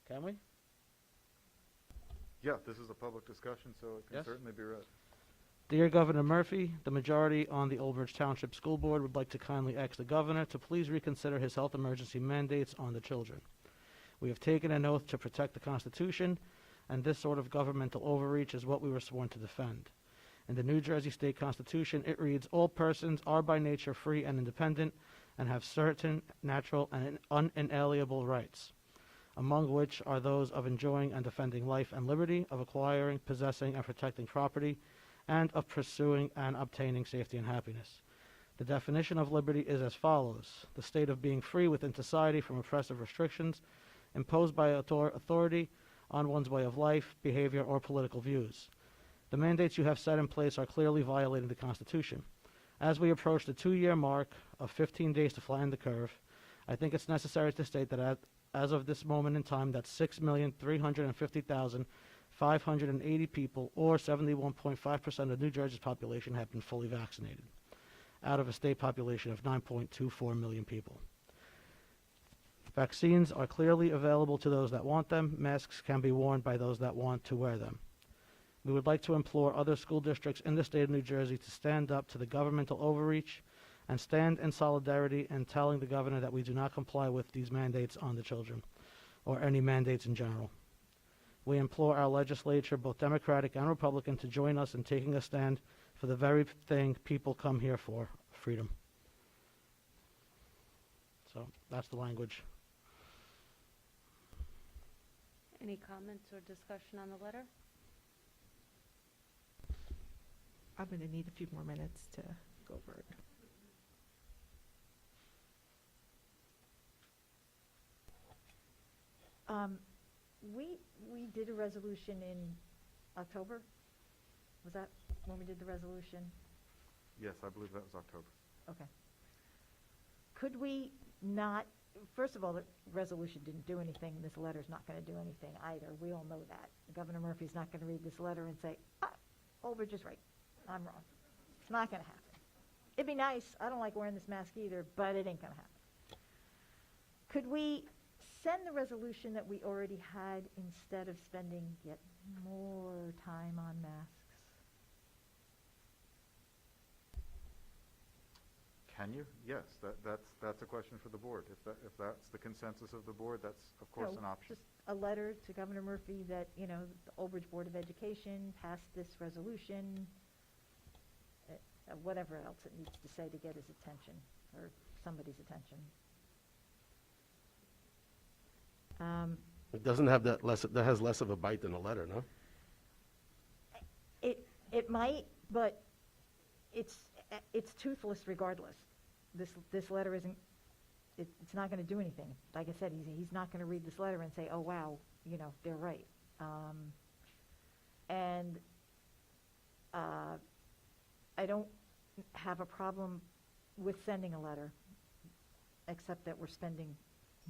Can we? Yeah, this is a public discussion, so it can Yes. certainly be read. Dear Governor Murphy, the majority on the Old Bridge Township School Board would like to kindly ask the governor to please reconsider his health emergency mandates on the children. We have taken an oath to protect the Constitution, and this sort of governmental overreach is what we were sworn to defend. In the New Jersey State Constitution, it reads, "All persons are by nature free and independent and have certain natural and unalienable rights, among which are those of enjoying and defending life and liberty, of acquiring, possessing, and protecting property, and of pursuing and obtaining safety and happiness." The definition of liberty is as follows: the state of being free within society from oppressive restrictions imposed by authority on one's way of life, behavior, or political views. The mandates you have set in place are clearly violating the Constitution. As we approach the 2-year mark of 15 days to flatten the curve, I think it's necessary to state that as of this moment in time, that 6,350,580 people, or 71.5% of New Jersey's population, have been fully vaccinated, out of a state population of 9.24 million people. Vaccines are clearly available to those that want them. Masks can be worn by those that want to wear them. We would like to implore other school districts in the state of New Jersey to stand up to the governmental overreach and stand in solidarity in telling the governor that we do not comply with these mandates on the children, or any mandates in general. We implore our legislature, both Democratic and Republican, to join us in taking a stand for the very thing people come here for, freedom. So that's the language. Any comments or discussion on the letter? I'm going to need a few more minutes to go over it. We did a resolution in October? Was that when we did the resolution? Yes, I believe that was October. Okay. Could we not, first of all, the resolution didn't do anything. This letter's not going to do anything either. We all know that. Governor Murphy's not going to read this letter and say, Old Bridge is right. I'm wrong. It's not going to happen. It'd be nice. I don't like wearing this mask either, but it ain't going to happen. Could we send the resolution that we already had instead of spending yet more time on masks? Can you? Yes, that's a question for the board. If that's the consensus of the board, that's of course an option. Just a letter to Governor Murphy that, the Old Bridge Board of Education passed this resolution, whatever else it needs to say to get his attention, or somebody's attention. It doesn't have that has less of a bite than a letter, no? It might, but it's toothless regardless. This letter isn't, it's not going to do anything. Like I said, he's not going to read this letter and say, oh, wow, they're right. I don't have a problem with sending a letter, except that we're spending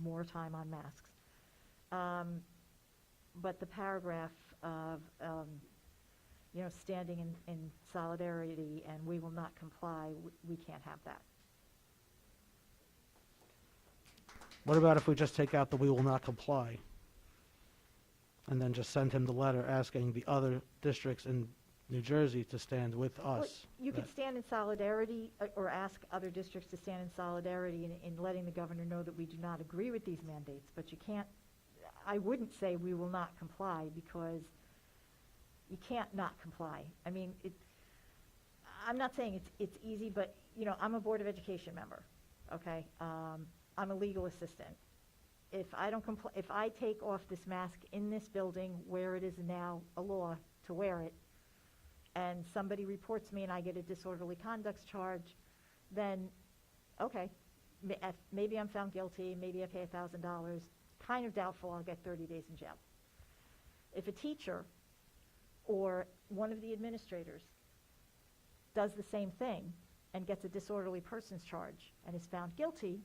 more time on masks. But the paragraph of, standing in solidarity and we will not comply, we can't have that. What about if we just take out the "we will not comply" and then just send him the letter asking the other districts in New Jersey to stand with us? Well, you could stand in solidarity or ask other districts to stand in solidarity in letting the governor know that we do not agree with these mandates, but you can't, I wouldn't say we will not comply, because you can't not comply. I mean, I'm not saying it's easy, but, I'm a Board of Education member, okay? I'm a legal assistant. If I don't comply, if I take off this mask in this building where it is now a law to wear it, and somebody reports me and I get a disorderly conduct charge, then, okay, maybe I'm found guilty, maybe I pay $1,000, kind of doubtful I'll get 30 days in jail. If a teacher or one of the administrators does the same thing and gets a disorderly persons charge and is found guilty,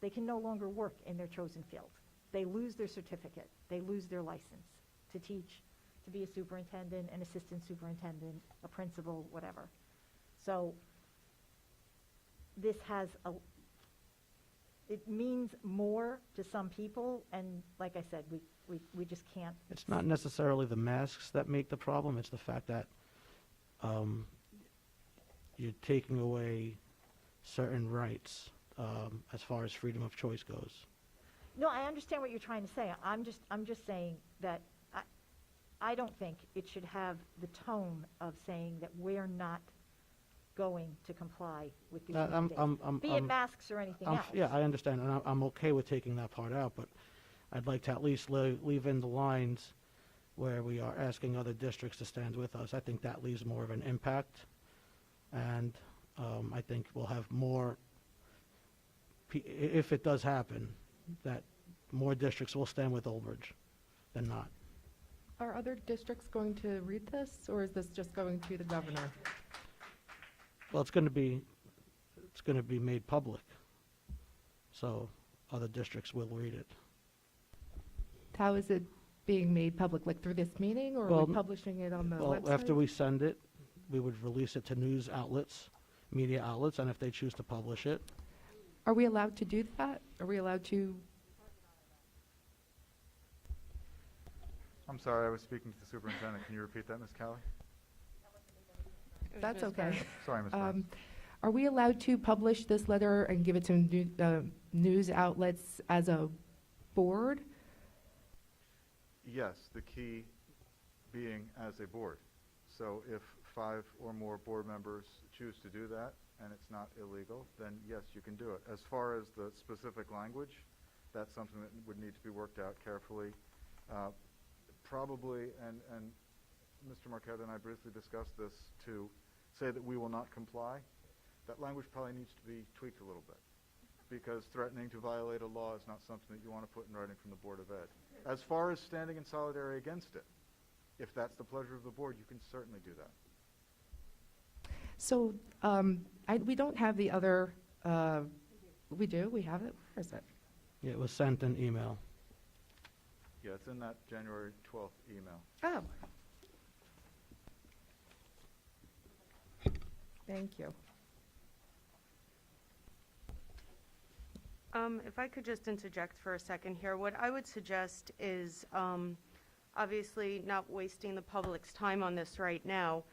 they can no longer work in their chosen field. They lose their certificate. They lose their license to teach to be a superintendent, an assistant superintendent, a principal, whatever. So this has it means more to some people, and like I said, we just can't. It's not necessarily the masks that make the problem, it's the fact that you're taking away certain rights as far as freedom of choice goes. No, I understand what you're trying to say. I'm just saying that I don't think it should have the tone of saying that we're not going to comply with these mandates, be it masks or anything else. Yeah, I understand, and I'm okay with taking that part out, but I'd like to at least leave in the lines where we are asking other districts to stand with us. I think that leaves more of an impact, and I think we'll have more, if it does happen, that more districts will stand with Old Bridge than not. Are other districts going to read this, or is this just going to the governor? Well, it's going to be made public, so other districts will read it. How is it being made public, like through this meeting, or are we publishing it on the website? Well, after we send it, we would release it to news outlets, media outlets, and if they choose to publish it. Are we allowed to do that? Are we allowed to? I'm sorry, I was speaking to the superintendent. Can you repeat that, Ms. Callie? That's okay. Sorry, Ms. Burns. Are we allowed to publish this letter and give it to news outlets as a board? Yes, the key being as a board. So if 5 or more board members choose to do that and it's not illegal, then yes, you can do it. As far as the specific language, that's something that would need to be worked out carefully. Probably, and Mr. Marquette and I briefly discussed this, to say that we will not comply, that language probably needs to be tweaked a little bit, because threatening to violate a law is not something that you want to put in writing from the Board of Ed. As far as standing in solidarity against it, if that's the pleasure of the board, you can certainly do that. So we don't have the other, we do, we have it, where is it? Yeah, it was sent in email. Yeah, it's in that January 12th email. Oh. Thank you. If I could just interject for a second here, what I would suggest is, obviously not wasting the public's time on this right now,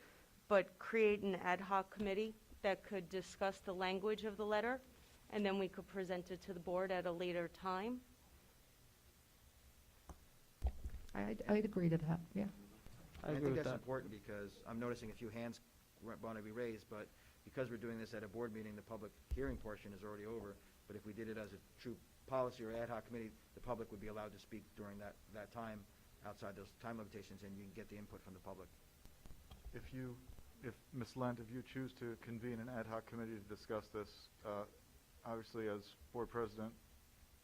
but create an ad hoc committee that could discuss the language of the letter, and then we could present it to the board at a later time. I'd agree to that, yeah. I think that's important, because I'm noticing a few hands want to be raised, but because we're doing this at a board meeting, the public hearing portion is already over. But if we did it as a true policy or ad hoc committee, the public would be allowed to speak during that time, outside those time limitations, and you can get the input from the public. If Ms. Lent, if you choose to convene an ad hoc committee to discuss this, obviously as board president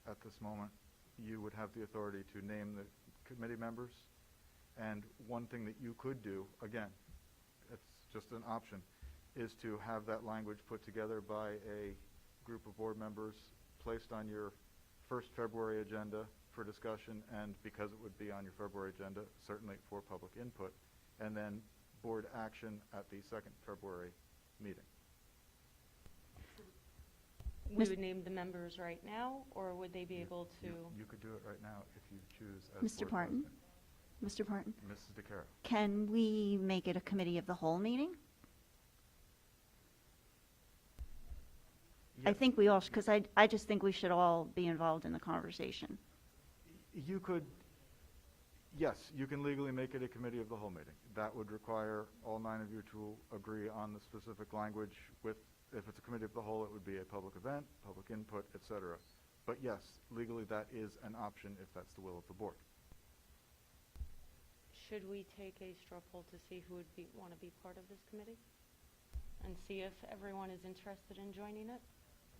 at this moment, you would have the authority to name the committee members. And one thing that you could do, again, it's just an option, is to have that language put together by a group of board members, placed on your first February agenda for discussion, and because it would be on your February agenda, certainly for public input, and then board action at the second February meeting. We would name the members right now, or would they be able to? You could do it right now if you choose as Mr. board Parton? president. Mr. Parton? Mrs. DeCaro. Can we make it a committee of the whole meeting? I think we all, because I just think we should all be involved in the conversation. You could, yes, you can legally make it a committee of the whole meeting. That would require all 9 of you to agree on the specific language. With, if it's a committee of the whole, it would be a public event, public input, etc. But yes, legally that is an option if that's the will of the board. Should we take a straw poll to see who would want to be part of this committee? And see if everyone is interested in joining it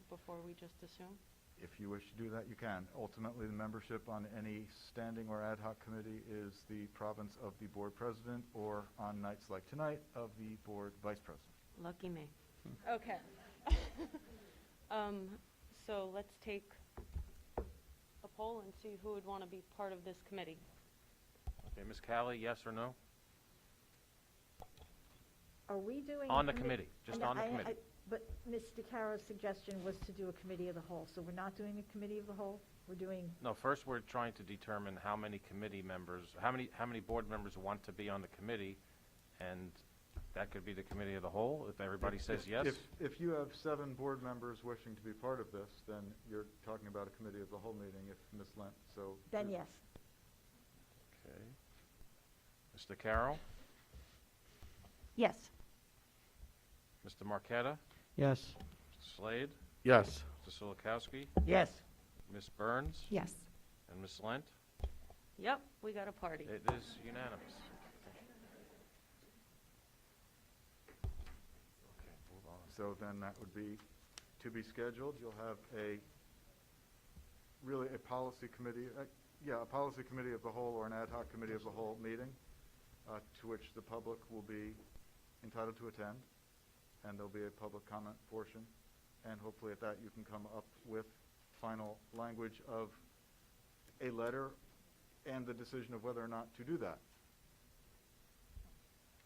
before we just assume? If you wish to do that, you can. Ultimately, the membership on any standing or ad hoc committee is the province of the board president, or on nights like tonight, of the board vice president. Lucky me. Okay. So let's take a poll and see who would want to be part of this committee. Okay, Ms. Callie, yes or no? Are we doing? On a the committee, just I know, on the committee. But Ms. DeCaro's suggestion was to do a committee of the whole, so we're not doing a committee of the whole? We're doing, No, first we're trying to determine how many committee members, how many board members want to be on the committee, and that could be the committee of the whole, if everybody says yes. If you have 7 board members wishing to be part of this, then you're talking about a committee of the whole meeting if Ms. Lent, so. then yes. Okay. Mr. Carroll, Yes. Mr. Marqueta, Yes. Mr. Slade, Yes. Mr. Solikowski, Yes. Ms. Burns, Yes. and Ms. Lent. Yep, we got a party. It is unanimous. Okay, move on. So then that would be to be scheduled. You'll have really a policy committee, a policy committee of the whole or an ad hoc committee of the whole meeting to which the public will be entitled to attend, and there'll be a public comment portion, and hopefully at that you can come up with final language of a letter and the decision of whether or not to do that.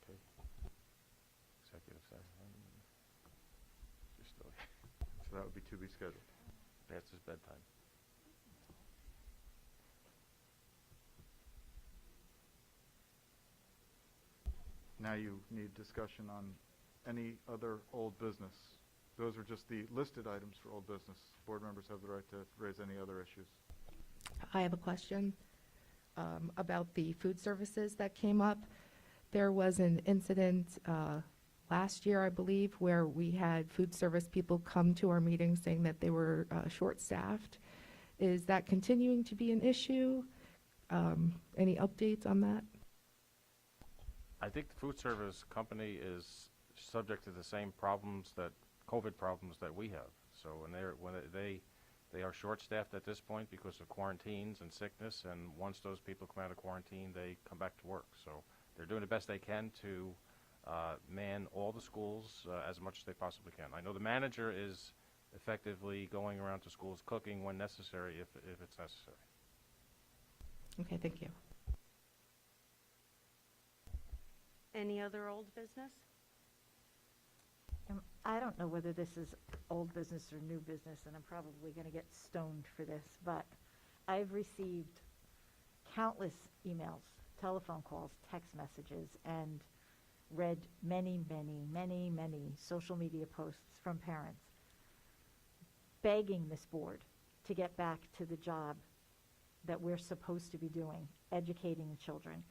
Okay. Executive session. You're still So that would be to be scheduled. past his bedtime. Now you need discussion on any other old business. Those are just the listed items for old business. Board members have the right to raise any other issues. I have a question about the food services that came up. There was an incident last year, I believe, where we had food service people come to our meeting saying that they were short-staffed. Is that continuing to be an issue? Any updates on that? I think the food service company is subject to the same problems that, COVID problems that we have. So when they are short-staffed at this point because of quarantines and sickness, and once those people come out of quarantine, they come back to work. So they're doing the best they can to man all the schools as much as they possibly can. I know the manager is effectively going around to schools cooking when necessary, if it's necessary. Okay, thank you. Any other old business? I don't know whether this is old business or new business, and I'm probably going to get stoned for this, but I've received countless emails, telephone calls, text messages, and read many, many, many, many social media posts from parents begging this board to get back to the job that we're supposed to be doing, educating the children.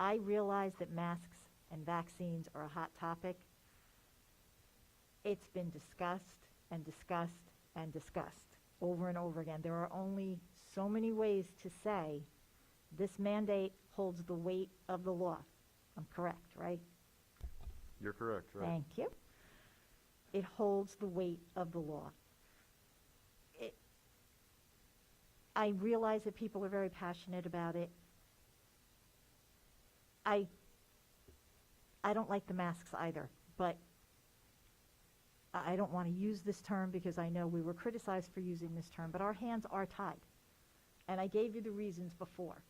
I realize that masks and vaccines are a hot topic. It's been discussed and discussed and discussed over and over again. There are only so many ways to say this mandate holds the weight of the law. I'm correct, right? You're correct, right? Thank you. It holds the weight of the law. I realize that people are very passionate about it. I don't like the masks either, but I don't want to use this term because I know we were criticized for using this term, but our hands are tied. And I gave you the reasons before.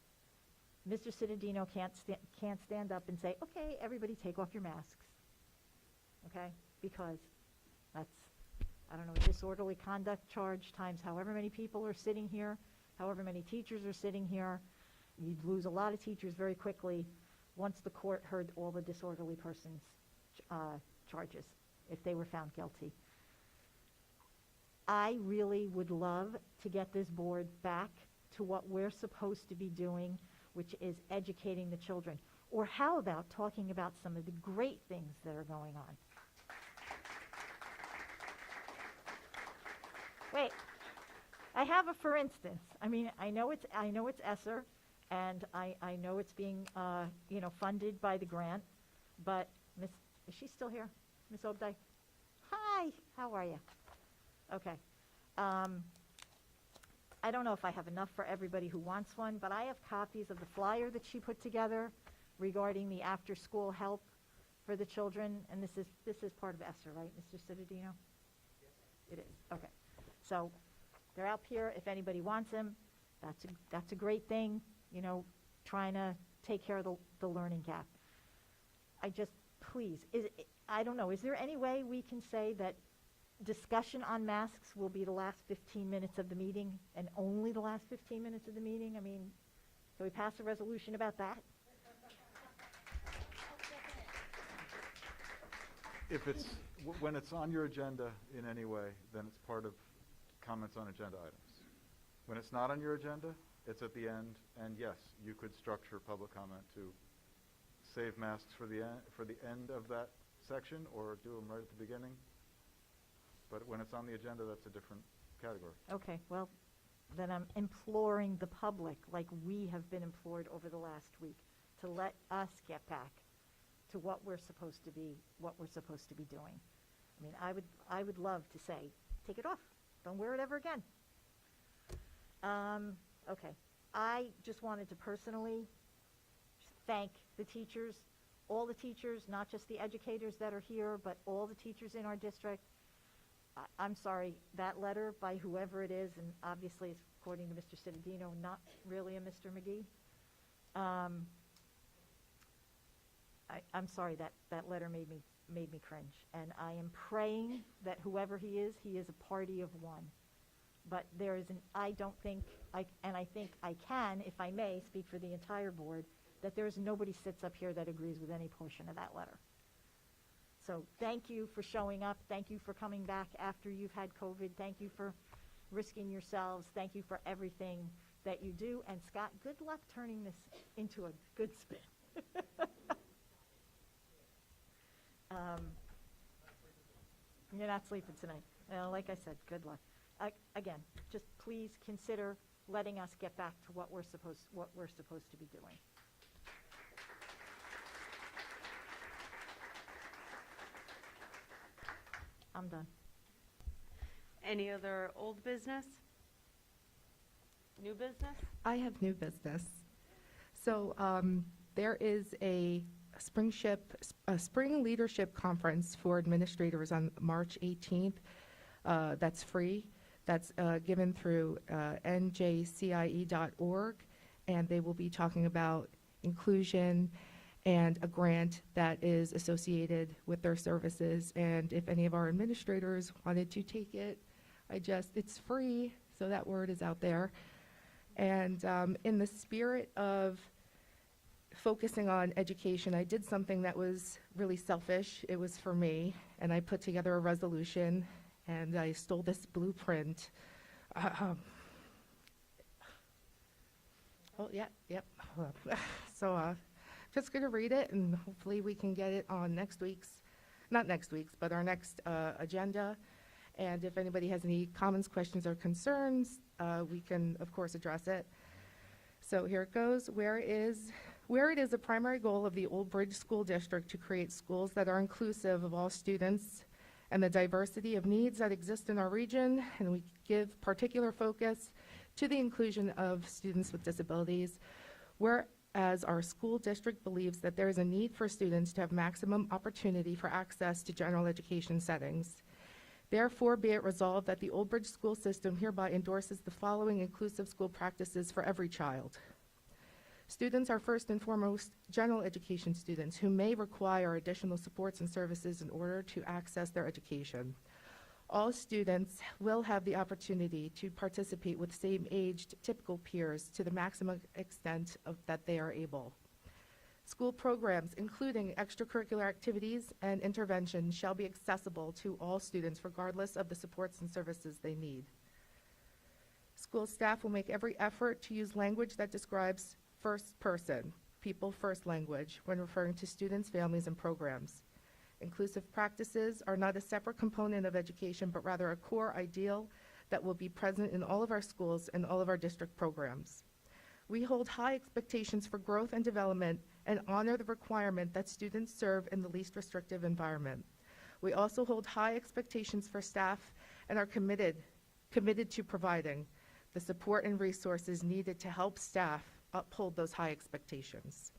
Mr. Cittadino can't stand up and say, okay, everybody take off your masks, okay? Because that's, I don't know, a disorderly conduct charge times however many people are sitting here, however many teachers are sitting here. You'd lose a lot of teachers very quickly once the court heard all the disorderly persons charges, if they were found guilty. I really would love to get this board back to what we're supposed to be doing, which is educating the children. Or how about talking about some of the great things that are going on? Wait, I have a for instance. I mean, I know it's ESSER, and I know it's being funded by the grant, but is she still here? Miss Obday? Hi, how are you? Okay. I don't know if I have enough for everybody who wants one, but I have copies of the flyer that she put together regarding the after-school help for the children, and this is part of ESSER, right, Mr. Cittadino? Yes. It is, okay. So they're up here if anybody wants them. That's a great thing, trying to take care of the learning gap. I just, please, I don't know, is there any way we can say that discussion on masks will be the last 15 minutes of the meeting and only the last 15 minutes of the meeting? I mean, can we pass a resolution about that? If it's, when it's on your agenda in any way, then it's part of comments on agenda items. When it's not on your agenda, it's at the end, and yes, you could structure public comment to save masks for the end of that section, or do them right at the beginning. But when it's on the agenda, that's a different category. Okay, well, then I'm imploring the public, like we have been implored over the last week, to let us get back to what we're supposed to be doing. I mean, I would love to say, take it off, don't wear it ever again. Okay, I just wanted to personally thank the teachers, all the teachers, not just the educators that are here, but all the teachers in our district. I'm sorry, that letter by whoever it is, and obviously it's according to Mr. Cittadino, not really a Mr. McGee. I'm sorry, that letter made me cringe, and I am praying that whoever he is a party of one. But there is I don't think, and I think I can, if I may, speak for the entire board, that there's nobody sits up here that agrees with any portion of that letter. So thank you for showing up. Thank you for coming back after you've had COVID. Thank you for risking yourselves. Thank you for everything that you do. And Scott, good luck turning this into a good spin. You're not sleeping tonight. Like I said, good luck. Again, just please consider letting us get back to what we're supposed to be doing. I'm done. Any other old business? New business? I have new business. So there is a spring leadership conference for administrators on March 18th. That's free. That's given through njcie.org, and they will be talking about inclusion and a grant that is associated with their services. And if any of our administrators wanted to take it, it's free, so that word is out there. And in the spirit of focusing on education, I did something that was really selfish. It was for me, and I put together a resolution, and I stole this blueprint. Oh, yeah, yep. So just going to read it, and hopefully we can get it on not next week's, but our next agenda. And if anybody has any comments, questions, or concerns, we can, of course, address it. So here it goes. Where it is a primary goal of the Old Bridge School District to create schools that are inclusive of all students and the diversity of needs that exist in our region, and we give particular focus to the inclusion of students with disabilities. Whereas our school district believes that there is a need for students to have maximum opportunity for access to general education settings. Therefore, be it resolved that the Old Bridge School System hereby endorses the following inclusive school practices for every child. Students are first and foremost general education students who may require additional supports and services in order to access their education. All students will have the opportunity to participate with same-aged typical peers to the maximum extent that they are able. School programs, including extracurricular activities and interventions, shall be accessible to all students regardless of the supports and services they need. School staff will make every effort to use language that describes first person, people first language, when referring to students, families, and programs. Inclusive practices are not a separate component of education, but rather a core ideal that will be present in all of our schools and all of our district programs. We hold high expectations for growth and development and honor the requirement that students serve in the least restrictive environment. We also hold high expectations for staff and are committed to providing the support and resources needed to help staff uphold those high expectations.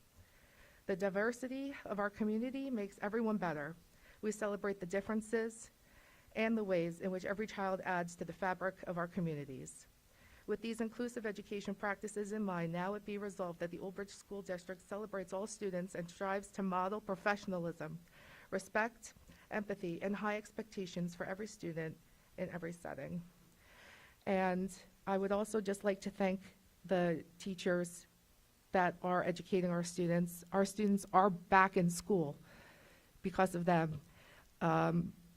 The diversity of our community makes everyone better. We celebrate the differences and the ways in which every child adds to the fabric of our communities. With these inclusive education practices in mind, now it be resolved that the Old Bridge School District celebrates all students and strives to model professionalism, respect, empathy, and high expectations for every student in every setting. And I would also just like to thank the teachers that are educating our students. Our students are back in school because of them.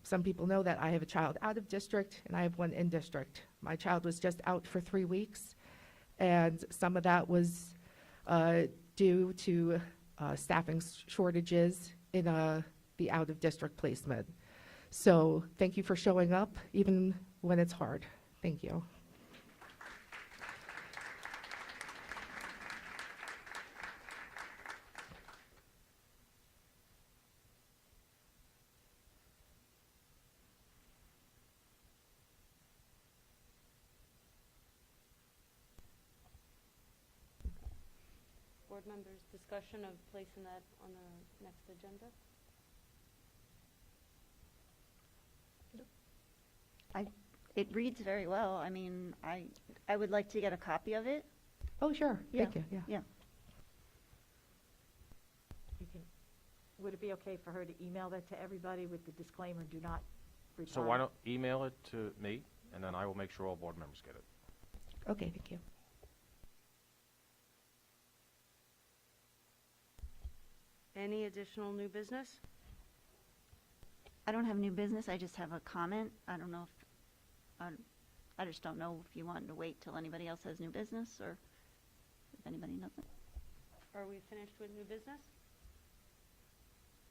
Some people know that I have a child out of district and I have one in district. My child was just out for 3 weeks, and some of that was due to staffing shortages in the out-of-district placement. So thank you for showing up, even when it's hard. Thank you. Board members, discussion of placing that on the next agenda? It reads very well. I mean, I would like to get a copy of it. Oh, sure. Thank you. Yeah. Yeah. You can, would it be okay for her to email that to everybody with the disclaimer, do not reply? So why don't email it to me, and then I will make sure all board members get it. Okay, thank you. Any additional new business? I don't have new business. I just have a comment. I don't know if, I just don't know if you want to wait till anybody else has new business or if anybody knows it. Are we finished with new business?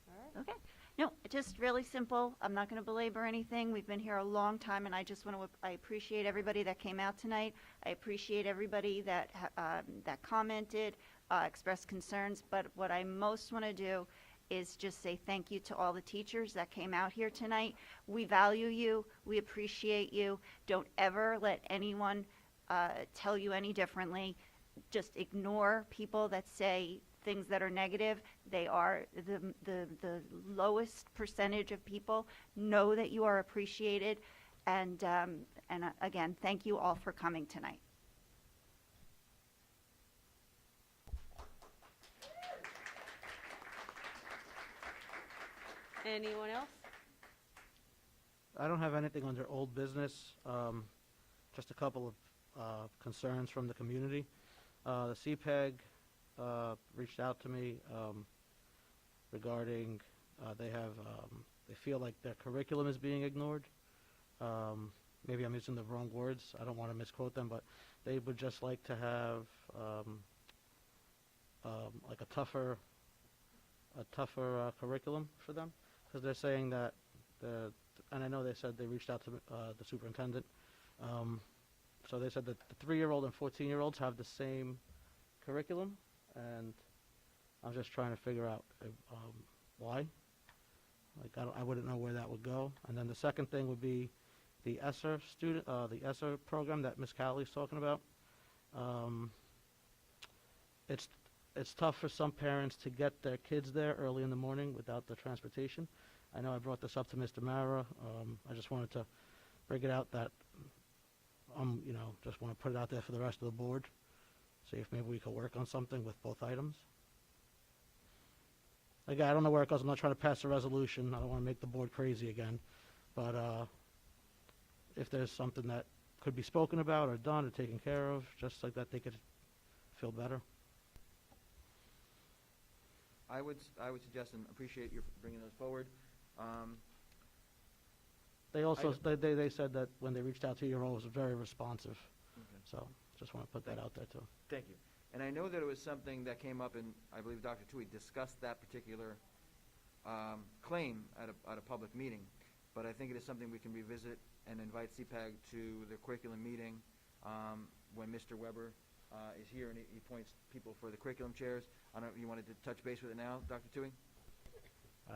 All right. Okay. No, just really simple. I'm not going to belabor anything. We've been here a long time, and I just want to, I appreciate everybody that came out tonight. I appreciate everybody that, that commented, expressed concerns, but what I most want to do is just say thank you to all the teachers that came out here tonight. We value you. We appreciate you. Don't ever let anyone tell you any differently. Just ignore people that say things that are negative. They are the lowest percentage of people. Know that you are appreciated. And again, thank you all for coming tonight. Anyone else? I don't have anything under old business, just a couple of concerns from the community. The CPEG reached out to me regarding they feel like their curriculum is being ignored. Maybe I'm using the wrong words. I don't want to misquote them, but they would just like to have like a tougher curriculum for them, because they're saying that and I know they said they reached out to the superintendent. So they said that the 3-year-old and 14-year-olds have the same curriculum, and I'm just trying to figure out why. Like I wouldn't know where that would go. And then the second thing would be the ESSER the ESSER program that Ms. Cowley's talking about. It's tough for some parents to get their kids there early in the morning without the transportation. I know I brought this up to Mr. Mara. I just wanted to bring it out that just want to put it out there for the rest of the board. See if maybe we could work on something with both items. Again, I don't know where it goes. I'm not trying to pass a resolution. I don't want to make the board crazy again. But if there's something that could be spoken about or done or taken care of, just like that they could feel better. I would suggest and appreciate your bringing those forward. They also they said that when they reached out to you, it was very responsive. Okay. So just want to put that out there too. Thank you. And I know that it was something that came up, and I believe Dr. Tui discussed that particular claim at a public meeting. But I think it is something we can revisit and invite CPAG to the curriculum meeting when Mr. Weber is here and he points people for the curriculum chairs. I don't know if you wanted to touch base with it now, Dr. Tui?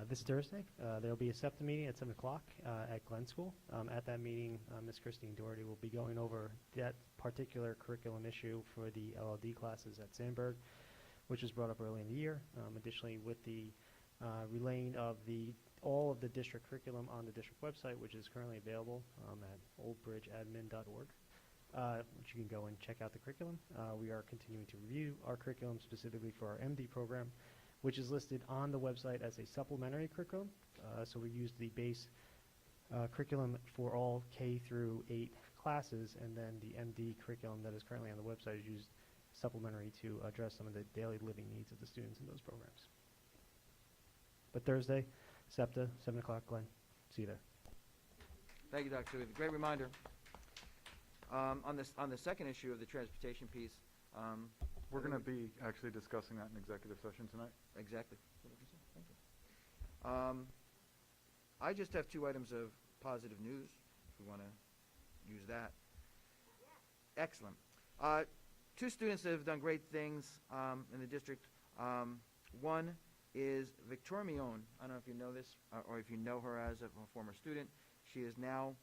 This Thursday, there will be a SEPTA meeting at 7 o'clock at Glen School. At that meeting, Ms. Christine Doherty will be going over that particular curriculum issue for the LLD classes at Sandburg, which was brought up early in the year. Additionally, with the relaying of all of the district curriculum on the district website, which is currently available at oldbridgeadmin.org. which you can go and check out the curriculum. We are continuing to review our curriculum specifically for our MD program, which is listed on the website as a supplementary curriculum. So we used the base curriculum for all K through 8 classes, and then the MD curriculum that is currently on the website is used supplementary to address some of the daily living needs of the students in those programs. But Thursday, SEPTA, 7 o'clock, Glenn. See you there. Thank you, Dr. Shuey. Great reminder. On the second issue of the transportation piece, We're going to be actually discussing that in executive session tonight. exactly. Thank you. I just have 2 items of positive news, if we want to use that. Excellent. 2 students that have done great things in the district. One is Victoria Mion. I don't know if you know this or if you know her as a former student. She is now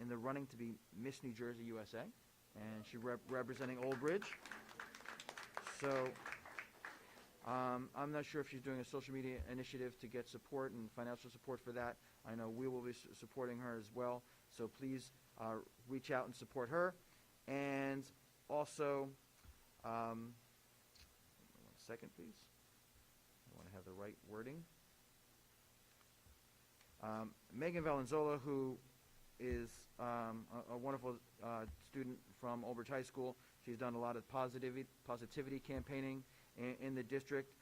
in the running to be Miss New Jersey USA, and she's representing Old Bridge. So I'm not sure if she's doing a social media initiative to get support and financial support for that. I know we will be supporting her as well. So please reach out and support her. And also, 1 second, please. I want to have the right wording. Megan Valenzola, who is a wonderful student from Old Bridge High School. She's done a lot of positivity campaigning in the district.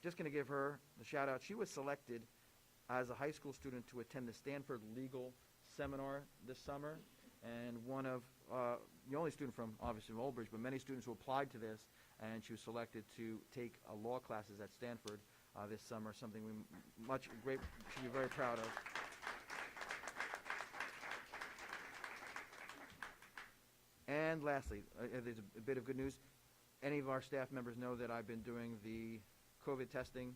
Just going to give her a shout out. She was selected as a high school student to attend the Stanford Legal Seminar this summer, and one of the only student from obviously Old Bridge, but many students who applied to this, and she was selected to take law classes at Stanford this summer. Something we should be very proud of. And lastly, there's a bit of good news. Any of our staff members know that I've been doing the COVID testing,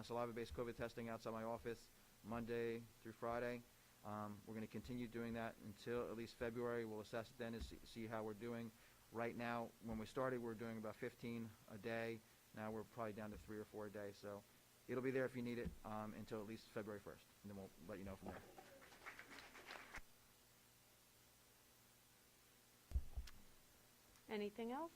saliva-based COVID testing outside my office Monday through Friday. We're going to continue doing that until at least February. We'll assess it then and see how we're doing. Right now, when we started, we were doing about 15 a day. Now we're probably down to 3 or 4 a day. So it'll be there if you need it until at least February 1st, and then we'll let you know from there. Anything else?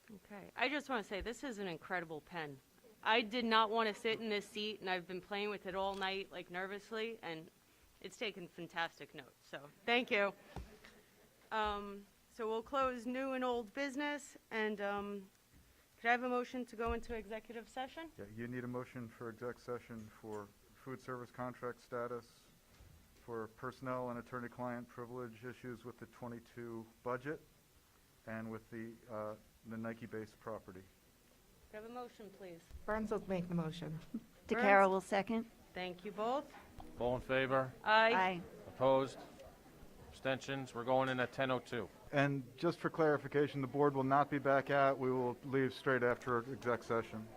Okay. I just want to say this is an incredible pen. I did not want to sit in this seat, and I've been playing with it all night, like nervously, and it's taken fantastic notes. So thank you. So we'll close new and old business, and could I have a motion to go into executive session? Yeah, you need a motion for exec session for food service contract status, for personnel and attorney-client privilege issues with the 22 budget, and with the Nike-based property. Could I have a motion, please? Burns will make the motion. DeCaro will second. Thank you both. All in favor? Aye. Opposed? Abstentions? We're going in at 10:02. And just for clarification, the board will not be back out. We will leave straight after exec session.